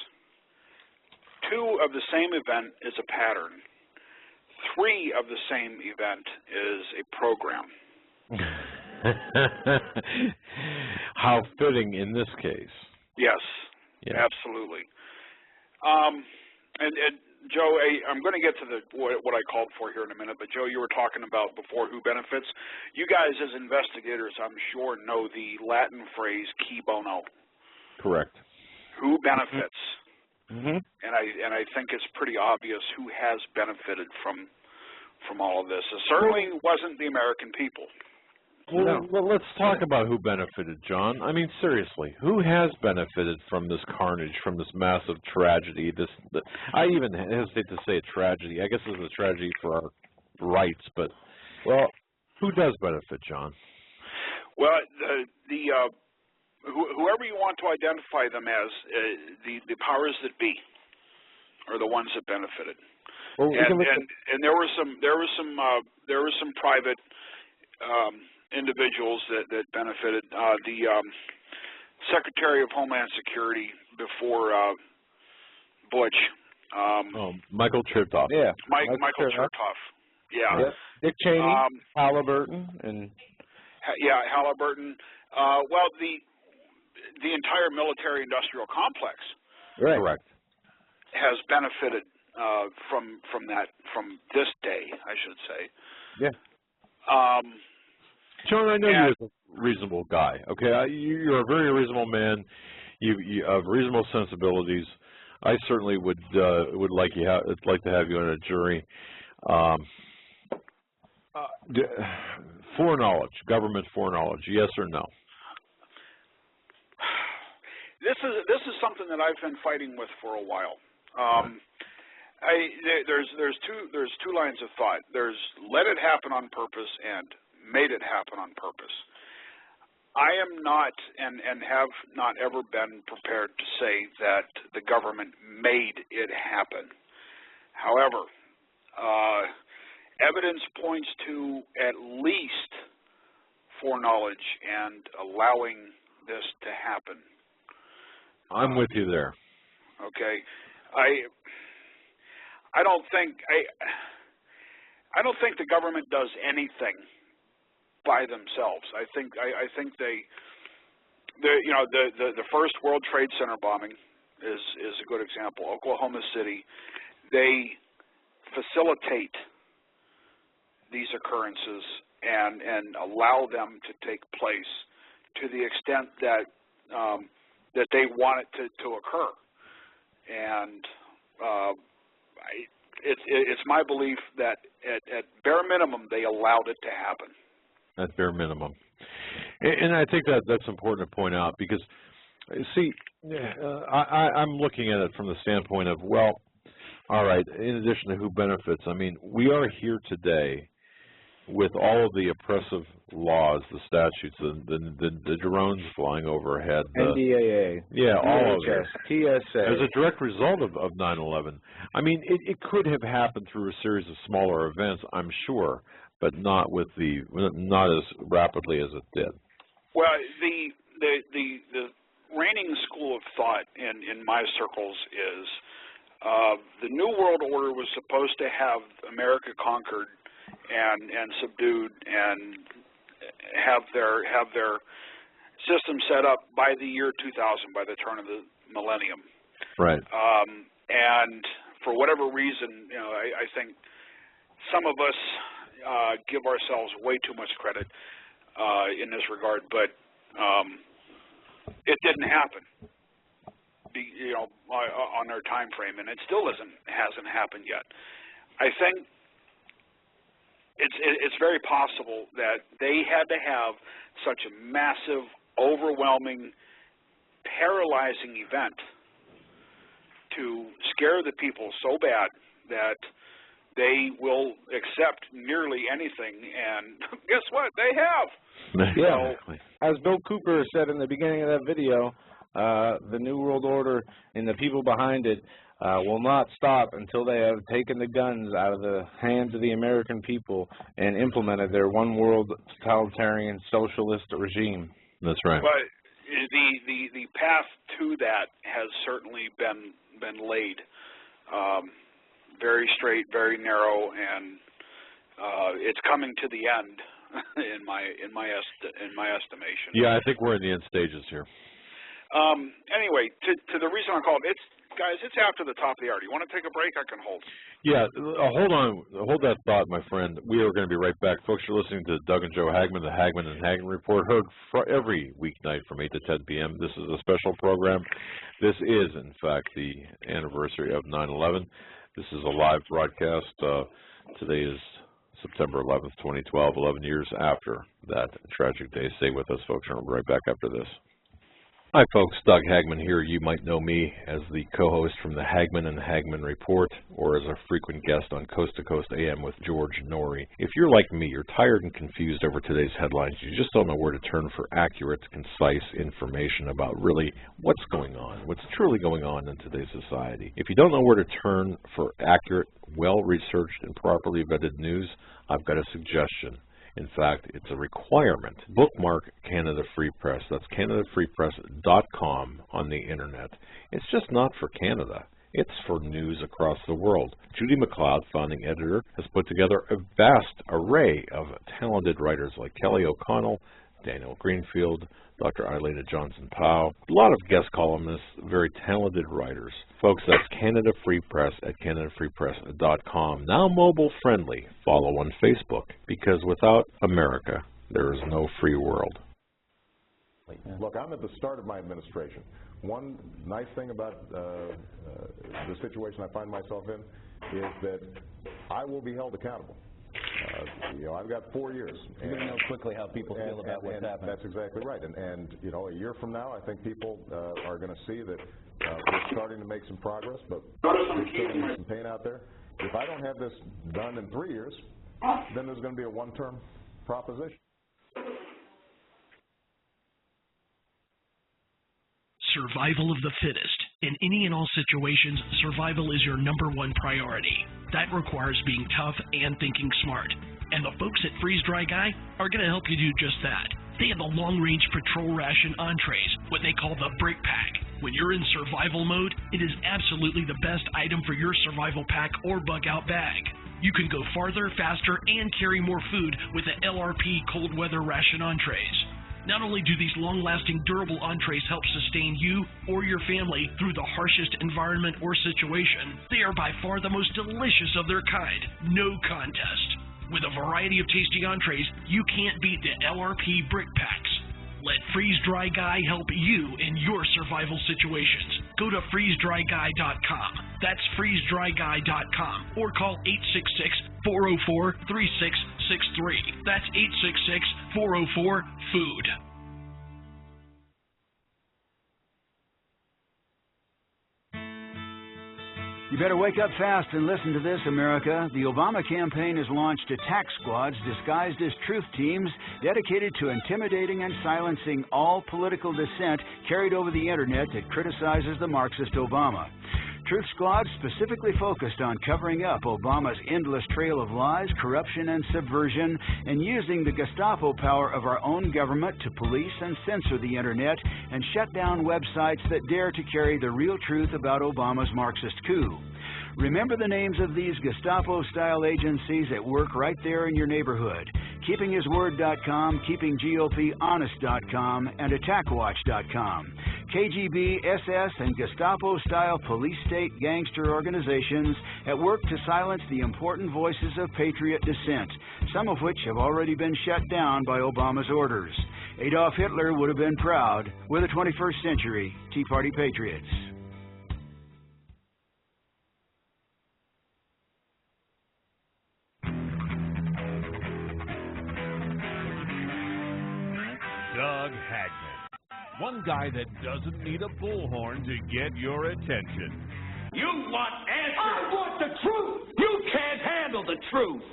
2 of the same event is a pattern, 3 of the same event is a program. How fitting in this case. Yes, yeah. Absolutely. And Joe, I'm going to get to what I called for here in a minute, but Joe, you were talking about before who benefits. You guys as investigators, I'm sure, know the Latin phrase "qui bono." Correct. Who benefits? Mm-hmm. And I think it's pretty obvious who has benefited from all of this. It certainly wasn't the American people. Well, let's talk about who benefited, John. I mean, seriously, who has benefited from this carnage, from this massive tragedy? I even hesitate to say a tragedy. I guess it's a tragedy for our rights, but well, who does benefit, John? Well, whoever you want to identify them as, the powers that be, are the ones that benefited. Well, and there were some private individuals that benefited. The Secretary of Homeland Security before Bush. Michael Chertoff. Yeah, Michael Chertoff. Yeah. Yep. Dick Cheney, Halliburton, and Halliburton. Well, the entire military-industrial complex. Right. Correct. Has benefited from this day, I should say. Yeah. John, I know you're a reasonable guy. Okay, you're a very reasonable man. You have reasonable sensibilities. I certainly would like to have you on a jury. Foreknowledge, government foreknowledge, yes or no? This is something that I've been fighting with for a while. There's two lines of thought. There's let it happen on purpose and made it happen on purpose. I am not and have not ever been prepared to say that the government made it happen. However, evidence points to at least foreknowledge and allowing this to happen. I'm with you there. Okay, I don't think the government does anything by themselves. I think the first World Trade Center bombing is a good example. Oklahoma City, they facilitate these occurrences and allow them to take place to the extent that that they want it to occur. And it's my belief that at bare minimum they allowed it to happen. At bare minimum. And I think that's important to point out because, see, I'm looking at it from the standpoint of, well, all right, in addition to who benefits, I mean, we are here today with all of the oppressive laws, the statutes, the drones flying overhead. NDAA. Yeah, all of it. TSA. As a direct result of 9/11. I mean, it could have happened through a series of smaller events, I'm sure, but not as rapidly as it did. Well, the reigning school of thought in my circles is the New World Order was supposed to have America conquered and subdued and have their system set up by the year 2000, by the turn of the millennium. Right. And for whatever reason, I think some of us give ourselves way too much credit in this regard, but it didn't happen. On their time frame, and it still hasn't happened yet. I think it's very possible that they had to have such a massive, overwhelming, paralyzing event to scare the people so bad that they will accept nearly anything, and guess what? They have. Yeah. As Bill Cooper said in the beginning of that video, the New World Order and the people behind it will not stop until they have taken the guns out of the hands of the American people and implemented their one world totalitarian socialist regime. That's right. But the path to that has certainly been laid. Very straight, very narrow, and it's coming to the end in my estimation. Yeah, I think we're in the end stages here. Anyway, to the reason I called, guys, it's after the top of the hour. Do you want to take a break? I can hold. Yeah, hold on. Hold that thought, my friend. We are going to be right back. Folks, you're listening to Doug and Joe Hagmann, the Hagmann and Hagmann Report, heard every weeknight from 8 to 10 p.m. This is a special program. This is, in fact, the anniversary of 9/11. This is a live broadcast. Today is September 11th, 2012, 11 years after that tragic day. Stay with us, folks, and we'll be right back after this. Hi, folks. Doug Hagmann here. You might know me as the co-host from the Hagmann and Hagmann Report, or as a frequent guest on Coast to Coast AM with George Norrie. If you're like me, you're tired and confused over today's headlines. You just don't know where to turn for accurate, concise information about really what's going on, what's truly going on in today's society. If you don't know where to turn for accurate, well-researched, and properly vetted news, I've got a suggestion. In fact, it's a requirement. Bookmark Canada Free Press. That's canadafreepress.com on the internet. It's just not for Canada. It's for news across the world. Judy McLeod, founding editor, has put together a vast array of talented writers like Kelly O'Connell, Daniel Greenfield, Dr. Eileen Johnson-Powell, a lot of guest columnists, very talented writers. Folks, that's Canada Free Press at canadafreepress.com. Now mobile friendly. Follow on Facebook, because without America, there is no free world. Look, I'm at the start of my administration. One nice thing about the situation I find myself in is that I will be held accountable. I've got 4 years. You're going to know quickly how people feel about what's happening. That's exactly right. And a year from now, I think people are going to see that we're starting to make some progress, but there's still some pain out there. If I don't have this done in 3 years, then there's going to be a one-term proposition. Survival of the fittest. In any and all situations, survival is your #1 priority. That requires being tough and thinking smart. And the folks at Freeze Dry Guy are going to help you do just that. They have the long-range patrol ration entrees, what they call the Brick Pack. When you're in survival mode, it is absolutely the best item for your survival pack or bug-out bag. You can go farther, faster, and carry more food with the LRP cold weather ration entrees. Not only do these long-lasting, durable entrees help sustain you or your family through the harshest environment or situation, they are by far the most delicious of their kind. No contest. With a variety of tasty entrees, you can't beat the LRP Brick Packs. Let Freeze Dry Guy help you in your survival situations. Go to freezedryguy.com. That's freezedryguy.com, or call 866-404-3663. That's 866-404-FOOD. You better wake up fast and listen to this, America. The Obama campaign has launched attack squads disguised as truth teams dedicated to intimidating and silencing all political dissent carried over the internet that criticizes the Marxist Obama. Truth Squad specifically focused on covering up Obama's endless trail of lies, corruption, and subversion, and using the Gestapo power of our own government to police and censor the internet and shut down websites that dare to carry the real truth about Obama's Marxist coup. Remember the names of these Gestapo-style agencies at work right there in your neighborhood. KeepingHisWord.com, KeepingGOPHonest.com, and AttackWatch.com. KGB, SS, and Gestapo-style police-state gangster organizations at work to silence the important voices of patriot dissent, some of which have already been shut down by Obama's orders. Adolf Hitler would have been proud. We're the 21st century Tea Party patriots. Doug Hagmann. One guy that doesn't need a bullhorn to get your attention. You want answers! I want the truth! You can't handle the truth!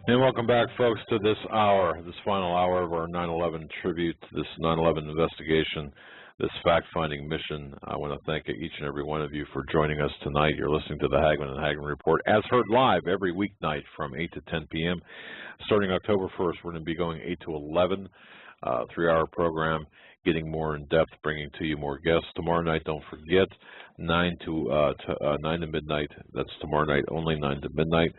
And welcome back, folks, to this hour, this final hour of our 9/11 tribute, this 9/11 investigation, this fact-finding mission. I want to thank each and every one of you for joining us tonight. You're listening to the Hagmann and Hagmann Report, as heard live every weeknight from 8 to 10 p.m. Starting October 1st, we're going to be going 8 to 11, 3-hour program, getting more in depth, bringing to you more guests. Tomorrow night, don't forget, 9 to midnight. That's tomorrow night only, 9 to midnight.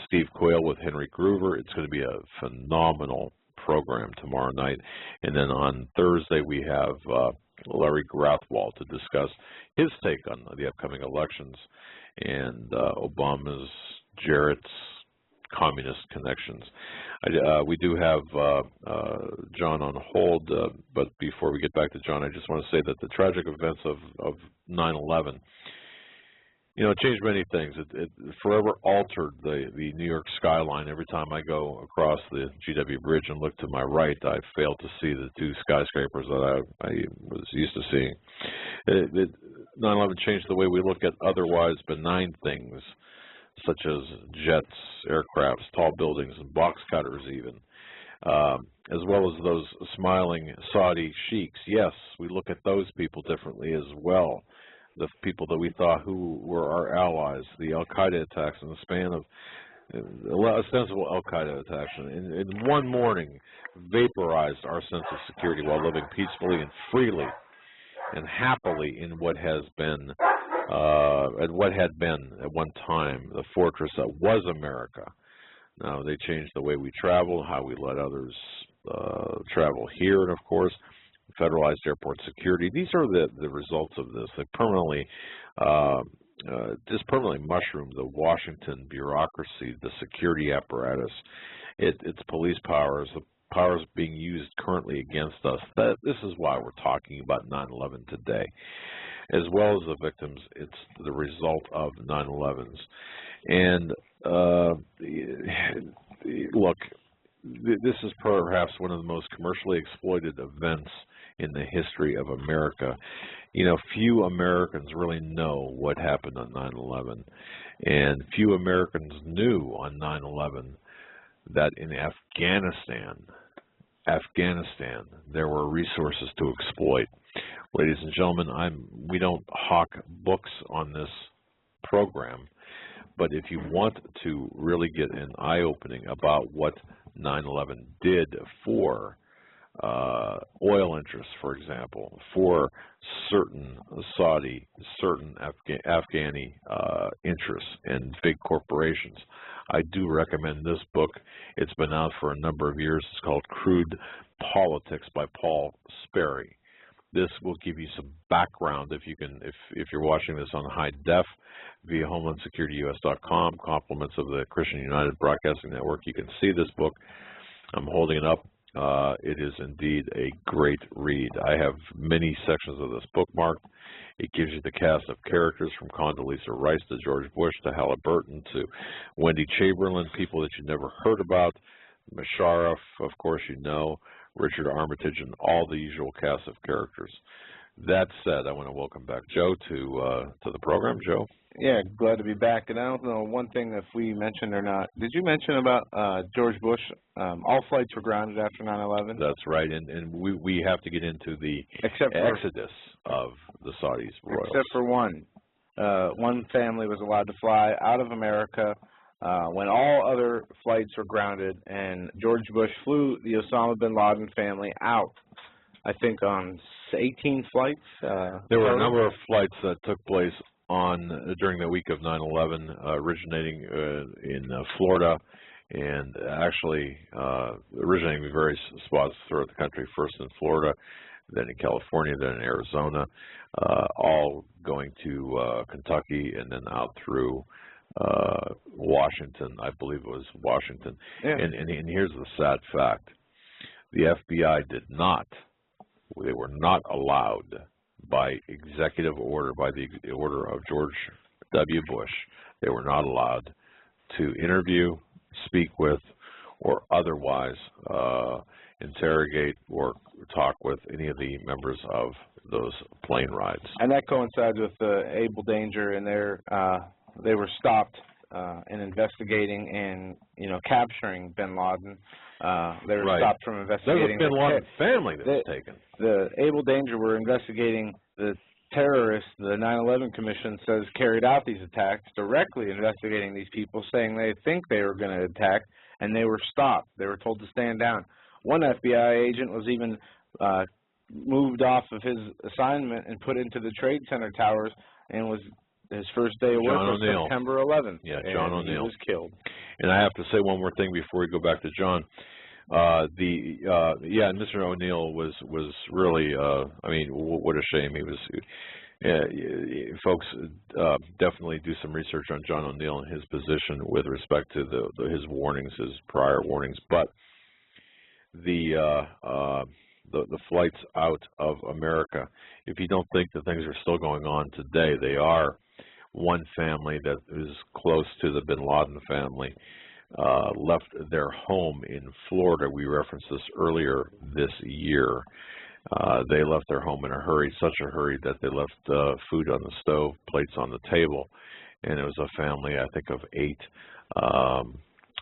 Steve Quayle with Henry Groover. It's going to be a phenomenal program tomorrow night. And then on Thursday, we have Larry Grathwohl to discuss his take on the upcoming elections and Obama's, Jarrett's communist connections. We do have John on hold, but before we get back to John, I just want to say that the tragic events of 9/11, you know, it changed many things. It forever altered the New York skyline. Every time I go across the GW Bridge and look to my right, I fail to see the two skyscrapers that I was used to seeing. 9/11 changed the way we look at otherwise benign things, such as jets, aircrafts, tall buildings, and box cutters even, as well as those smiling Saudi sheiks. Yes, we look at those people differently as well. The people that we thought who were our allies, the Al-Qaeda attacks in the span of ostensible Al-Qaeda attacks in one morning vaporized our sense of security while living peacefully and freely and happily in what has been had been at one time the fortress that was America. Now they changed the way we travel, how we let others travel here, and of course, federalized airport security. These are the results of this. They permanently, just permanently mushroomed the Washington bureaucracy, the security apparatus, its police powers, the powers being used currently against us. This is why we're talking about 9/11 today. As well as the victims, it's the result of 9/11s. And look, this is perhaps one of the most commercially exploited events in the history of America. You know, few Americans really know what happened on 9/11, and few Americans knew on 9/11 that in Afghanistan, there were resources to exploit. Ladies and gentlemen, we don't hawk books on this program, but if you want to really get an eye-opening about what 9/11 did for oil interests, for example, for certain Saudi, certain Afghani interests and big corporations, I do recommend this book. It's been out for a number of years. It's called Crude Politics by Paul Sperry. This will give you some background if you're watching this on high def via HomelandSecurityUS.com, compliments of the Christian United Broadcasting Network. You can see this book. I'm holding it up. It is indeed a great read. I have many sections of this bookmarked. It gives you the cast of characters from Condoleezza Rice to George Bush to Halliburton to Wendy Chamberlain, people that you never heard about, Musharraf, of course you know, Richard Armitage, and all the usual cast of characters. That said, I want to welcome back Joe to the program. Joe? Yeah, glad to be back. And I don't know one thing if we mentioned or not. Did you mention about George Bush? All flights were grounded after 9/11? That's right, and we have to get into the exodus of the Saudis royals. Except for one. One family was allowed to fly out of America when all other flights were grounded, and George Bush flew the Osama bin Laden family out, I think, on 18 flights. There were a number of flights that took place during the week of 9/11, originating in Florida, and actually originating in various spots throughout the country, first in Florida, then in California, then in Arizona, all going to Kentucky, and then out through Washington. I believe it was Washington. Yeah. And here's the sad fact. The FBI they were not allowed by executive order, by the order of George W. Bush, they were not allowed to interview, speak with, or otherwise interrogate or talk with any of the members of those plane rides. And that coincides with Able Danger, and they were stopped in investigating and, you know, capturing bin Laden. They were Right. stopped from investigating. There's a bin Laden family that was taken. The Able Danger were investigating the terrorists the 9/11 Commission says carried out these attacks, directly investigating these people, saying they think they were going to attack, and they were stopped. They were told to stand down. One FBI agent was even moved off of his assignment and put into the Trade Center towers, and was his first day of work was September 11th. Yeah, John O'Neill. He was killed. And I have to say one more thing before we go back to John. Mr. O'Neill was really, I mean, what a shame. He was. Folks, definitely do some research on John O'Neill and his position with respect to his warnings, his prior warnings. But the flights out of America, if you don't think that things are still going on today, they are. One family that is close to the bin Laden family left their home in Florida. We referenced this earlier this year. They left their home in a hurry, such a hurry that they left food on the stove, plates on the table, and it was a family, I think, of 8,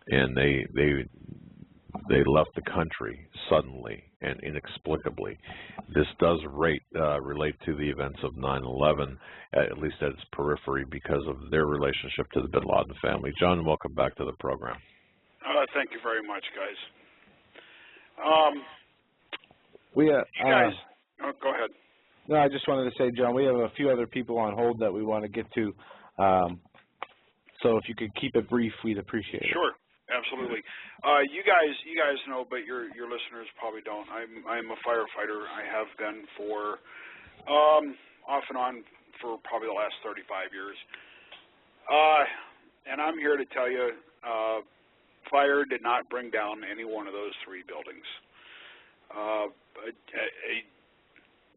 and they left the country suddenly and inexplicably. This does relate to the events of 9/11, at least at its periphery, because of their relationship to the bin Laden family. John, welcome back to the program. Thank you very much, guys. You guys, go ahead. No, I just wanted to say, John, we have a few other people on hold that we want to get to. So if you could keep it brief, we'd appreciate it. Sure. Absolutely. You guys know, but your listeners probably don't. I'm a firefighter. I have been for off and on for probably the last 35 years. And I'm here to tell you, fire did not bring down any one of those 3 buildings.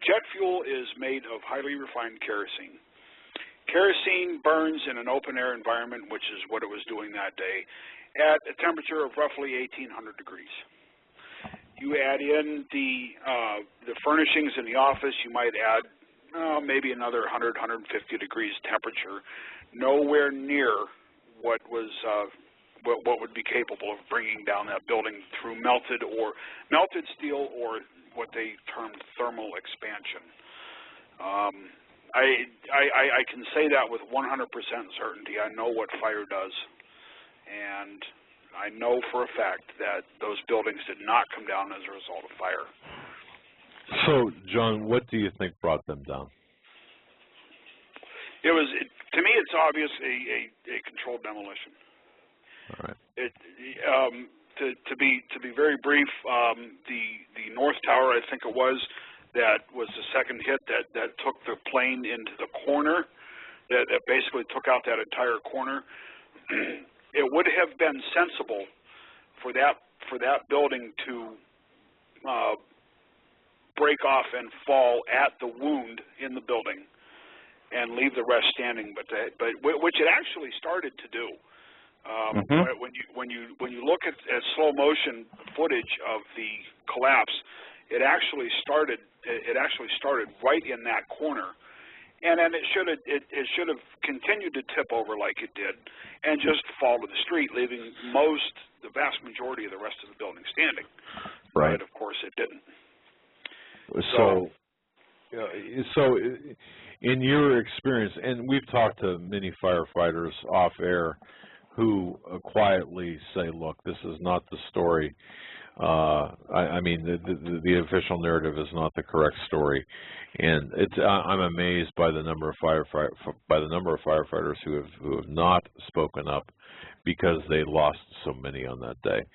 Jet fuel is made of highly refined kerosene. Kerosene burns in an open air environment, which is what it was doing that day, at a temperature of roughly 1800 degrees. You add in the furnishings in the office, you might add maybe another 100, 150 degrees temperature, nowhere near what was what would be capable of bringing down that building through melted steel, or what they termed thermal expansion. I can say that with 100% certainty. I know what fire does, and I know for a fact that those buildings did not come down as a result of fire. So, John, what do you think brought them down? To me, it's obvious a controlled demolition. All right. To be very brief, the North Tower, I think it was the second hit that took the plane into the corner, that basically took out that entire corner. It would have been sensible for that building to break off and fall at the wound in the building and leave the rest standing, but which it actually started to do. When you look at slow motion footage of the collapse, it actually started right in that corner, and then it should have continued to tip over like it did, and just fall to the street, leaving the vast majority of the rest of the building standing. Right. But of course, it didn't. So in your experience, and we've talked to many firefighters off air who quietly say, look, this is not the story. I mean, the official narrative is not the correct story, and I'm amazed by the number of firefighters who have not spoken up, because they lost so many on that day.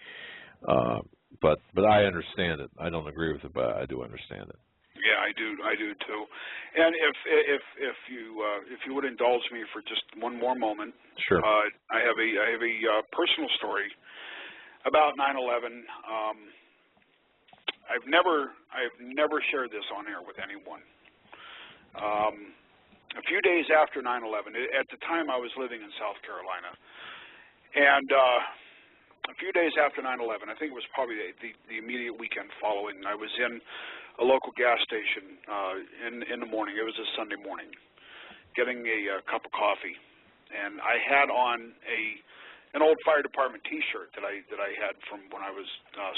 But I understand it. I don't agree with it, but I do understand it. Yeah, I do too. And if you would indulge me for just one more moment, sure. I have a personal story about 9/11. I've never shared this on air with anyone. A few days after 9/11, at the time I was living in South Carolina, and a few days after 9/11, I think it was probably the immediate weekend following, I was in a local gas station in the morning. It was a Sunday morning, getting a cup of coffee, and I had on an old fire department T-shirt that I had from when I was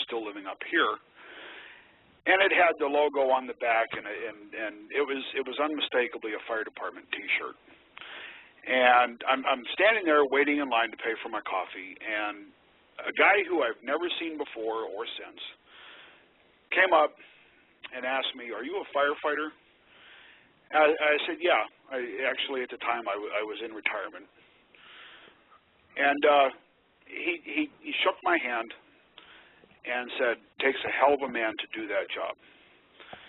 still living up here, and it had the logo on the back, and it was unmistakably a fire department T-shirt. And I'm standing there waiting in line to pay for my coffee, and a guy who I've never seen before or since came up and asked me, "Are you a firefighter?" I said, "Yeah." Actually, at the time, I was in retirement. And he shook my hand and said, "Takes a hell of a man to do that job,"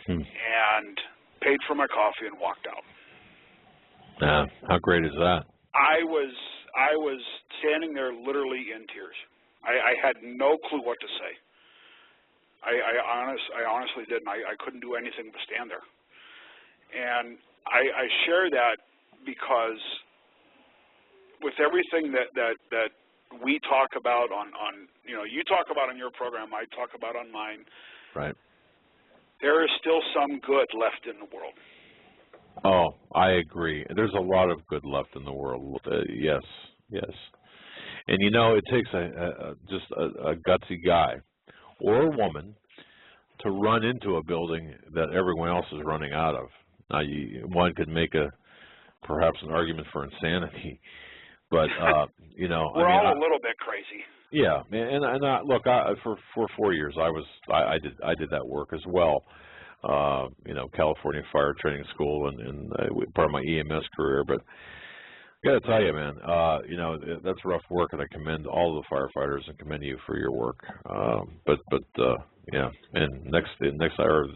and paid for my coffee and walked out. Yeah, how great is that? I was standing there literally in tears. I had no clue what to say. I honestly didn't. I couldn't do anything but stand there. And I share that because with everything that we talk about on you talk about on your program, I talk about on mine. Right. There is still some good left in the world. Oh, I agree. There's a lot of good left in the world. Yes, yes. And it takes just a gutsy guy or a woman to run into a building that everyone else is running out of. Now, one could make perhaps an argument for insanity, but we're all a little bit crazy. Yeah, and look, for 4 years I did that work as well. California Fire Training School and part of my EMS career. But I got to tell you, man, that's rough work, and I commend all the firefighters and commend you for your work. Yeah, and next hour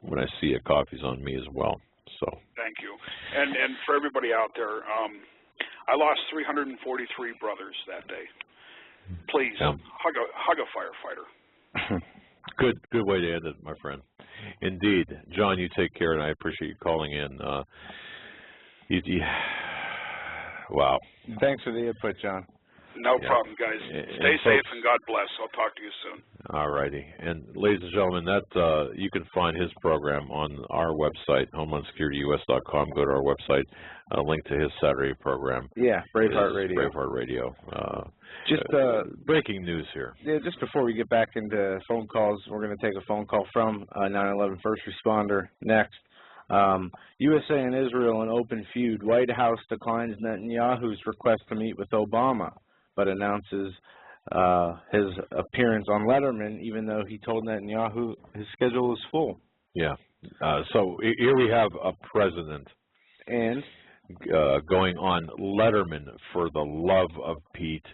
when I see it, coffee's on me as well. So thank you, and for everybody out there, I lost 343 brothers that day. Please hug a firefighter. Good way to end it, my friend. Indeed. John, you take care, and I appreciate you calling in. Wow. Thanks for the input, John. No problem, guys. Stay safe and God bless. I'll talk to you soon. All righty. And ladies and gentlemen, that you can find his program on our website, HomelandSecurityUS.com. Go to our website, link to his Saturday program. Yeah, Braveheart Radio. Braveheart Radio. Just breaking news here. Yeah, just before we get back into phone calls, we're going to take a phone call from 9/11 first responder next. USA and Israel in open feud. White House declines Netanyahu's request to meet with Obama, but announces his appearance on Letterman, even though he told Netanyahu his schedule is full. Yeah. So here we have a president and going on Letterman for the love of Pete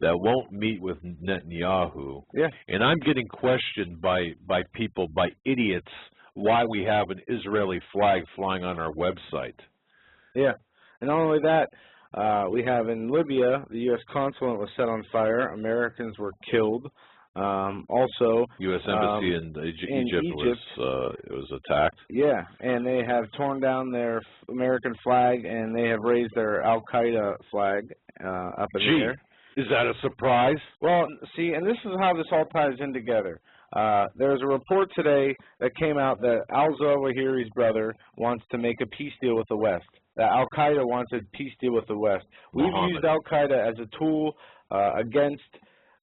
that won't meet with Netanyahu. Yeah. And I'm getting questioned by people, by idiots, why we have an Israeli flag flying on our website. Yeah. And not only that, we have in Libya, the U.S. consulate was set on fire. Americans were killed. Also, U.S. Embassy in Egypt was attacked. Yeah, and they have torn down their American flag, and they have raised their Al-Qaeda flag up in the air. Is that a surprise? Well, see, and this is how this all ties in together. There's a report today that came out that al-Zawahiri's brother wants to make a peace deal with the West. That Al-Qaeda wants a peace deal with the West. We've used Al-Qaeda as a tool against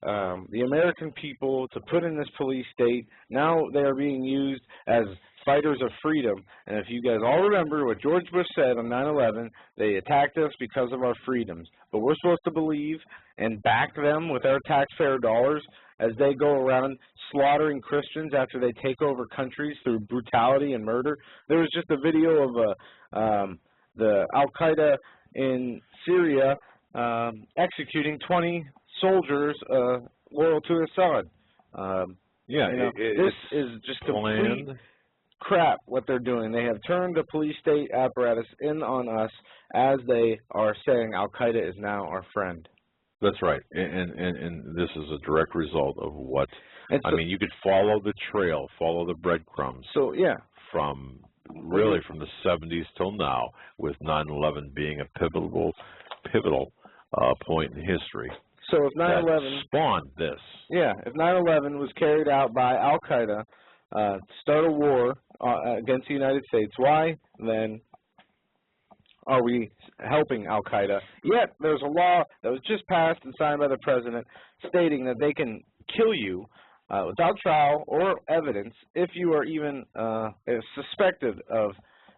the American people to put in this police state. Now they are being used as fighters of freedom. And if you guys all remember what George Bush said on 9/11, they attacked us because of our freedoms. But we're supposed to believe and back them with our taxpayer dollars as they go around slaughtering Christians after they take over countries through brutality and murder. There was just a video of the Al-Qaeda in Syria executing 20 soldiers loyal to Assad. This is just complete crap what they're doing. They have turned the police state apparatus in on us as they are saying Al-Qaeda is now our friend. That's right, and this is a direct result of what, I mean, you could follow the trail, follow the breadcrumbs. So, yeah. From really from the 70s till now, with 9/11 being a pivotal point in history. So if 9/11 spawned this. Yeah, if 9/11 was carried out by Al-Qaeda to start a war against the United States, why then are we helping Al-Qaeda? Yet there's a law that was just passed and signed by the president stating that they can kill you without trial or evidence if you are even suspected of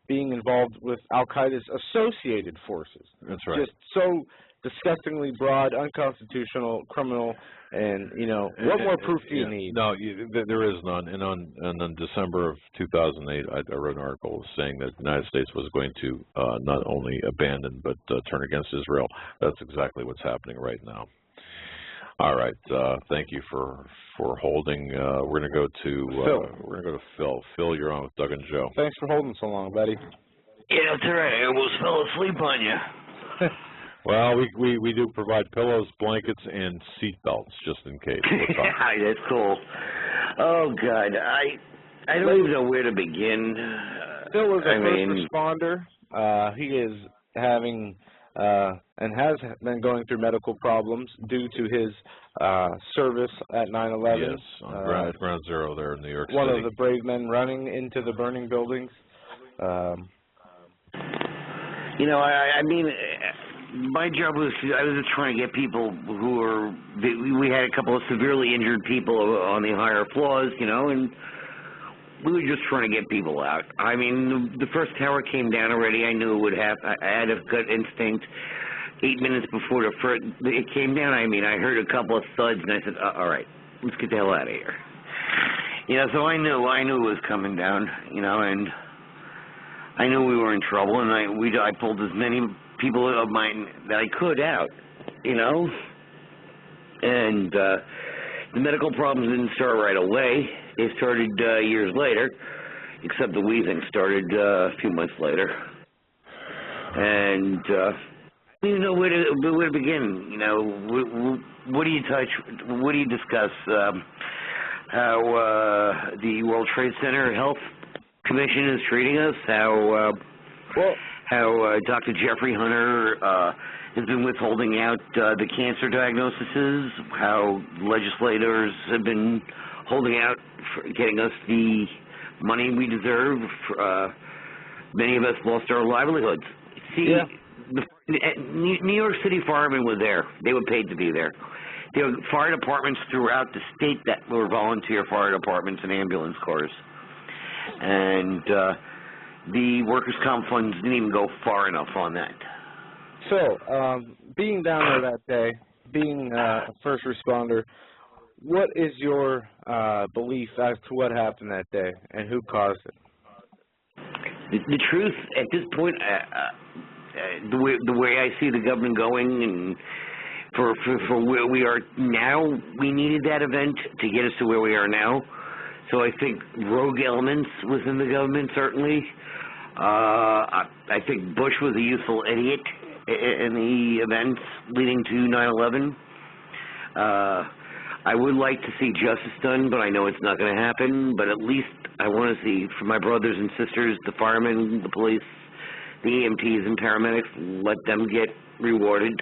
being involved with Al-Qaeda's associated forces. That's right. Just so disgustingly broad, unconstitutional, criminal, and, you know, what more proof do you need? No, there is none. And on December of 2008, I wrote an article saying that the United States was going to not only abandon but turn against Israel. That's exactly what's happening right now. All right. Thank you for holding. We're going to go to Phil. Phil, you're on with Doug and Joe. Thanks for holding so long, buddy. Yeah, that's all right. I almost fell asleep on you. Well, we do provide pillows, blankets, and seat belts just in case. That's cool. Oh God, I don't even know where to begin. Phil is a first responder. He is having and has been going through medical problems due to his service at 9/11. Yes, on Ground Zero there in New York City. One of the brave men running into the burning buildings. You know, I mean, my job was, I was just trying to get people who were, we had a couple of severely injured people on the higher floors, you know, and we were just trying to get people out. I mean, the first tower came down already. I knew it would happen. I had a gut instinct. 8 minutes before it came down, I mean, I heard a couple of thuds, and I said, all right, let's get the hell out of here. You know, so I knew it was coming down, you know, and I knew we were in trouble, and I pulled as many people of mine that I could out, you know, and the medical problems didn't start right away. They started years later, except the wheezing started a few months later. And I don't even know where to begin. You know, what do you touch? What do you discuss? How the World Trade Center Health Commission is treating us? How Dr. Jeffrey Hunter has been withholding out the cancer diagnoses? How legislators have been holding out for getting us the money we deserve? Many of us lost our livelihoods. See, the New York City firemen were there. They were paid to be there. There were fire departments throughout the state that were volunteer fire departments and ambulance corps. And the workers' comp funds didn't even go far enough on that. So, being down there that day, being a first responder, what is your belief as to what happened that day and who caused it? The truth, at this point, the way I see the government going, and for where we are now, we needed that event to get us to where we are now. So I think rogue elements within the government, certainly. I think Bush was a useful idiot in the events leading to 9/11. I would like to see justice done, but I know it's not going to happen. But at least I want to see, for my brothers and sisters, the firemen, the police, the EMTs and paramedics, let them get rewarded,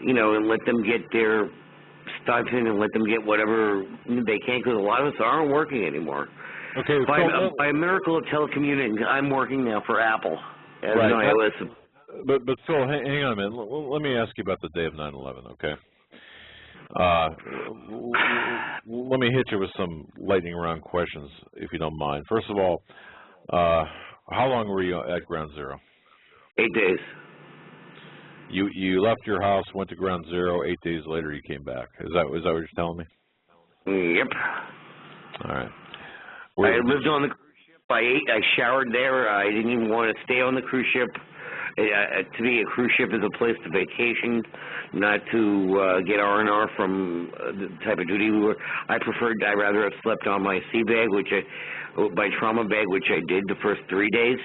you know, and let them get their stipend and let them get whatever they can, because a lot of us aren't working anymore. Okay. By a miracle of telecommuting, I'm working now for Apple as an iOS. But Phil, hang on a minute. Let me ask you about the day of 9/11, okay? Let me hit you with some lightning round questions, if you don't mind. First of all, how long were you at Ground Zero? 8 days. You left your house, went to Ground Zero. 8 days later, you came back. Is that what you're telling me? Yep. All right. I lived on the cruise ship. I showered there. I didn't even want to stay on the cruise ship. To me, a cruise ship is a place to vacation, not to get R&R from the type of duty we were. I'd rather have slept on my sea bag, my trauma bag, which I did the first 3 days.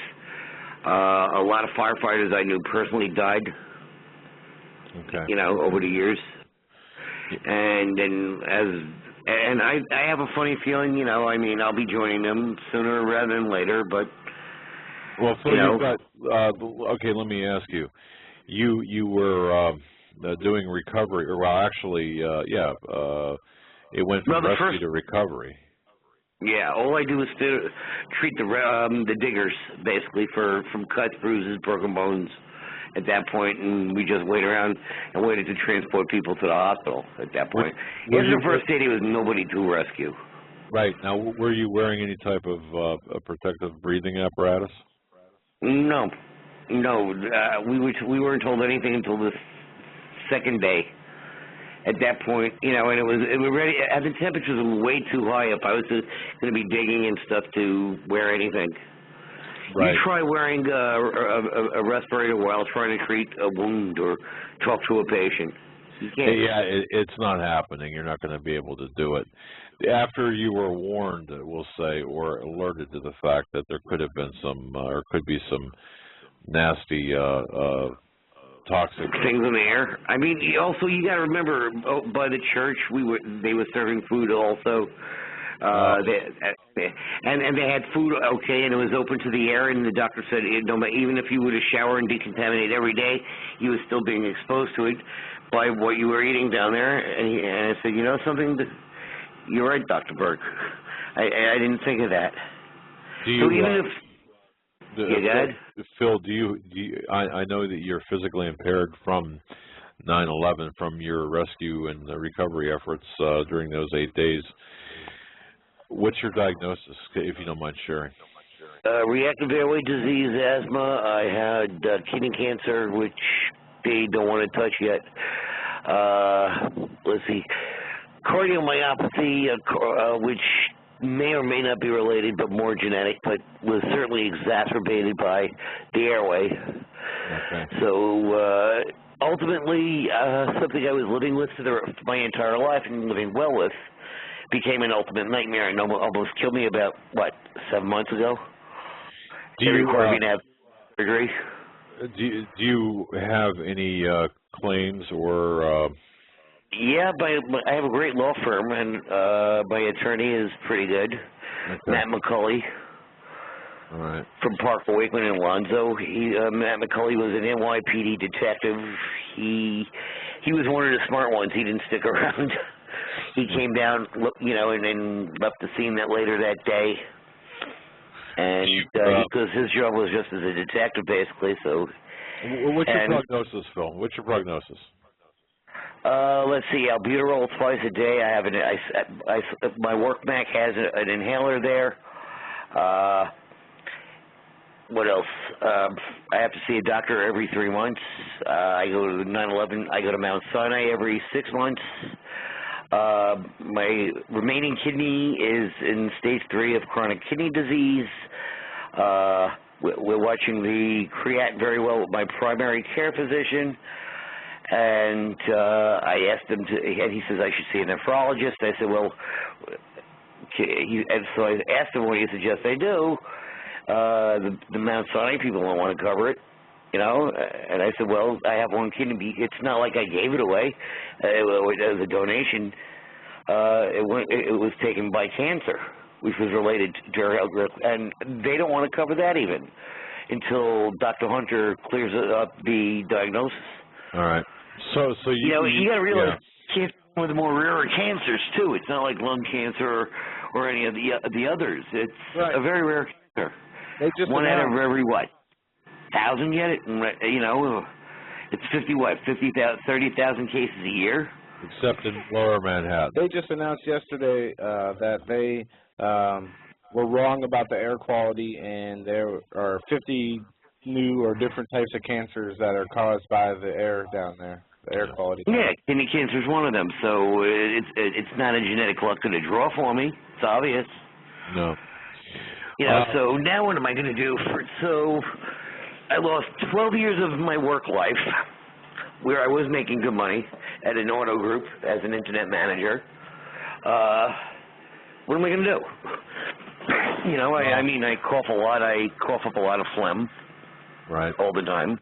A lot of firefighters I knew personally died. Okay. You know, over the years. And I have a funny feeling, you know, I mean, I'll be joining them sooner rather than later, but well, Phil, you've got, okay, let me ask you. You were doing recovery, or well, actually, it went from rescue to recovery. Yeah, all I do is treat the diggers, basically, from cuts, bruises, broken bones. at that point, and we just waited around and waited to transport people to the hospital at that point. After the first day, there was nobody to rescue. Right. Now, were you wearing any type of protective breathing apparatus? No. We weren't told anything until the second day. At that point, and it was ready. The temperatures were way too high up. I was going to be digging and stuff to wear anything. Right. You try wearing a respirator while trying to treat a wound or talk to a patient. You can't. Yeah, it's not happening. You're not going to be able to do it. After you were warned, we'll say, or alerted to the fact that there could have been some, or could be some nasty toxic things in the air. I mean, also you got to remember, by the church, they were serving food also. And they had food, okay, and it was open to the air, and the doctor said, even if you were to shower and decontaminate every day, you were still being exposed to it by what you were eating down there. And I said, something? You're right, Dr. Burke. I didn't think of that. So even if... Phil, I know that you're physically impaired from 9/11, from your rescue and the recovery efforts during those 8 days. What's your diagnosis, if you don't mind sharing? Reactive airway disease, asthma. I had kidney cancer, which they don't want to touch yet. Let's see. Cardiomyopathy, which may or may not be related, but more genetic, but was certainly exacerbated by the airway. Okay. So ultimately, something I was living with for my entire life and living well with became an ultimate nightmare and almost killed me about, 7 months ago? Do you require me to have surgery? Do you have any claims or... Yeah, I have a great law firm, and my attorney is pretty good, Matt McCulley. All right. From Park Wakeman and Alonzo. Matt McCulley was an NYPD detective. He was one of the smart ones. He didn't stick around. He came down, and then left the scene later that day. And because his job was just as a detective, basically. So. What's your prognosis, Phil? What's your prognosis? Let's see, albuterol twice a day. I have my work Mac has an inhaler there. What else? I have to see a doctor every 3 months. I go to 9/11. I go to Mount Sinai every 6 months. My remaining kidney is in stage 3 of chronic kidney disease. We're watching the creatinine very well with my primary care physician. And I asked him and he says I should see a nephrologist. I said, well, and so I asked him what do you suggest I do. The Mount Sinai people don't want to cover it, and I said, well, I have one kidney. It's not like I gave it away as a donation. It was taken by cancer, which was related to her health, and they don't want to cover that even until Dr. Hunter clears up the diagnosis. All right. So you got to realize cancer with more rarer cancers too. It's not like lung cancer or any of the others. It's a very rare cancer. One out of every 1,000 get it. It's 30,000 cases a year. Except in Lower Manhattan. They just announced yesterday that they were wrong about the air quality, and there are 50 new or different types of cancers that are caused by the air down there, the air quality. Yeah, kidney cancer is one of them. So it's not a genetic luck to draw for me. It's obvious. No. So now what am I going to do? So I lost 12 years of my work life where I was making good money at an auto group as an internet manager. What am I going to do? I cough a lot. I cough up a lot of phlegm. Right. All the time.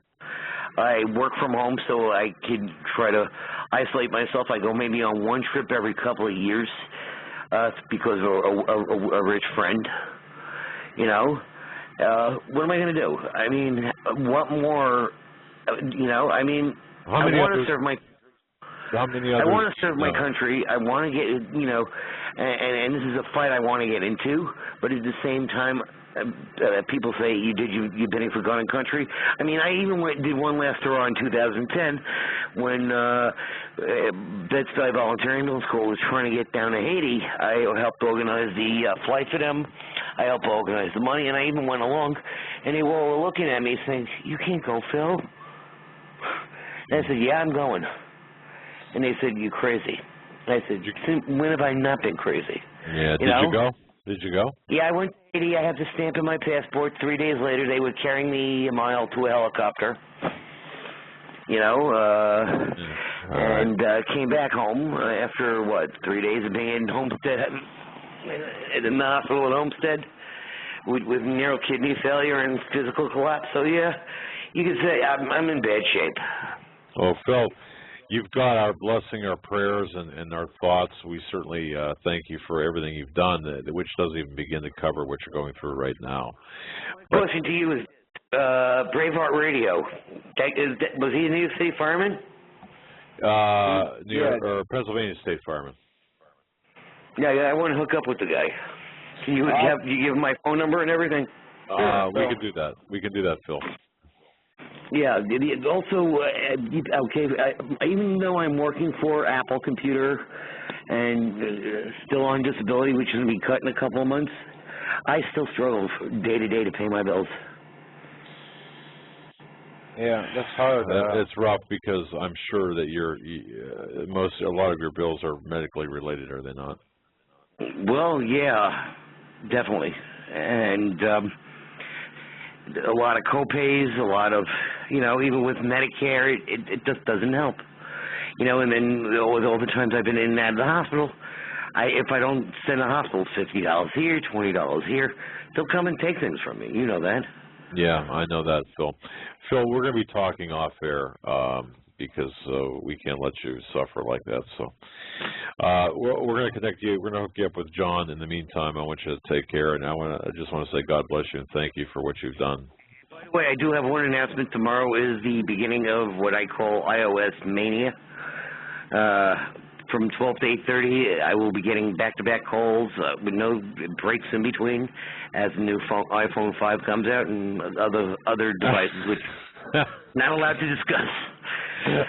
I work from home, so I can try to isolate myself. I go maybe on one trip every couple of years because of a rich friend. What am I going to do? I mean, what more? I want to serve my. How many others? I want to serve my country. I want to get, you know, and this is a fight I want to get into. But at the same time, people say you're bidding for God and country. I mean, I even did one last hurrah in 2010 when Bed-Stuy Voluntary Middle School was trying to get down to Haiti. I helped organize the flight for them. I helped organize the money, and I even went along. And they were all looking at me saying, "You can't go, Phil." And I said, "Yeah, I'm going." And they said, "You're crazy." And I said, "When have I not been crazy?" Yeah, did you go? Did you go? Yeah, I went to Haiti. I have the stamp in my passport. 3 days later, they were carrying me a mile to a helicopter. You know, and came back home after, 3 days of being in Homestead, in the hospital at Homestead with narrow kidney failure and physical collapse. So, yeah, you could say I'm in bad shape. Well, Phil, you've got our blessing, our prayers, and our thoughts. We certainly thank you for everything you've done, which doesn't even begin to cover what you're going through right now. My question to you is Braveheart Radio. Was he a New York State fireman? New York, or Pennsylvania State fireman. Yeah, I want to hook up with the guy. Can you give him my phone number and everything? We can do that. We can do that, Phil. Yeah. Also, okay. Even though I'm working for Apple Computer and still on disability, which is going to be cut in a couple of months, I still struggle day to day to pay my bills. Yeah, that's hard. It's rough because I'm sure that a lot of your bills are medically related, are they not? Well, yeah, definitely, and a lot of co-pays, a lot of, even with Medicare, it just doesn't help, and then all the times I've been in and out of the hospital, if I don't send the hospital $50 here, $20 here, they'll come and take things from me. You know that. Yeah, I know that, Phil. Phil, we're going to be talking off air because we can't let you suffer like that. So we're going to connect you. We're going to hook you up with John. In the meantime, I want you to take care. And I just want to say God bless you and thank you for what you've done. By the way, I do have one announcement. Tomorrow is the beginning of what I call iOS Mania. From 12 to 8:30, I will be getting back-to-back calls with no breaks in between as the new iPhone 5 comes out and other devices, which not allowed to discuss.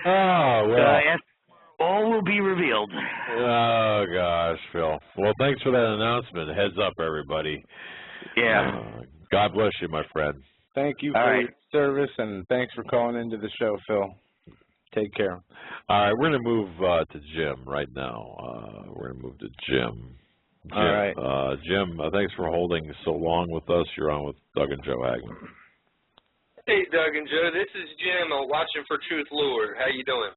Oh, well. All will be revealed. Oh, gosh, Phil. Well, thanks for that announcement. Heads up, everybody. Yeah. God bless you, my friend. Thank you for your service, and thanks for calling into the show, Phil. Take care. All right, we're going to move to Jim right now. We're going to move to Jim. All right. Jim, thanks for holding so long with us. You're on with Doug and Joe Hagmann. Hey, Doug and Joe. This is Jim. I'm watching for Truth Lord. How you doing?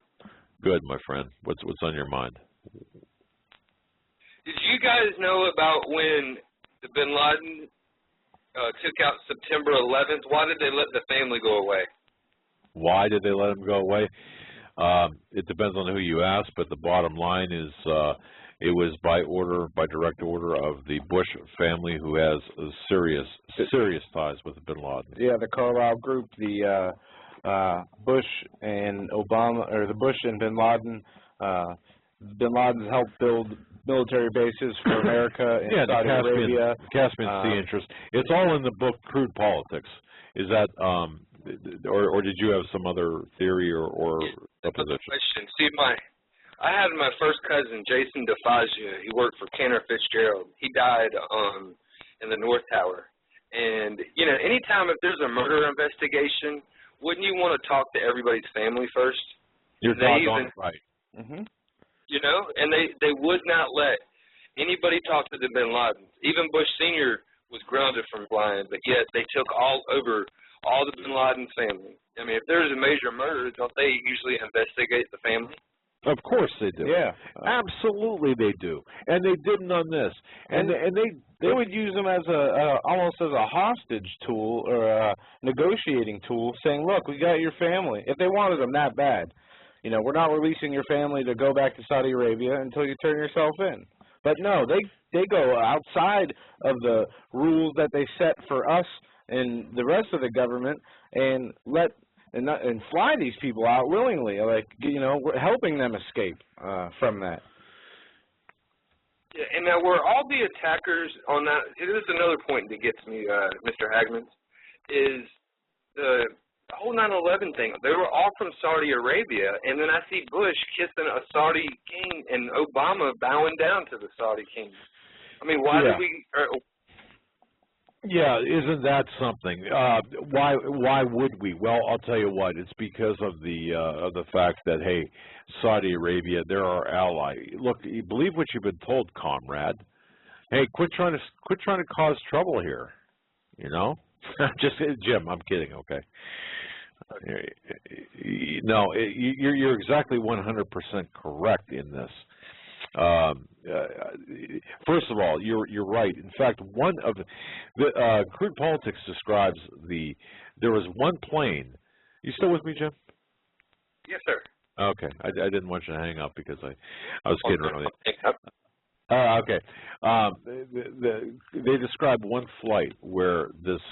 Good, my friend. What's on your mind? Did you guys know about when the Bin Laden took out September 11th? Why did they let the family go away? Why did they let him go away? It depends on who you ask, but the bottom line is it was by direct order of the Bush family, who has serious ties with Bin Laden. Yeah, the Carlyle Group, the Bush and Obama, or the Bush and Bin Laden. Bin Laden's helped build military bases for America and Saudi Arabia. Caspian Sea interest. It's all in the book Crude Politics. Is that or did you have some other theory or supposition? Question. See, I had my first cousin, Jason DeFazio. He worked for Cantor Fitzgerald. He died in the North Tower. And, anytime if there's a murder investigation, wouldn't you want to talk to everybody's family first? You're doggone right. Mm-hmm. And they would not let anybody talk to the Bin Ladens. Even Bush Sr. was grounded from flying, but yet they took all the Bin Laden family. I mean, if there's a major murder, don't they usually investigate the family? Of course they do. Yeah, absolutely they do, and they didn't on this. And they would use them as almost as a hostage tool or a negotiating tool, saying, "Look, we got your family." If they wanted them that bad, we're not releasing your family to go back to Saudi Arabia until you turn yourself in. But no, they go outside of the rules that they set for us and the rest of the government and let and fly these people out willingly, like, you know, we're helping them escape from that. Yeah, and now were all the attackers on that? This is another point that gets me, Mr. Hagmann, is the whole 9/11 thing. They were all from Saudi Arabia, and then I see Bush kissing a Saudi king and Obama bowing down to the Saudi king. I mean, why did we? Yeah, isn't that something? Why would we? Well, I'll tell you what. It's because of the fact that, hey, Saudi Arabia, they're our ally. Look, you believe what you've been told, comrade. Hey, quit trying to cause trouble here. You know, just Jim. I'm kidding. Okay. No, you're exactly 100% correct in this. First of all, you're right. In fact, one of the Crude Politics describes there was one plane. You still with me, Jim? Yes, sir. Okay, I didn't want you to hang up because I was kidding around with you. Okay. They described one flight where this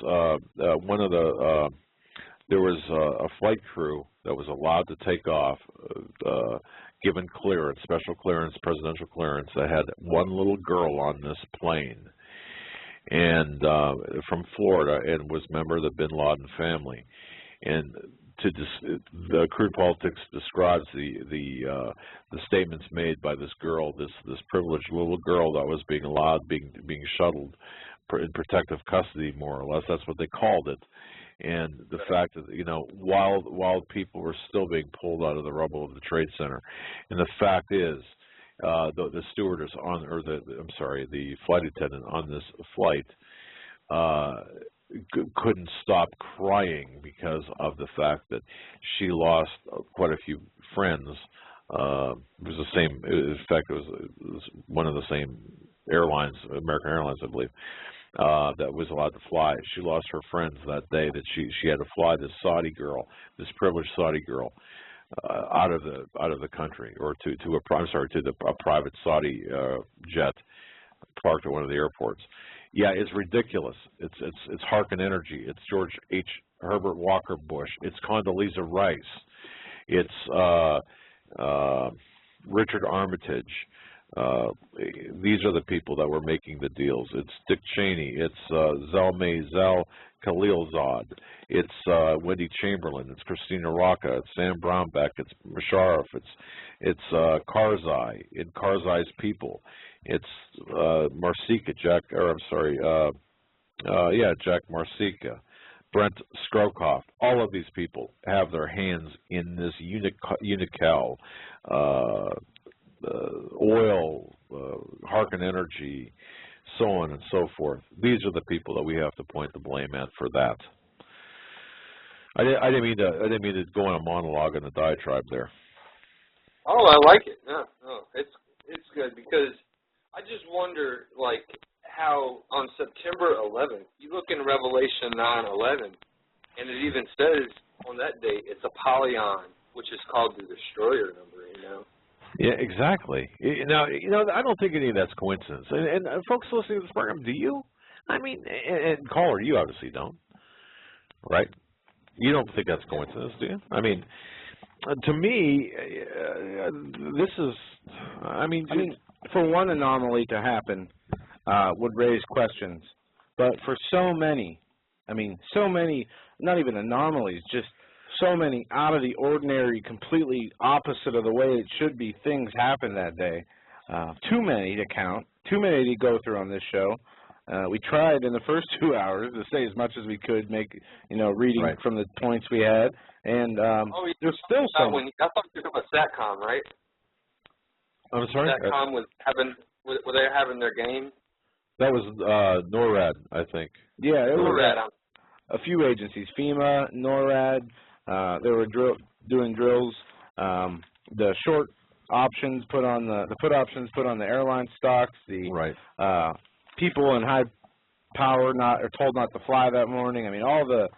there was a flight crew that was allowed to take off, given clearance, special clearance, presidential clearance, that had one little girl on this plane, and from Florida, and was a member of the Bin Laden family. And the Crude Politics describes the statements made by this girl, this privileged little girl that was being allowed, being shuttled in protective custody, more or less. That's what they called it. And the fact that, you know, while people were still being pulled out of the rubble of the Trade Center, and the fact is, the stewardess the flight attendant on this flight couldn't stop crying because of the fact that she lost quite a few friends. It was the same. In fact, it was one of the same airlines, American Airlines, I believe. That was allowed to fly. She lost her friends that day that she had to fly this Saudi girl, this privileged Saudi girl, out of the country, or to a private Saudi jet parked at one of the airports. Yeah, it's ridiculous. It's Harkin Energy. It's George H. Herbert Walker Bush. It's Condoleezza Rice. It's Richard Armitage. These are the people that were making the deals. It's Dick Cheney. It's Zalmay Khalilzad. It's Wendy Chamberlain. It's Christina Rocca. It's Sam Brownback. It's Musharraf. It's Karzai and Karzai's people. It's Marsica, Jack Marsica, Brent Scrowcroft. All of these people have their hands in this Unical, oil, Harkin Energy, so on and so forth. These are the people that we have to point the blame at for that. I didn't mean to go on a monologue and a diatribe there. Oh, I like it. No, it's good, because I just wonder, like, how on September 11th, you look in Revelation 9:11, and it even says on that date it's Apollyon, which is called the destroyer number, you know. Yeah, exactly. Now, you know, I don't think any of that's coincidence. And folks listening to this program, do you? I mean, and caller, you obviously don't, right? You don't think that's coincidence, do you? I mean, to me, this is, I mean, for one anomaly to happen would raise questions. But for so many, not even anomalies, just so many out of the ordinary, completely opposite of the way it should be, things happen that day. Too many to count, too many to go through on this show. We tried in the first 2 hours to say as much as we could, reading from the points we had, and there's still some. I thought you were talking about SATCOM, right? I'm sorry? SATCOM were they having their game? That was NORAD, I think. Yeah, it was a few agencies, FEMA, NORAD. They were doing drills. The short options put on the put options put on the airline stocks. The people in high power are told not to fly that morning. I mean, all the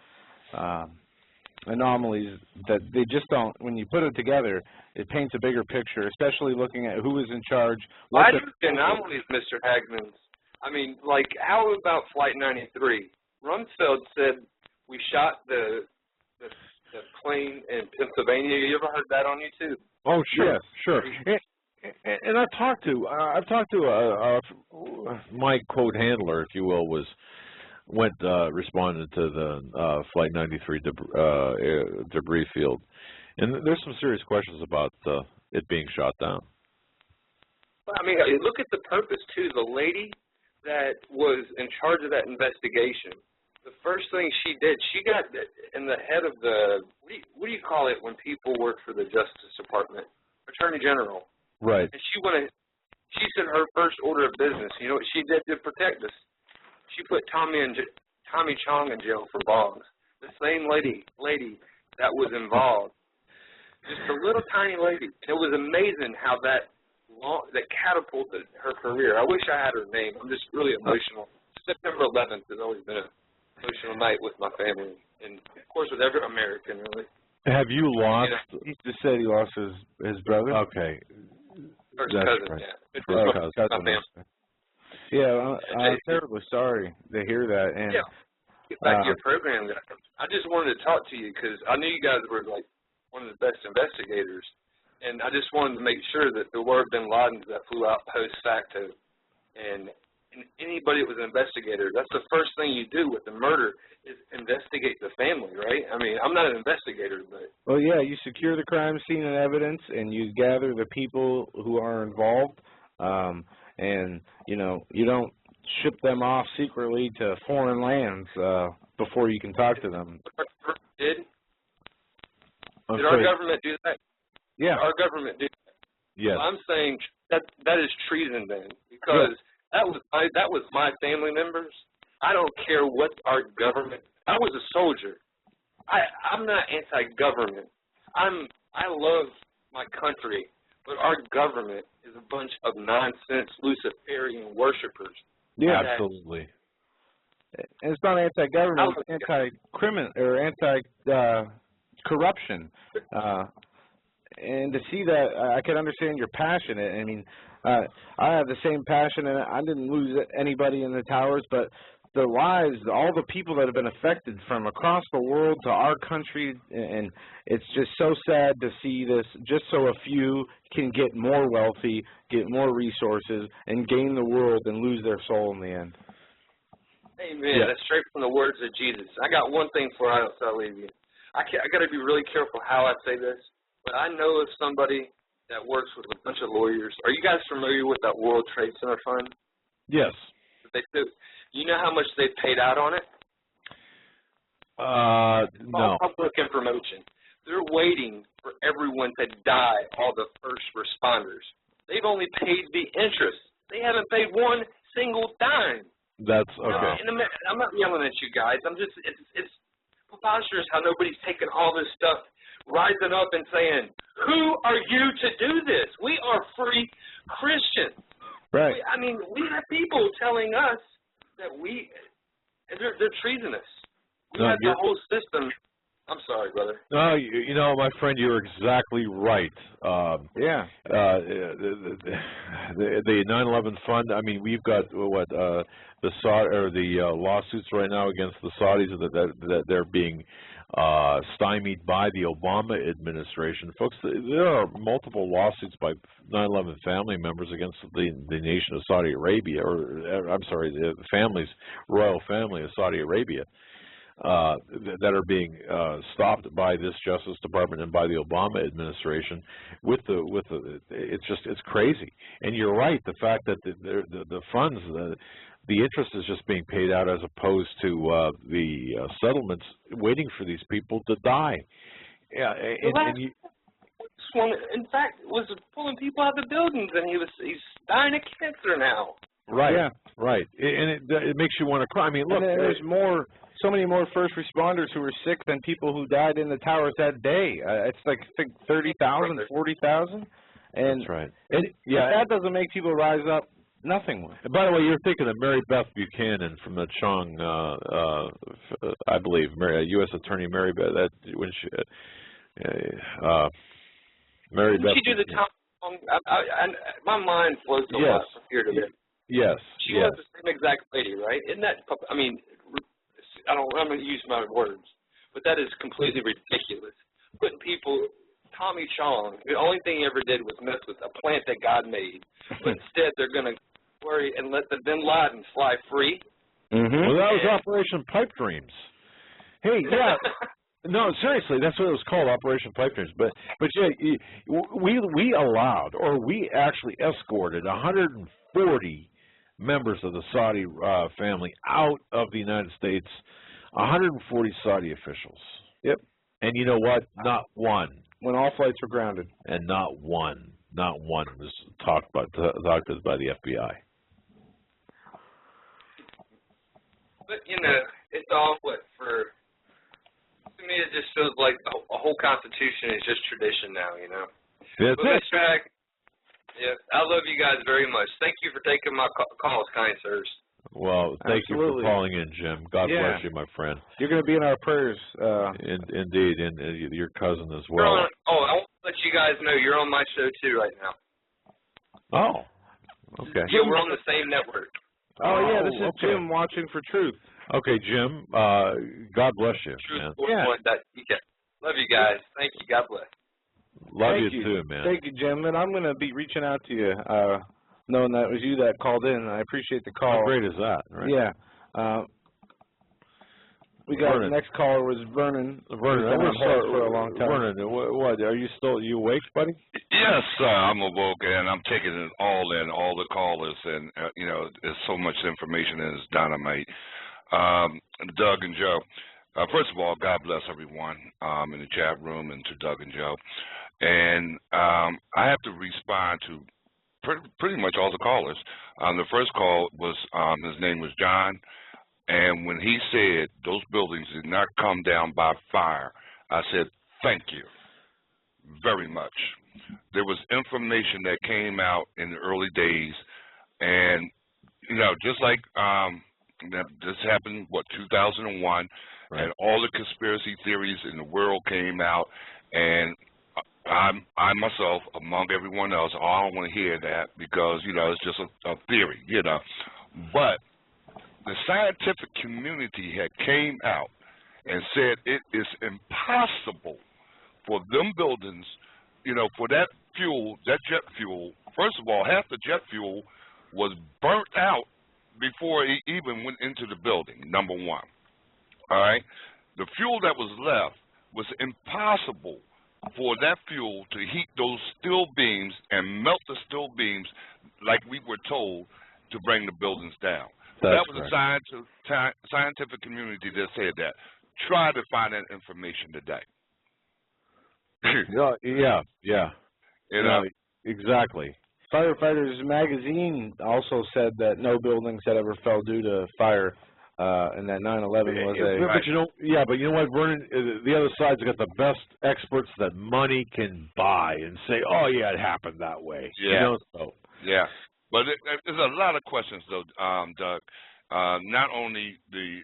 anomalies that they just don't. When you put it together, it paints a bigger picture. Especially looking at who is in charge. Why do the anomalies, Mr. Hagmann? I mean, like, how about Flight 93? Rumsfeld said we shot the the plane in Pennsylvania. You ever heard that on YouTube? Oh, sure, Yes. sure. And I've talked to my quote handler, if you will, responded to the Flight 93 debris field, and there's some serious questions about it being shot down. I mean, look at the purpose too. The lady that was in charge of that investigation, the first thing she did, she got in the head of the what do you call it when people work for the Justice Department? Attorney General. Right. And she said her first order of business, you know what she did to protect us? She put Tommy Chong in jail for bombs. The same lady that was involved. Just a little tiny lady. It was amazing how that catapulted her career. I wish I had her name. I'm just really emotional. September 11th has always been an emotional night with my family, and of course with every American, really. Have you lost? He just said he lost his brother. Okay. First That's cousin, right. yeah. First cousin. My family. Yeah, I'm terribly sorry to hear that. And yeah. Get back to your program, guys. I just wanted to talk to you because I knew you guys were like one of the best investigators, and I just wanted to make sure that there were bin Ladens that flew out post facto, and anybody that was an investigator, that's the first thing you do with the murder is investigate the family, right? I mean, I'm not an investigator, but... Well, yeah, you secure the crime scene and evidence, and you gather the people who are involved, and, you know, you don't ship them off secretly to foreign lands before you can talk to them. Did our government do that? Yeah. Our government did that. Yes. So I'm saying that is treason then, because... Yeah. That was my family members. I don't care what our government. I was a soldier. I'm not anti-government. I love my country, but our government is a bunch of nonsense Luciferian worshipers. Yeah, absolutely. And it's not anti-government. It's anti-criminal or anti-corruption. And to see that, I can understand your passion. I mean. I have the same passion, and I didn't lose anybody in the towers, but the lives, all the people that have been affected from across the world to our country, and it's just so sad to see this, just so a few can get more wealthy, get more resources, and gain the world and lose their soul in the end. Amen. Yeah. That's straight from the words of Jesus. I got one thing before I leave you. I got to be really careful how I say this, but I know of somebody that works with a bunch of lawyers. Are you guys familiar with that World Trade Center fund? Yes. You know how much they paid out on it? No. All public information. They're waiting for everyone to die, all the first responders. They've only paid the interest. They haven't paid one single dime. That's okay. I'm not yelling at you guys. I'm just, it's preposterous how nobody's taken all this stuff, rising up and saying, who are you to do this? We are free Christians. Right. We have people telling us that they're treasonous. We have the whole system. I'm sorry, brother. No, you know, my friend, you're exactly right. Yeah. The 9/11 fund. I mean, we've got the lawsuits right now against the Saudis that they're being stymied by the Obama administration. Folks, there are multiple lawsuits by 9/11 family members against the nation of Saudi Arabia, the royal family of Saudi Arabia, that are being stopped by this Justice Department and by the Obama administration. It's crazy. And you're right. The fact that the funds, the interest is just being paid out as opposed to the settlements, waiting for these people to die. Yeah, in fact, was pulling people out of the buildings, and he's dying of cancer now. Right. Yeah. Right. And it makes you want to cry. I mean, look, there's so many more first responders who were sick than people who died in the towers that day. It's like, I think 30,000, 40,000. And that's right. If that doesn't make people rise up, nothing will. And by the way, you're thinking of Mary Beth Buchanan from the Chong, I believe, U.S. Attorney Mary Beth. Mary Beth. She do the time. My mind flows a lot from here to there. Yes. She was the same exact lady, right? Isn't that? I mean, I'm going to use my words, but that is completely ridiculous. Putting people, Tommy Chong, the only thing he ever did was mess with a plant that God made, but instead they're going to worry and let the Bin Laden fly free. Well, that was Operation Pipe Dreams. Hey, yeah. No, seriously, that's what it was called, Operation Pipe Dreams. But yeah, we allowed, or we actually escorted 140 members of the Saudi family out of the United States, 140 Saudi officials. Yep. And you know what? Not one. When all flights were grounded. And not one was talked to by the FBI. But, you know, it's all to me it just feels like a whole Constitution is just tradition now, you know. That's it. Yeah, I love you guys very much. Thank you for taking my calls, kind sirs. Well, thank you for calling in, Jim. God bless you, my friend. You're going to be in our prayers. Indeed, and your cousin as well. I want to let you guys know you're on my show too right now. Oh, okay. Yeah, we're on the same network. Oh, yeah, this is Jim watching for truth. Okay, Jim, God bless you, man. Love you guys. Thank you. God bless. Love you too, man. Thank you, Jim. And I'm going to be reaching out to you, knowing that it was you that called in. I appreciate the call. How great is that, right? Yeah. We got the next caller was Vernon. Vernon, I've been for a long time. Vernon, what? Are you awake, buddy? Yes, I'm awoke, and I'm taking it all in, all the callers, and you know, there's so much information and it's dynamite. Doug and Joe. First of all, God bless everyone in the chat room and to Doug and Joe. And I have to respond to pretty much all the callers. The first call was, his name was John, and when he said those buildings did not come down by fire, I said, thank you very much. There was information that came out in the early days, and, you know, just like this happened, 2001, right. And all the conspiracy theories in the world came out, and I myself, among everyone else, I don't want to hear that because, you know, it's just a theory, you know. But the scientific community had came out and said it is impossible for them buildings, you know, for that fuel, that jet fuel. First of all, half the jet fuel was burnt out before it even went into the building, number one. All right? The fuel that was left was impossible for that fuel to heat those steel beams and melt the steel beams like we were told to bring the buildings down. That was the scientific community that said that. Try to find that information today. Yeah. You know? Exactly. Firefighters Magazine also said that no buildings had ever fell due to fire, and that 9/11 was but you know what, Vernon? The other side's got the best experts that money can buy and say, oh yeah, it happened that way. Yeah. You know, so. Yeah. But there's a lot of questions though, Doug. Not only the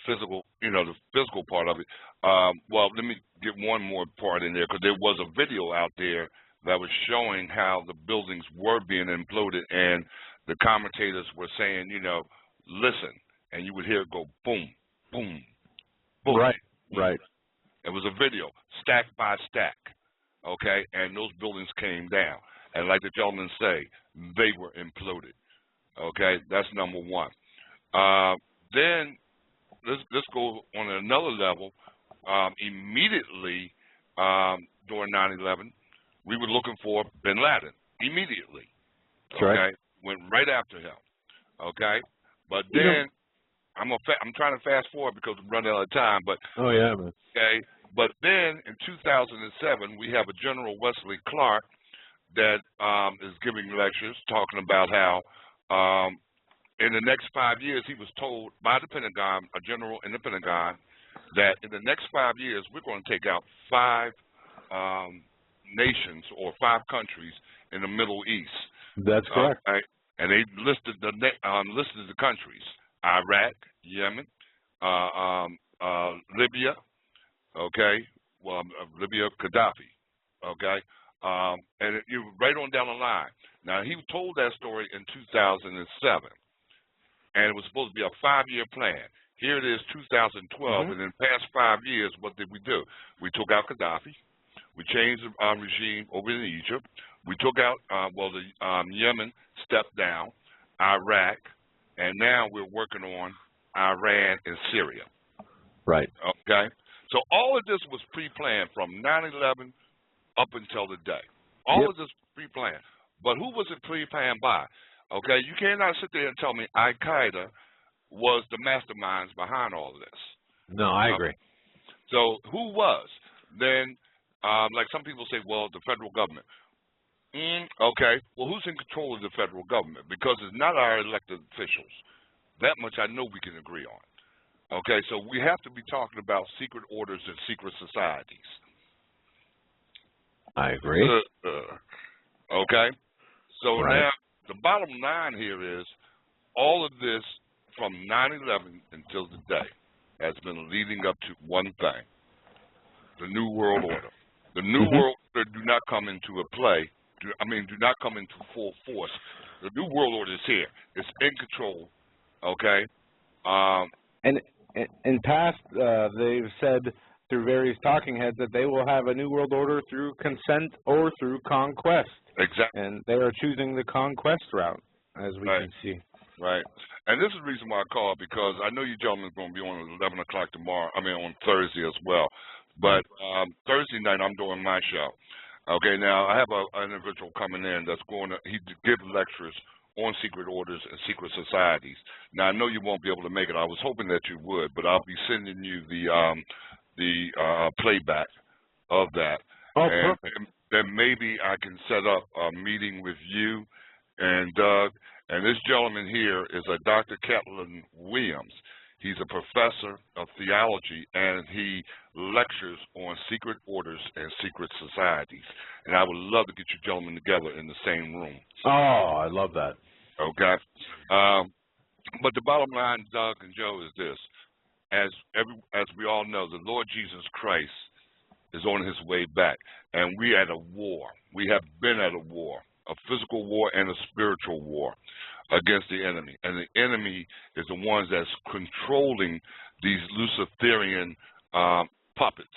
physical, you know, the physical part of it. Well, let me get one more part in there because there was a video out there that was showing how the buildings were being imploded, and the commentators were saying, you know, listen, and you would hear it go boom, boom, boom. Right. It was a video, stack by stack, okay, and those buildings came down. And like the gentleman say, they were imploded, okay? That's number one. Then let's go on another level. Immediately during 9/11, we were looking for Bin Laden immediately. Okay, right. Went right after him. Okay, but then I'm trying to fast forward because we're running out of time. But oh yeah, man. Okay, but then in 2007 we have a General Wesley Clark that is giving lectures talking about how in the next 5 years he was told by the Pentagon, a general in the Pentagon, that in the next 5 years we're going to take out 5 nations or 5 countries in the Middle East. That's correct. And they listed the countries: Iraq, Yemen, Libya. Okay, well, Libya, Gaddafi. Okay, and you right on down the line. Now he told that story in 2007, and it was supposed to be a 5-year plan. Here it is, 2012, and in the past 5 years, what did we do? We took out Gaddafi. We changed the regime over in Egypt. We took out, Yemen stepped down, Iraq, and now we're working on Iran and Syria. Right. Okay? So all of this was pre-planned from 9/11 up until today. All of this was pre-planned. But who was it pre-planned by? Okay? You cannot sit there and tell me Al-Qaeda was the masterminds behind all of this. No, I agree. So who was? Then, like some people say, well, the federal government. Okay. Well, who's in control of the federal government? Because it's not our elected officials. That much I know we can agree on. Okay, so we have to be talking about secret orders and secret societies. I agree. Okay, so now the bottom line here is all of this from 9/11 until today has been leading up to one thing: the New World Order. The New World Order do not come into a play. Do not come into full force. The New World Order is here. It's in control. Okay. And in past, they've said through various talking heads that they will have a New World Order through consent or through conquest. Exactly. And they are choosing the conquest route, as we can see. Right. And this is the reason why I called, because I know you gentlemen are going to be on at 11 o'clock tomorrow. On Thursday as well. But Thursday night, I'm doing my show. Okay, now I have an individual coming in that's going to give lectures on secret orders and secret societies. Now I know you won't be able to make it. I was hoping that you would, but I'll be sending you the playback of that. Oh, and perfect. Then maybe I can set up a meeting with you and Doug. And this gentleman here is a Dr. Catlin Williams. He's a professor of theology, and he lectures on secret orders and secret societies. And I would love to get you gentlemen together in the same room. Oh, I love that. Okay. But the bottom line, Doug and Joe, is this. As we all know, the Lord Jesus Christ is on his way back, and we're at a war. We have been at a war, a physical war and a spiritual war against the enemy. And the enemy is the ones that's controlling these Luciferian puppets.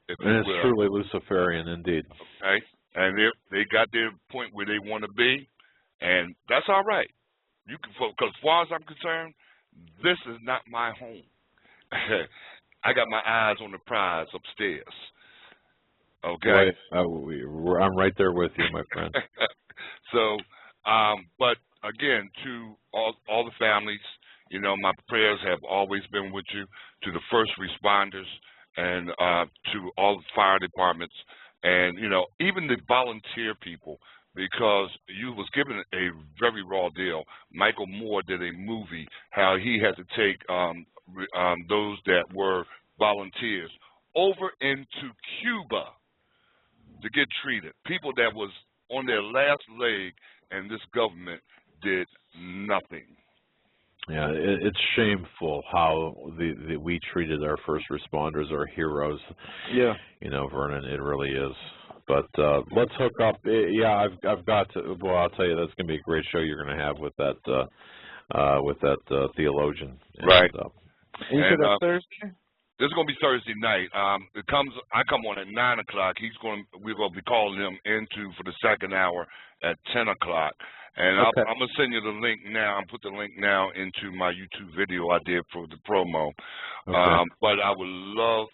If and it's truly Luciferian indeed. Okay. And they got their point where they want to be, and that's all right. You can, because as far as I'm concerned, this is not my home. I got my eyes on the prize upstairs. Okay. Boy, I'm right there with you, my friend. So, but again, to all the families, you know, my prayers have always been with you. To the first responders and to all the fire departments, and you know, even the volunteer people, because you was given a very raw deal. Michael Moore did a movie how he had to take those that were volunteers over into Cuba to get treated. People that was on their last leg, and this government did nothing. Yeah, it's shameful how we treated our first responders, our heroes. Yeah. You know, Vernon, it really is. But let's hook up. Yeah, I've got to. Well, I'll tell you, that's going to be a great show you're going to have with that theologian. And, right. You said that's Thursday? This is going to be Thursday night. I come on at 9 o'clock. We're going to be calling him for the second hour at 10 o'clock. And I'm going to send you the link now. I'll put the link now into my YouTube video I did for the promo. Okay. But I would love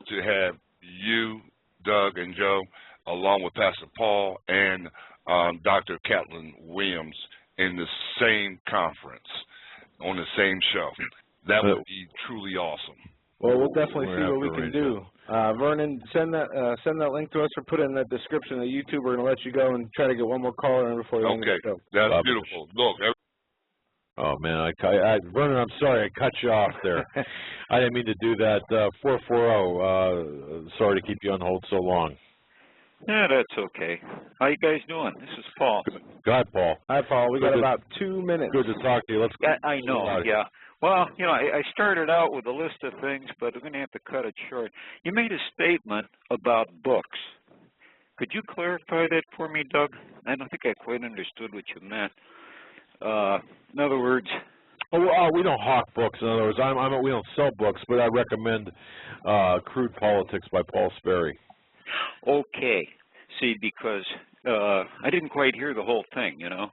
to have you, Doug, and Joe, along with Pastor Paul and Dr. Catlin Williams in the same conference, on the same show. That would be truly awesome. Well, we'll definitely see what we can do. Vernon, send that link to us or put it in the description of YouTube. We're going to let you go and try to get one more caller in before you end the show. That's beautiful. Look. Oh, man, Vernon, I'm sorry I cut you off there. I didn't mean to do that. 440, sorry to keep you on hold so long. Yeah, that's okay. How you guys doing? This is Paul. Go ahead, Paul. Hi, Paul. We got about 2 minutes. Good to talk to you. Let's. I know. Yeah. Well, you know, I started out with a list of things, but I'm going to have to cut it short. You made a statement about books. Could you clarify that for me, Doug? I don't think I quite understood what you meant. In other words, Oh, we don't hawk books. In other words, we don't sell books, but I recommend Crude Politics by Paul Sperry. Okay. See, because I didn't quite hear the whole thing, you know.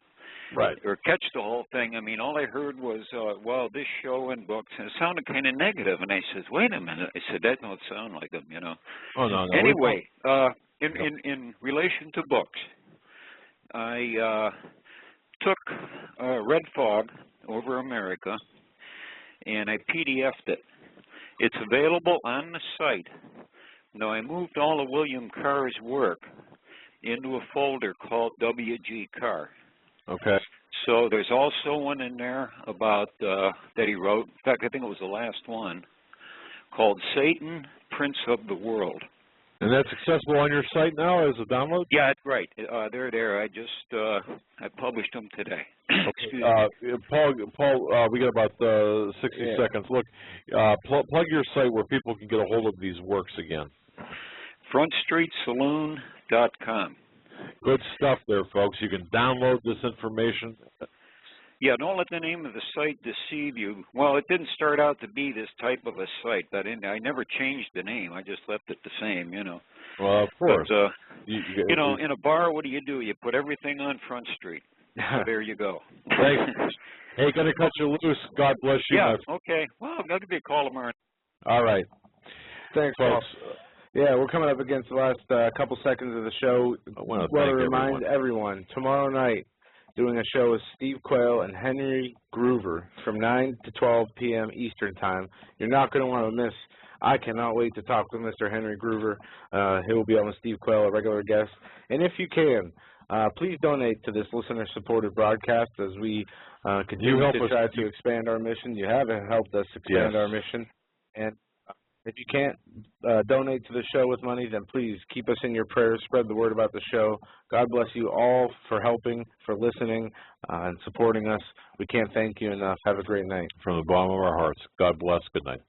Right. Or catch the whole thing. I mean, all I heard was, well, this show and books, and it sounded kind of negative. And I said, wait a minute. I said, that don't sound like them, you know. Oh, no. Anyway, in relation to books, I took Red Fog over America, and I PDF'd it. It's available on the site. Now, I moved all of William Carr's work into a folder called W.G. Carr. Okay. So there's also one in there about that he wrote. In fact, I think it was the last one, called Satan, Prince of the World. And that's accessible on your site now as a download? Yeah, that's right. They're there. I just I published them today. Excuse me. Paul, we got about 60 seconds. Look, plug your site where people can get a hold of these works again. FrontStreetSaloon.com. Good stuff there, folks. You can download this information. Yeah, don't let the name of the site deceive you. Well, it didn't start out to be this type of a site. I never changed the name. I just left it the same, you know. Well, of course. But, you know, in a bar, what do? You put everything on Front Street. So there you go. Thanks. Hey, gonna cut you loose. God bless you. Yeah, okay. Well, I'll give you a call tomorrow. All right. Thanks, folks. Yeah, we're coming up against the last couple seconds of the show. I want to remind everyone, tomorrow night, doing a show with Steve Quayle and Henry Groover from 9 to 12 p.m. Eastern Time. You're not going to want to miss. I cannot wait to talk with Mr. Henry Groover. He will be on with Steve Quayle, a regular guest. And if you can, please donate to this listener-supported broadcast as we continue to try to expand our mission. You have helped us expand our mission. And if you can't donate to the show with money, then please keep us in your prayers. Spread the word about the show. God bless you all for helping, for listening, and supporting us. We can't thank you enough. Have a great night. From the bottom of our hearts, God bless. Good night.